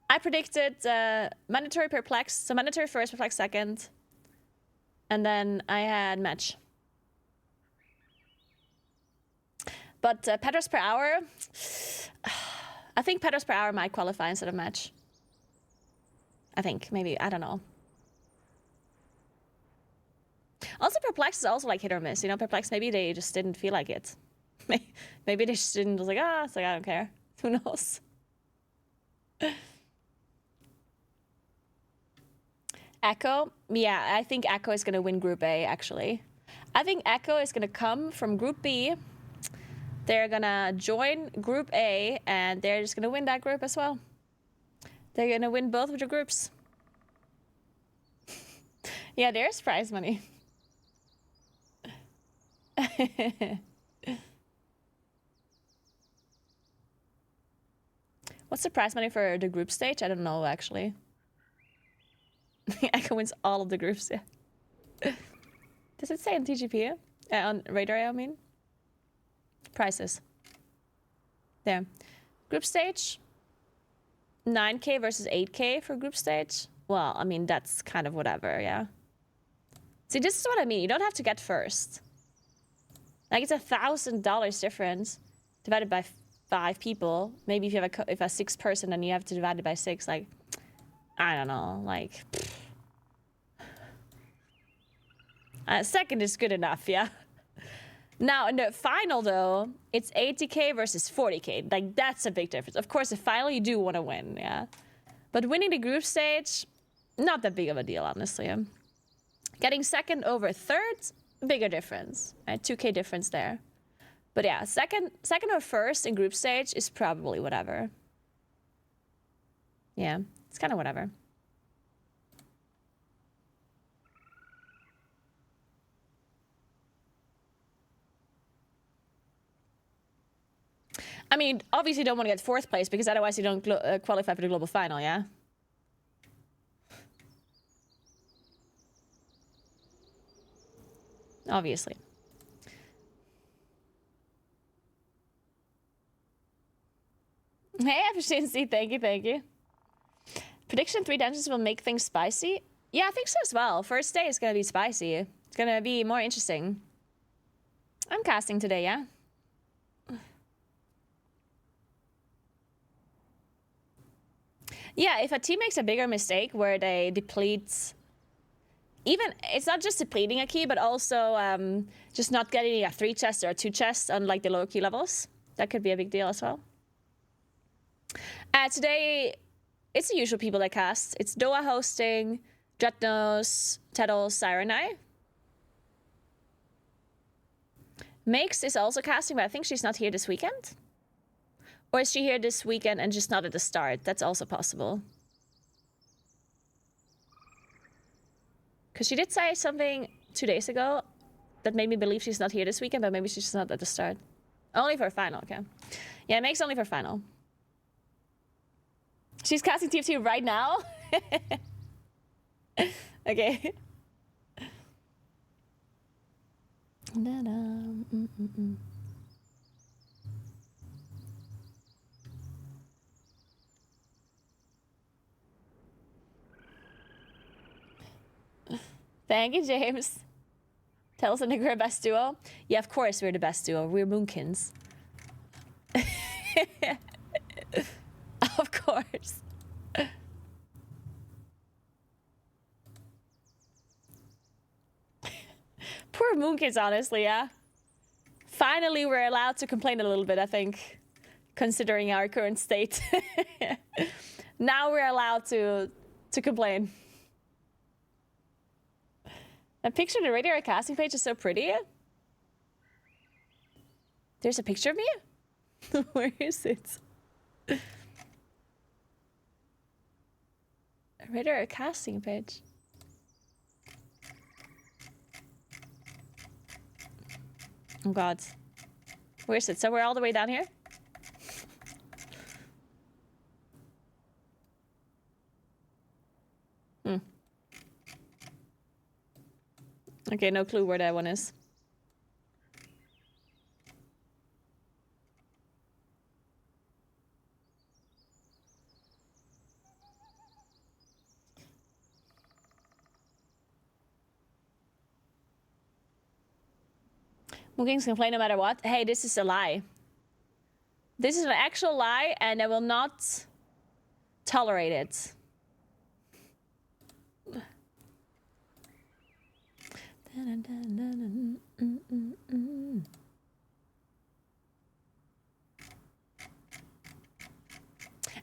I predicted mandatory perplex. So mandatory first, perplex second. And then I had match. But petros per hour, I think petros per hour might qualify instead of match. I think, maybe, I don't know. Also, perplex is also like hit or miss. You know, perplex, maybe they just didn't feel like it. Maybe they just didn't, was like, it's like, I don't care. Who knows? Echo, yeah, I think Echo is going to win Group A, actually. I think Echo is going to come from Group B. They're going to join Group A, and they're just going to win that group as well. They're going to win both of the groups. Yeah, there's prize money. What's the prize money for the group stage? I don't know, actually. Echo wins all of the groups, yeah. Does it say on TGP? On Radar, I mean? Prices. There. Group stage. 9K versus 8K for group stage. Well, I mean, that's kind of whatever, yeah. See, this is what I mean. You don't have to get first. Like, it's $1,000 difference divided by 5 people. Maybe if you have if a 6 person, then you have to divide it by 6. Like, I don't know. Like, second is good enough, yeah. Now, in the final, though, it's 80K versus 40K. Like, that's a big difference. Of course, the final, you do want to win, yeah. But winning the group stage, not that big of a deal, honestly. Getting second over third, bigger difference. Right? 2K difference there. But yeah, second or first in group stage is probably whatever. Yeah, it's kind of whatever. I mean, obviously you don't want to get 4th place because otherwise you don't qualify for the global final, yeah? Obviously. Hey, efficiency, thank you. Prediction 3 dungeons will make things spicy? Yeah, I think so as well. First day is gonna be spicy. It's gonna be more interesting. I'm casting today, yeah? Yeah, if a team makes a bigger mistake where they deplete... Even, it's not just depleting a key, but also just not getting a 3 chest or a 2 chest on like the lower key levels. That could be a big deal as well. Today, it's the usual people that cast. It's Doa hosting, Dretnos, Teddles, Sirenai. Makes is also casting, but I think she's not here this weekend. Or is she here this weekend and just not at the start? That's also possible. Because she did say something 2 days ago that made me believe she's not here this weekend, but maybe she's just not at the start. Only for final, okay. Yeah, Makes only for final. She's casting TF2 right now? Okay. Thank you, James. Tell us, Naguura best duo? Yeah, of course we're the best duo. We're Moonkins. Of course. Poor Moonkins, honestly, yeah. Finally, we're allowed to complain a little bit, I think. considering our current state. Now we're allowed to complain. That picture on the radio casting page is so pretty. There's a picture of me? Where is it? Radio casting page. Oh god. Where is it? So we're all the way down here? Okay, no clue where that one is. Mookings complain no matter what. Hey, this is a lie. This is an actual lie, and I will not tolerate it.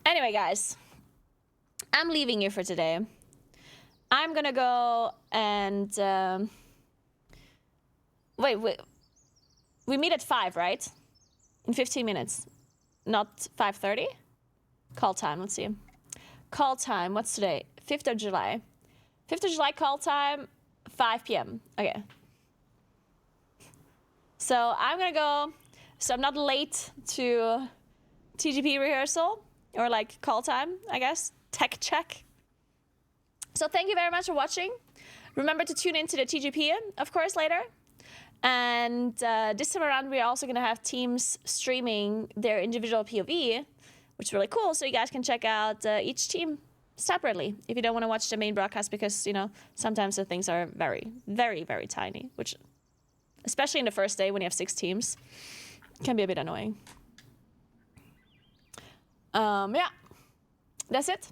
Anyway, guys, I'm leaving you for today. I'm gonna go and wait. We meet at 5, right? In 15 minutes, not 5:30. Call time. Let's see. Call time. What's today? 5th of July. 5th of July call time. 5 p.m. Okay. So I'm gonna go. So I'm not late to TGP rehearsal or like call time, I guess. Tech check. So thank you very much for watching. Remember to tune into the TGP, of course, later. And this time around, we're also gonna have teams streaming their individual POV, which is really cool. So you guys can check out each team separately if you don't want to watch the main broadcast, because you know sometimes the things are very, very, very tiny, which especially in the first day when you have 6 teams can be a bit annoying. Yeah, that's it.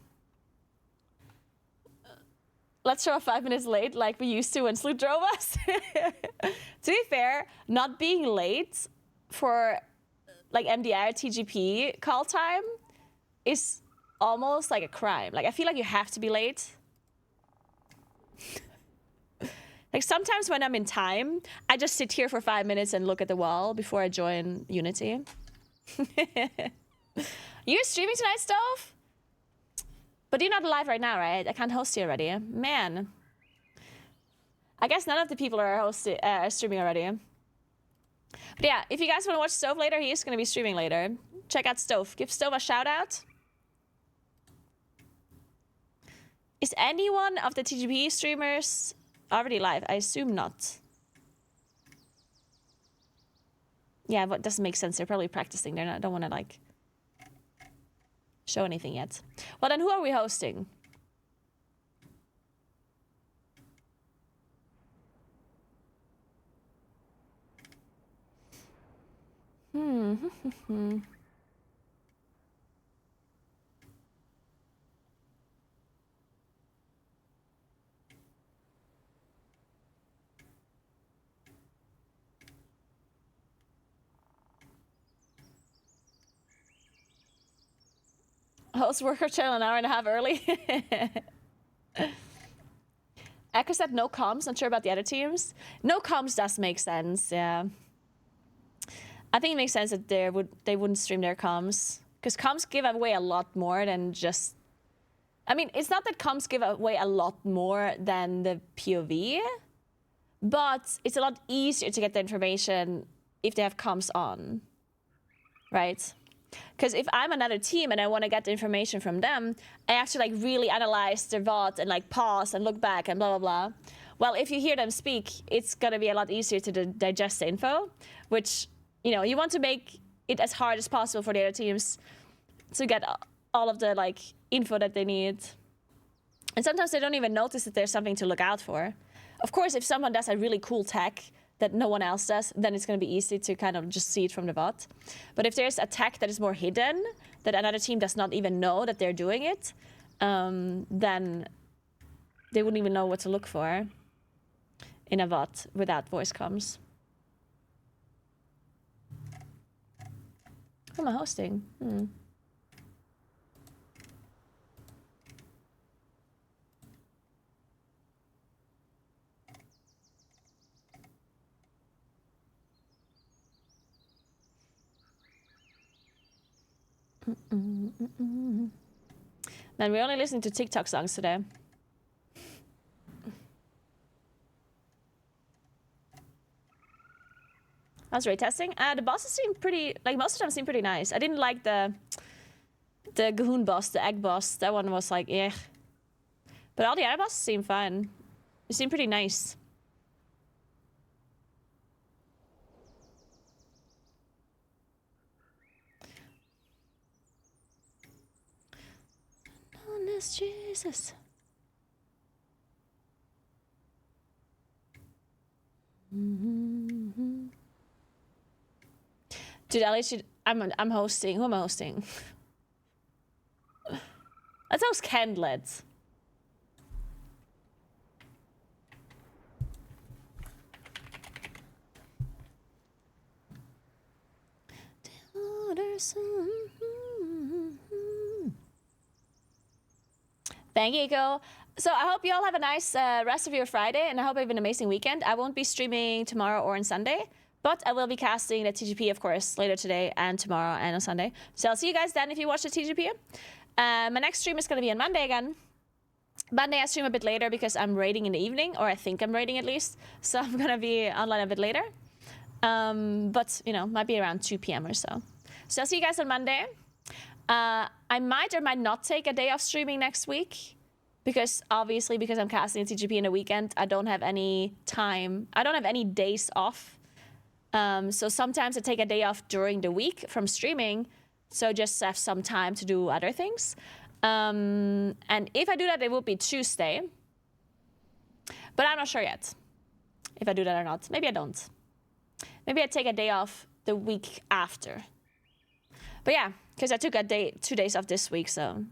Let's show up 5 minutes late like we used to when Sloot drove us. To be fair, not being late for like MDI or TGP call time is almost like a crime. Like I feel like you have to be late. Like sometimes when I'm in time, I just sit here for 5 minutes and look at the wall before I join Unity. You're streaming tonight, Stove? But you're not live right now, right? I can't host you already. Man. I guess none of the people are streaming already. But yeah, if you guys want to watch Stove later, he is going to be streaming later. Check out Stove. Give Stove a shout out. Is anyone of the TGP streamers already live? I assume not. Yeah, but it doesn't make sense. They're probably practicing. They don't want to like show anything yet. Well, then who are we hosting? Host workout channel an hour and a half early. Echo said no comms. Not sure about the other teams. No comms does make sense. Yeah, I think it makes sense that they wouldn't stream their comms, because comms give away a lot more than just. I mean, it's not that comms give away a lot more than the POV, but it's a lot easier to get the information if they have comms on, right? Because if I'm another team and I want to get the information from them, I have to like really analyze their VOD and like pause and look back and blah, blah, blah. Well, if you hear them speak, it's going to be a lot easier to digest the info, which, you know, you want to make it as hard as possible for the other teams to get all of the like info that they need. And sometimes they don't even notice that there's something to look out for. Of course, if someone does a really cool tech that no one else does, then it's going to be easy to kind of just see it from the VOD. But if there's a tech that is more hidden, that another team does not even know that they're doing it, then they wouldn't even know what to look for in a VOD without voice comms. Who am I hosting? Man, we're only listening to TikTok songs today. How's raid testing? The bosses seem pretty, like most of them seem pretty nice. I didn't like the Gahoon boss, the egg boss. That one was like, yeah. But all the other bosses seem fine. They seem pretty nice. Honest Jesus. Dude, at least I'm hosting. Who am I hosting? Let's host Candlet. Thank you, Iko. So I hope you all have a nice rest of your Friday, and I hope you have an amazing weekend. I won't be streaming tomorrow or on Sunday, but I will be casting the TGP, of course, later today and tomorrow and on Sunday. So I'll see you guys then if you watch the TGP. My next stream is going to be on Monday again. Monday I stream a bit later because I'm raiding in the evening, or I think I'm raiding at least. So I'm going to be online a bit later. But, you know, might be around 2 p.m. or so. So I'll see you guys on Monday. I might or might not take a day off streaming next week. Because obviously, because I'm casting a TGP in the weekend, I don't have any time. I don't have any days off. So sometimes I take a day off during the week from streaming. So just have some time to do other things. And if I do that, it will be Tuesday. But I'm not sure yet if I do that or not. Maybe I don't. Maybe I take a day off the week after. But yeah, because I took 2 days off this week, so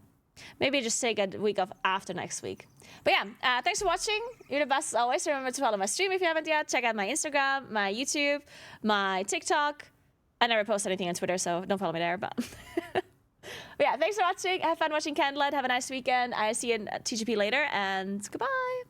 maybe just take a week off after next week. But yeah, thanks for watching. You're the best as always. Remember to follow my stream if you haven't yet. Check out my Instagram, my YouTube, my TikTok. I never post anything on Twitter, so don't follow me there. But yeah, thanks for watching. Have fun watching Candlelight. Have a nice weekend. I see you in TGP later, and goodbye.